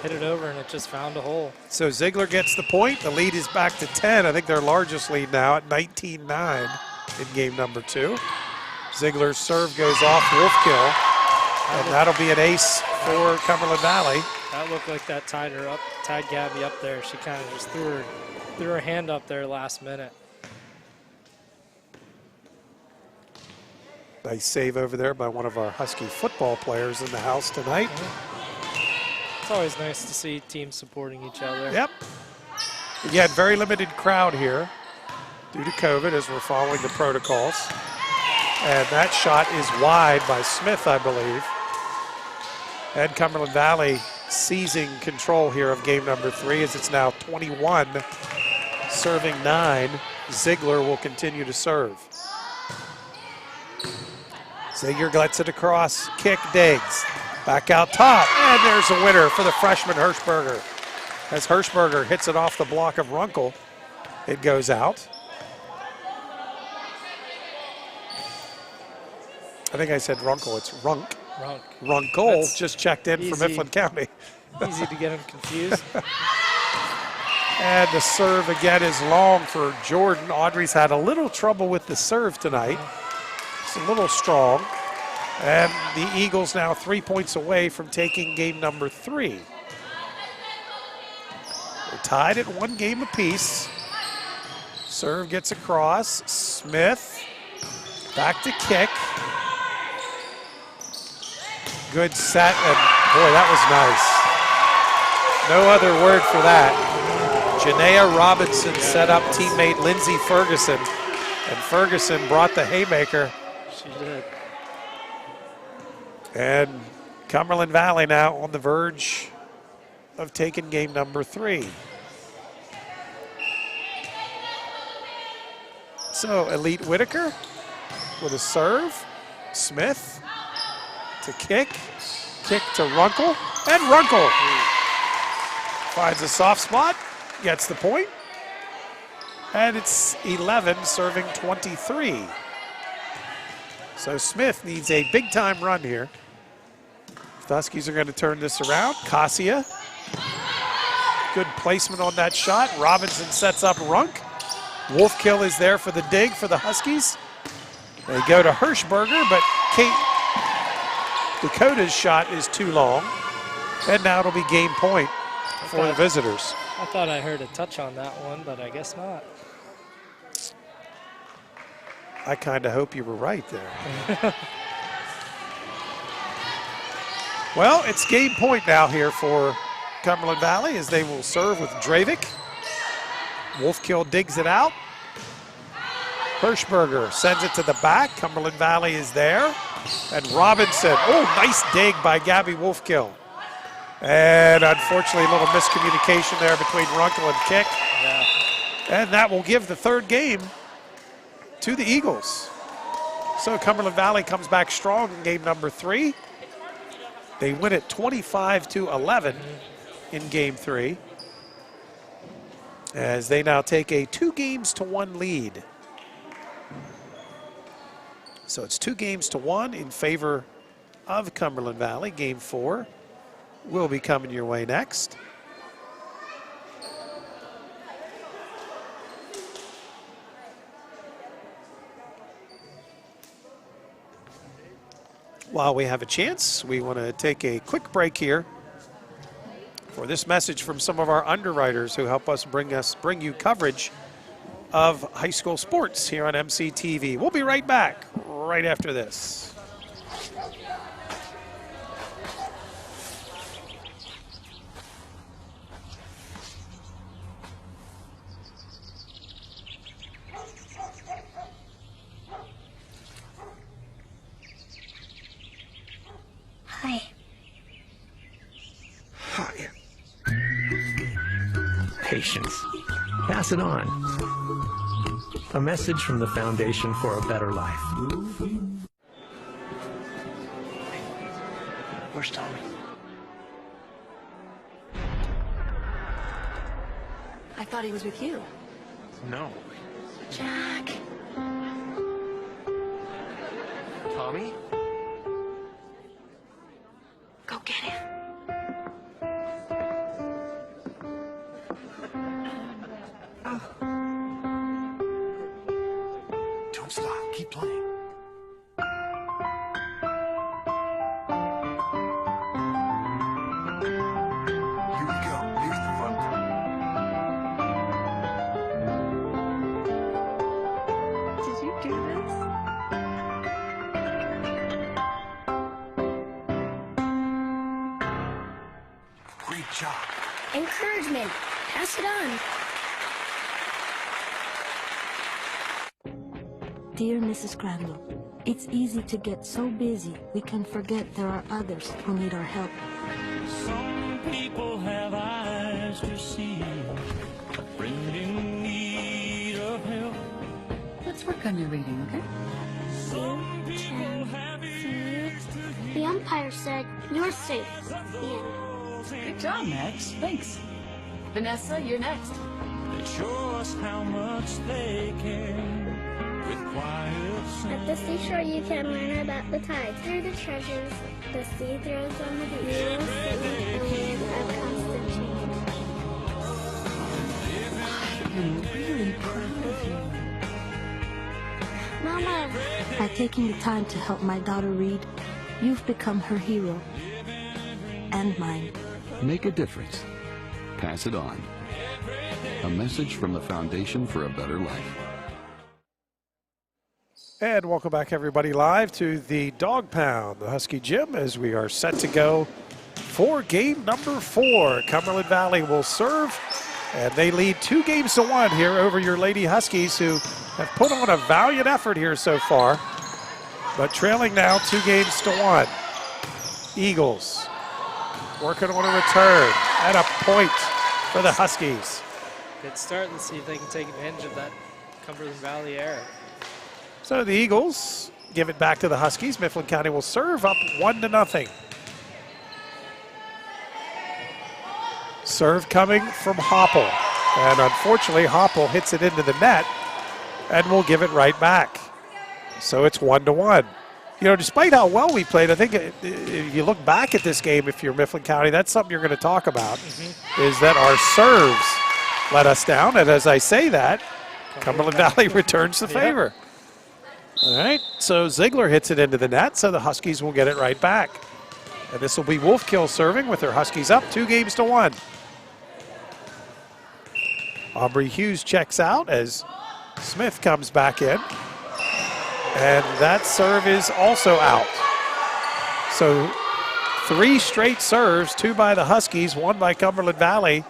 hit it over, and it just found a hole. So Ziegler gets the point. The lead is back to 10. I think their largest lead now at 19-9 in game number 2. Ziegler's serve goes off, Wolfkill, and that'll be an ace for Cumberland Valley. That looked like that tied Gabby up there. She kind of just threw her hand up there last minute. Nice save over there by one of our Husky football players in the house tonight. It's always nice to see teams supporting each other. Yep. Again, very limited crowd here due to COVID as we're following the protocols. And that shot is wide by Smith, I believe. And Cumberland Valley seizing control here of game number 3 as it's now 21, serving 9. Ziegler will continue to serve. Ziegler lets it across, kick, digs. Back out top, and there's a winner for the freshman Hirschberger. As Hirschberger hits it off the block of Runkle, it goes out. I think I said Runkle, it's Runk. Runkle just checked in from Mifflin County. Easy to get him confused. And the serve again is long for Jordan. Audrey's had a little trouble with the serve tonight. It's a little strong. And the Eagles now 3 points away from taking game number 3. They're tied at 1 game apiece. Serve gets across. Smith back to kick. Good set, and boy, that was nice. No other word for that. Janaea Robinson set up teammate Lindsey Ferguson, and Ferguson brought the haymaker. She did. And Cumberland Valley now on the verge of taking game number 3. So Elite Whitaker with a serve. Smith to kick to Runkle, and Runkle finds a soft spot, gets the point, and it's 11 serving 23. So Smith needs a big time run here. The Huskies are going to turn this around. Cassia, good placement on that shot. Robinson sets up Runk. Wolfkill is there for the dig for the Huskies. They go to Hirschberger, but Dakota's shot is too long. And now it'll be game point for the visitors. I thought I heard a touch on that one, but I guess not. I kind of hope you were right there. Well, it's game point now here for Cumberland Valley as they will serve with Dravik. Wolfkill digs it out. Hirschberger sends it to the back. Cumberland Valley is there. And Robinson, oh, nice dig by Gabby Wolfkill. And unfortunately, a little miscommunication there between Runkle and Kick. Yeah. And that will give the third game to the Eagles. So Cumberland Valley comes back strong in game number 3. They win it 25-11 in game 3. As they now take a 2-1 lead. So it's 2-1 in favor of Cumberland Valley. Game 4 will be coming your way next. While we have a chance, we want to take a quick break here for this message from some of our underwriters who help us bring you coverage of high school sports here on MCTV. We'll be right back right after this. Hi. Hi. Patience. Pass it on. A message from the Foundation for a Better Life. Where's Tommy? I thought he was with you. No. Jack. Tommy? Go get him. Don't stop. Keep playing. Here we go. Here's the fun part. Did you do this? Great job. Encouragement. Pass it on. Dear Mrs. Crandall, it's easy to get so busy we can forget there are others who need our help. Some people have eyes to see, a friend in need of help. Let's work on your reading, okay? You can see. The umpire said you're safe. The end. Good job, Max. Thanks. Vanessa, you're next. They show us how much they care. With quiet At the seashore, you can learn about the tides. Through the treasures the sea throws on the beach. You will see a land of constant change. I'm really proud of you. Mama. By taking the time to help my daughter read, you've become her hero. And mine. Make a difference. Pass it on. A message from the Foundation for a Better Life. And welcome back, everybody, live to the Dog Pound, the Husky Gym, as we are set to go for game number 4. Cumberland Valley will serve, and they lead 2-1 here over your Lady Huskies, who have put on a valiant effort here so far, but trailing now 2-1. Eagles working on a return and a point for the Huskies. Good start. Let's see if they can take advantage of that Cumberland Valley error. So the Eagles give it back to the Huskies. Mifflin County will serve up 1-0. Serve coming from Hopple. And unfortunately, Hopple hits it into the net and will give it right back. So it's 1-1. You know, despite how well we played, I think if you look back at this game, if you're Mifflin County, that's something you're going to talk about, is that our serves let us down. And as I say that, Cumberland Valley returns the favor. All right, so Ziegler hits it into the net, so the Huskies will get it right back. And this will be Wolfkill serving with their Huskies up 2-1. Aubrey Hughes checks out as Smith comes back in. And that serve is also out. So 3 straight serves, 2 by the Huskies, 1 by Cumberland Valley,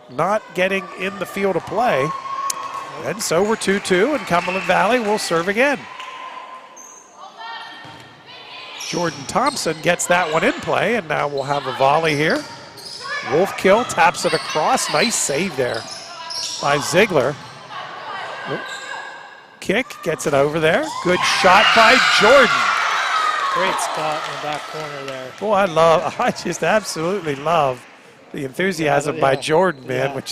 not getting in the field of play. And so we're 2-2, and Cumberland Valley will serve again. Jordan Thompson gets that one in play, and now we'll have a volley here. Wolfkill taps it across. Nice save there by Ziegler. Kick, gets it over there. Good shot by Jordan. Great spot in the back corner there. Boy, I just absolutely love the enthusiasm by Jordan, man, when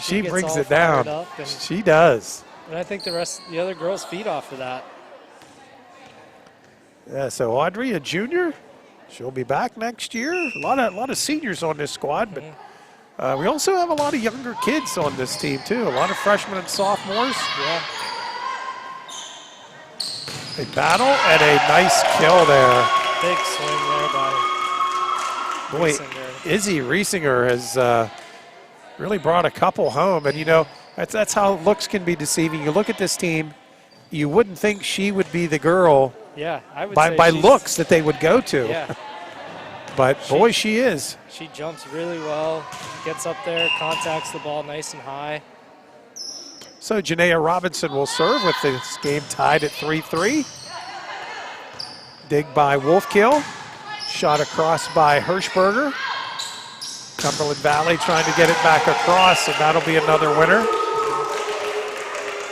she brings it down. She does. And I think the other girls feed off of that. Yeah, so Audrey, a junior, she'll be back next year. A lot of seniors on this squad, but we also have a lot of younger kids on this team too. A lot of freshmen and sophomores. Yeah. They battle and a nice kill there. Big swing there by Boy, Riesinger. Izzy Riesinger has really brought a couple home, and you know that's how looks can be deceiving. You look at this team, you wouldn't think she would be the girl. Yeah, I would by say looks that they would go to. Yeah. But boy, she is. She jumps really well, gets up there, contacts the ball nice and high. So Janaea Robinson will serve with this game tied at 3-3. Dig by Wolfkill. Shot across by Hirschberger. Cumberland Valley trying to get it back across, and that'll be another winner.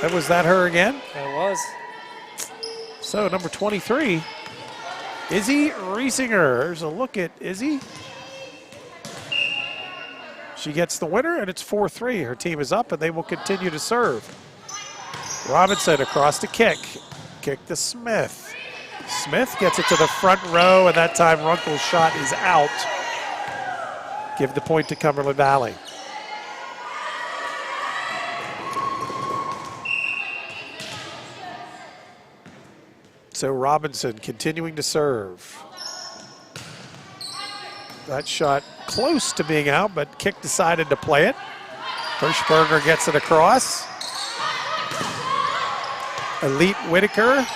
And was that her again? It was. So number 23, Izzy Riesinger. There's a look at Izzy. She gets the winner, and it's 4-3. Her team is up, and they will continue to serve. Robinson across to kick. Kick to Smith. Smith gets it to the front row, and that time Runkle's shot is out. Give the point to Cumberland Valley. So Robinson continuing to serve. That shot close to being out, but Kick decided to play it. Hirschberger gets it across. Elite Whitaker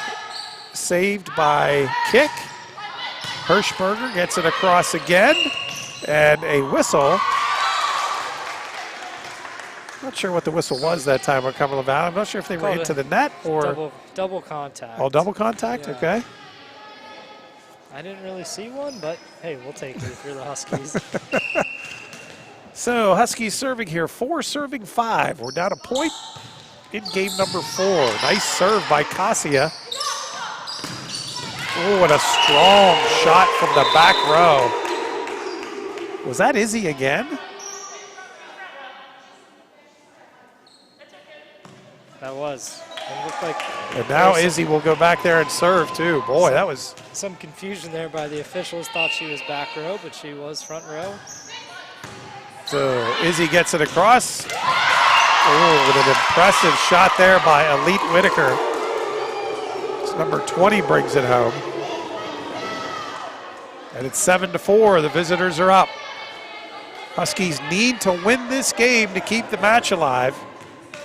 saved by Kick. Hirschberger gets it across again, and a whistle. Not sure what the whistle was that time on Cumberland Valley. I'm not sure if they were into the net or double contact. Oh, double contact. Yeah. Okay. I didn't really see one, but hey, we'll take it if you're the Huskies. So Huskies serving here, 4 serving 5. We're down a point in game number 4. Nice serve by Cassia. Oh, what a strong shot from the back row. Was that Izzy again? That was. It looked like. And now Izzy will go back there and serve too. Boy, that was. Some confusion there by the officials. Thought she was back row, but she was front row. So Izzy gets it across. Oh, with an impressive shot there by Elite Whitaker. It's number 20 brings it home. And it's 7-4. The visitors are up. Huskies need to win this game to keep the match alive.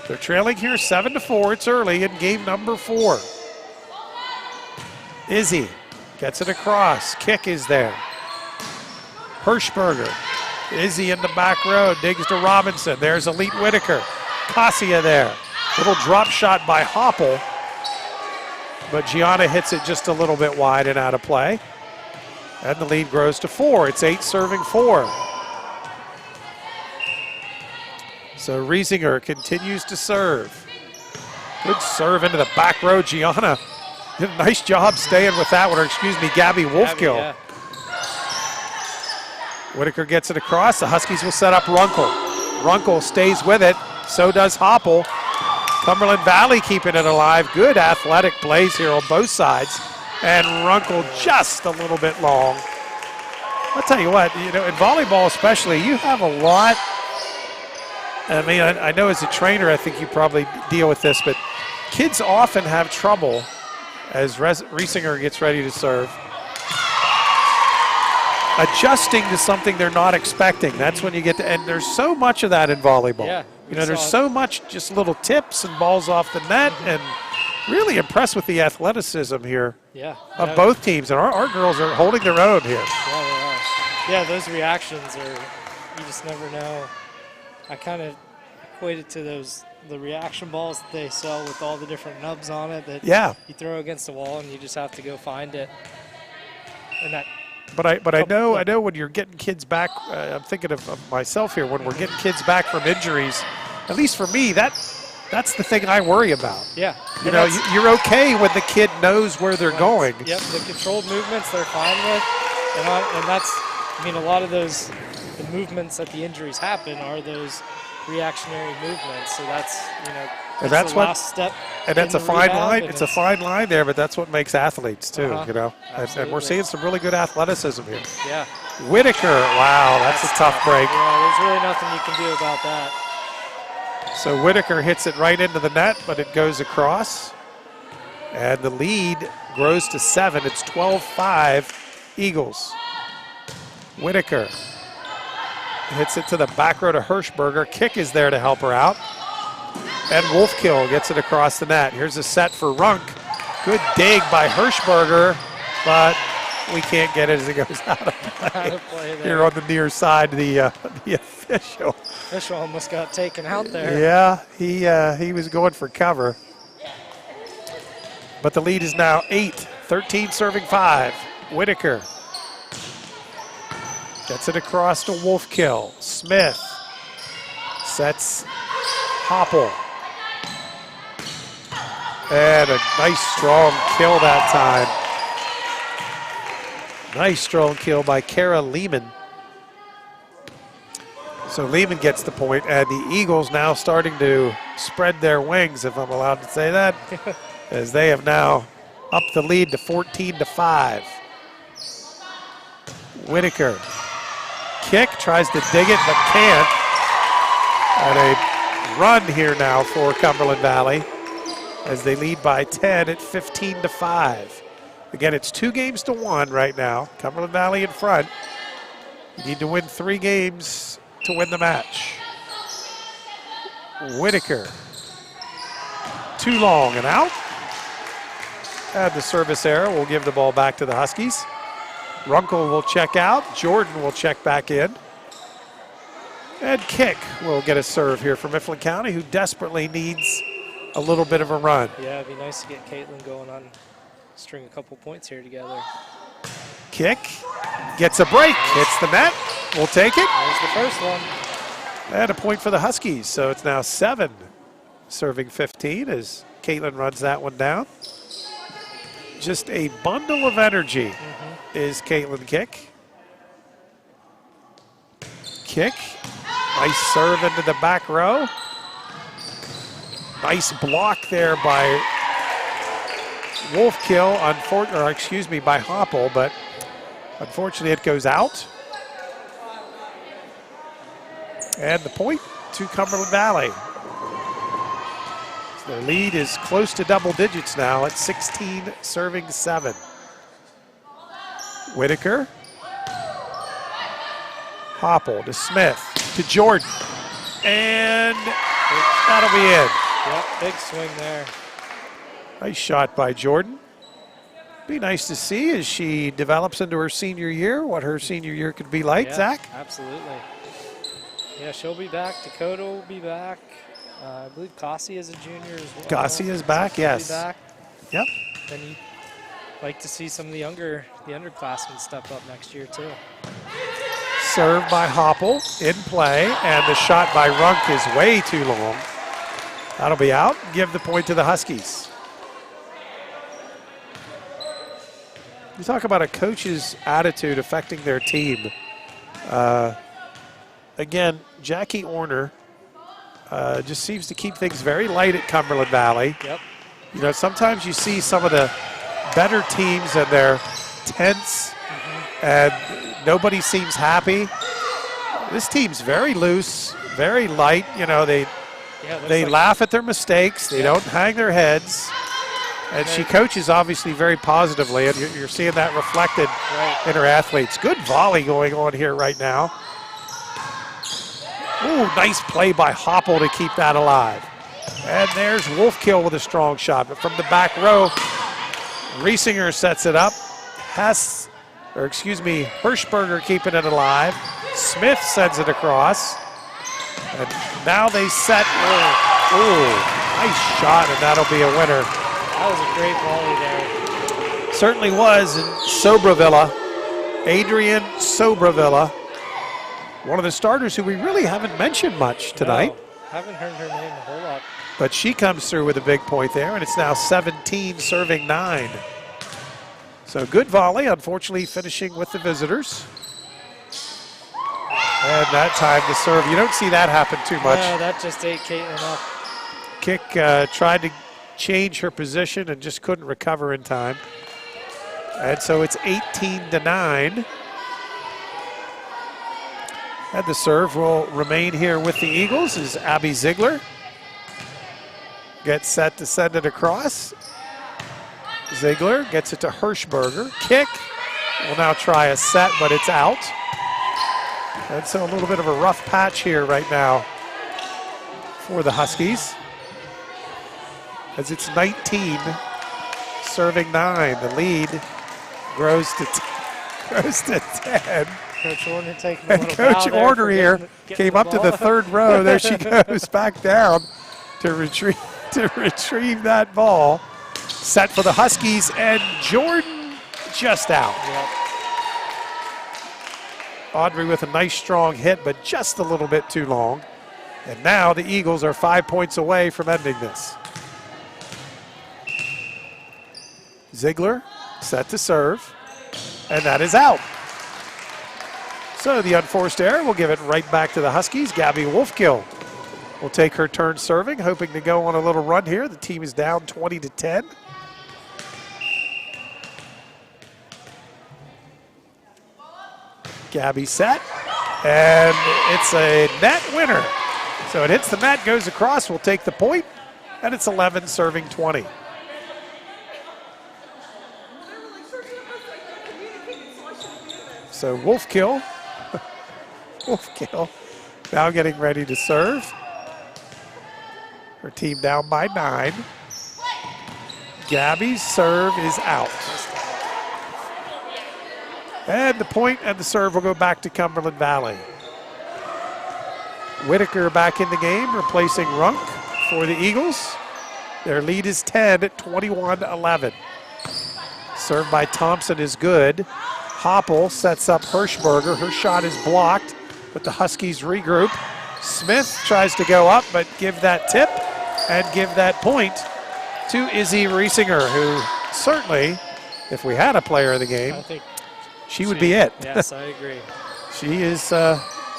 They're trailing here 7-4. It's early in game number 4. Izzy gets it across. Kick is there. Hirschberger. Izzy in the back row. Digs to Robinson. There's Elite Whitaker. Cassia there. Little drop shot by Hopple. But Gianna hits it just a little bit wide and out of play. And the lead grows to 4. It's 8 serving 4. So Riesinger continues to serve. Good serve into the back row. Gianna did a nice job staying with that one, or excuse me, Gabby Wolfkill. Yeah. Whitaker gets it across. The Huskies will set up Runkle. Runkle stays with it. So does Hopple. Cumberland Valley keeping it alive. Good athletic plays here on both sides. And Runkle just a little bit long. I'll tell you what, in volleyball especially, you have a lot. I mean, I know as a trainer, I think you probably deal with this, but kids often have trouble as Riesinger gets ready to serve, adjusting to something they're not expecting. That's when you get to, and there's so much of that in volleyball. Yeah, there's so much just little tips and balls off the net, and really impressed with the athleticism here of both teams. And our girls are holding their own here. Yeah, they are. Yeah, those reactions are, you just never know. I kind of equate it to the reaction balls that they sell with all the different nubs on it that you throw against the wall and you just have to go find it. And that. But I know when you're getting kids back, I'm thinking of myself here, when we're getting kids back from injuries, at least for me, that's the thing I worry about. Yeah. You're okay when the kid knows where they're going. Yep, the controlled movements they're fine with. And that's, I mean, a lot of those, the movements that the injuries happen are those reactionary movements. So that's, and that's the last step. And that's a fine line. It's a fine line there, but that's what makes athletes too, And we're seeing some really good athleticism here. Yeah. Whitaker, wow, that's a tough break. Yeah, there's really nothing you can do about that. So Whitaker hits it right into the net, but it goes across. And the lead grows to 7. It's 12-5 Eagles. Whitaker hits it to the back row to Hirschberger. Kick is there to help her out. And Wolfkill gets it across the net. Here's a set for Runk. Good dig by Hirschberger, but we can't get it as it goes out of play. Here on the near side, the official. Official almost got taken out there. Yeah, he was going for cover. But the lead is now 8, 13 serving 5. Whitaker gets it across to Wolfkill. Smith sets Hopple. And a nice strong kill that time. Nice strong kill by Kara Lehman. So Lehman gets the point, and the Eagles now starting to spread their wings, if I'm allowed to say that, as they have now upped the lead to 14-5. Whitaker. Kick, tries to dig it, but can't. And a run here now for Cumberland Valley as they lead by 10 at 15-5. Again, it's 2-1 right now. Cumberland Valley in front. You need to win 3 games to win the match. Whitaker. Too long and out. And the service error will give the ball back to the Huskies. Runkle will check out. Jordan will check back in. And Kick will get a serve here for Mifflin County, who desperately needs a little bit of a run. Yeah, it'd be nice to get Caitlin going on, string a couple points here together. Kick, gets a break, hits the net, we'll take it. There's the first one. And a point for the Huskies, so it's now 7, serving 15 as Caitlin runs that one down. Just a bundle of energy is Caitlin Kick. Kick, nice serve into the back row. Nice block there by Wolfkill, by Hopple, but unfortunately it goes out. And the point to Cumberland Valley. Their lead is close to double digits now at 16 serving 7. Whitaker. Hopple to Smith to Jordan. And that'll be in. Yep, big swing there. Nice shot by Jordan. Be nice to see as she develops into her senior year, what her senior year could be like, Yeah, Zach. Absolutely. Yeah, she'll be back. Dakota will be back. I believe Cassie is a junior as well. Cassie is back, yes. Be back. Yep. Then you'd like to see some of the underclassmen step up next year too. Serve by Hopple in play, and the shot by Runk is way too long. That'll be out. Give the point to the Huskies. You talk about a coach's attitude affecting their team. Again, Jackie Orner just seems to keep things very light at Cumberland Valley. Yep. You know, sometimes you see some of the better teams and they're tense and nobody seems happy. This team's very loose, very light. You know, they laugh at their mistakes. They don't hang their heads. And she coaches obviously very positively, and you're seeing that reflected in her athletes. Good volley going on here right now. Ooh, nice play by Hopple to keep that alive. And there's Wolfkill with a strong shot, but from the back row, Riesinger sets it up. Hirschberger keeping it alive. Smith sends it across. And now they set. Ooh, nice shot, and that'll be a winner. That was a great volley there. Certainly was. And Sobrevilla, Adrian Sobrevilla, one of the starters who we really haven't mentioned much tonight. No, haven't heard her name a whole lot. But she comes through with a big point there, and it's now 17 serving 9. So good volley, unfortunately finishing with the visitors. And that time to serve. You don't see that happen too much. No, that just ate Caitlin up. Kick tried to change her position and just couldn't recover in time. And so it's 18-9. And the serve will remain here with the Eagles as Abby Ziegler gets set to send it across. Ziegler gets it to Hirschberger. Kick. Will now try a set, but it's out. And so a little bit of a rough patch here right now for the Huskies, as it's 19 serving 9. The lead grows to 10. Coach Orner taking a and little Coach bow there Orner for here getting came the up to the ball. third row. There she goes back down to retrieve that ball. Set for the Huskies, and Jordan just out. Yep. Audrey with a nice strong hit, but just a little bit too long. And now the Eagles are 5 points away from ending this. Ziegler set to serve, and that is out. So the unforced error will give it right back to the Huskies. Gabby Wolfkill will take her turn serving, hoping to go on a little run here. The team is down 20-10. Gabby set, and it's a net winner. So it hits the net, goes across, will take the point, and it's 11 serving 20. So Wolfkill now getting ready to serve. Her team down by 9. Gabby's serve is out. And the point and the serve will go back to Cumberland Valley. Whitaker back in the game, replacing Runk for the Eagles. Their lead is 10 at 21-11. Served by Thompson is good. Hopple sets up Hirschberger. Her shot is blocked, but the Huskies regroup. Smith tries to go up, but give that tip and give that point to Izzy Riesinger, who certainly, if we had a player of the game, I think she would be it. Yes, I agree. She is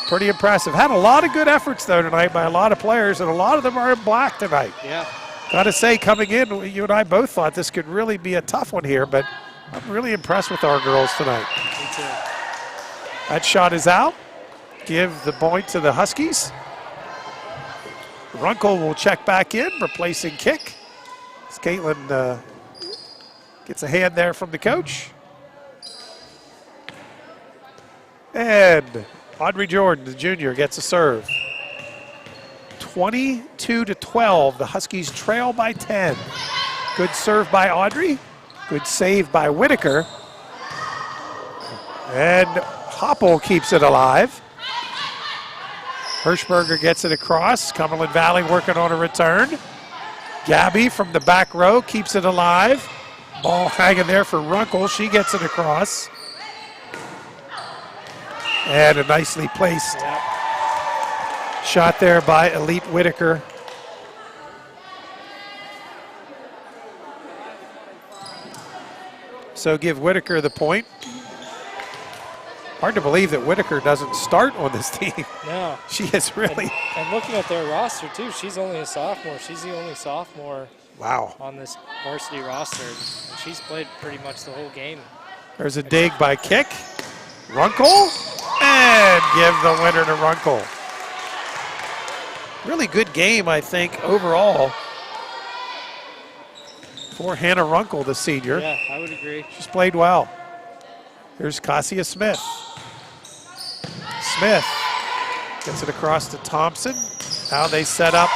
pretty impressive. Had a lot of good efforts, though, tonight by a lot of players, and a lot of them are in black tonight. Yeah. Got to say, coming in, you and I both thought this could really be a tough one here, but I'm really impressed with our girls tonight. Me too. That shot is out. Give the point to the Huskies. Runkle will check back in, replacing Kick. As Caitlin gets a hand there from the coach. And Audrey Jordan, the junior, gets a serve. 22-12, the Huskies trail by 10. Good serve by Audrey. Good save by Whitaker. And Hoppel keeps it alive. Hirschberger gets it across. Cumberland Valley working on a return. Gabby from the back row keeps it alive. Ball hanging there for Runkle. She gets it across. And a nicely placed shot there by Elite Whitaker. So give Whitaker the point. Hard to believe that Whitaker doesn't start on this team. No. She is really. And looking at their roster, too, she's only a sophomore. She's the only sophomore on this varsity roster. And she's played pretty much the whole game. There's a dig by Kick. Runkle. And give the winner to Runkle. Really good game, I think, overall for Hannah Runkle, the senior. Yeah, I would agree. She's played well. Here's Cassia Smith. Smith gets it across to Thompson. Now they set up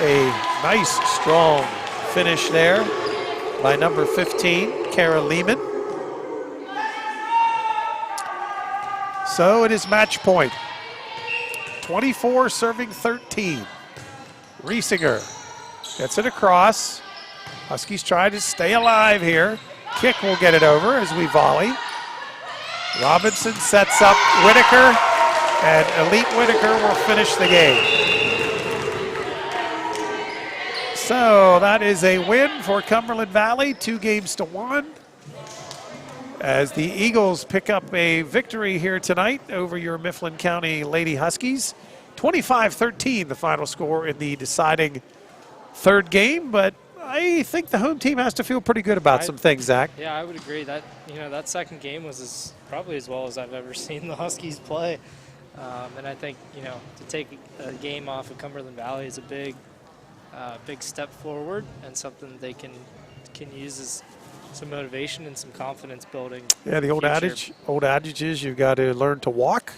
a nice, strong finish there by number 15, Kara Lehman. So it is match point. 24 serving 13. Riesinger gets it across. Huskies try to stay alive here. Kick will get it over as we volley. Robinson sets up Whitaker, and Elite Whitaker will finish the game. So that is a win for Cumberland Valley, 2-1. As the Eagles pick up a victory here tonight over your Mifflin County Lady Huskies. 25-13, the final score in the deciding third game, but I think the home team has to feel pretty good about some things, Zach. Yeah, I would agree. That that second game was probably as well as I've ever seen the Huskies play. And I think, to take a game off of Cumberland Valley is a big step forward and something they can use as some motivation and some confidence building. Yeah, the old adage is you've got to learn to walk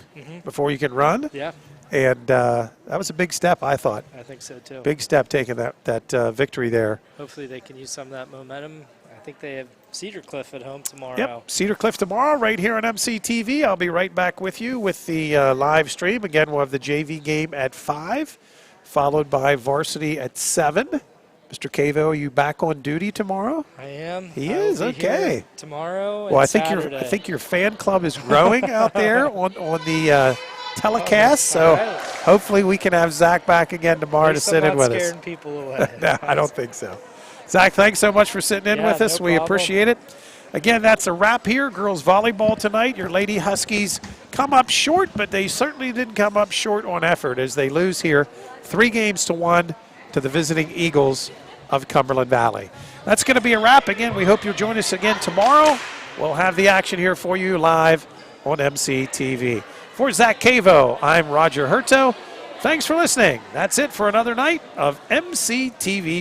before you can run. Yeah. And that was a big step, I thought. I think so, too. Big step taking that victory there. Hopefully they can use some of that momentum. I think they have Cedar Cliff at home tomorrow. Yep, Cedar Cliff tomorrow right here on MCTV. I'll be right back with you with the live stream. Again, we'll have the JV game at 5, followed by varsity at 7. Mr. Cavo, are you back on duty tomorrow? I am. He is, okay. Tomorrow and well, I think your fan club is growing out there on the telecast, so hopefully we can have Zach back again tomorrow to sit in with us. Scaring people away. No, I don't think so. Zach, thanks so much for sitting in with us. We appreciate it. Again, that's a wrap here. Girls volleyball tonight. Your Lady Huskies come up short, but they certainly didn't come up short on effort as they lose here 3-1 to the visiting Eagles of Cumberland Valley. That's going to be a wrap. Again, we hope you'll join us again tomorrow. We'll have the action here for you live on MCTV. For Zach Cavo, I'm Roger Herto. Thanks for listening. That's it for another night of MCTV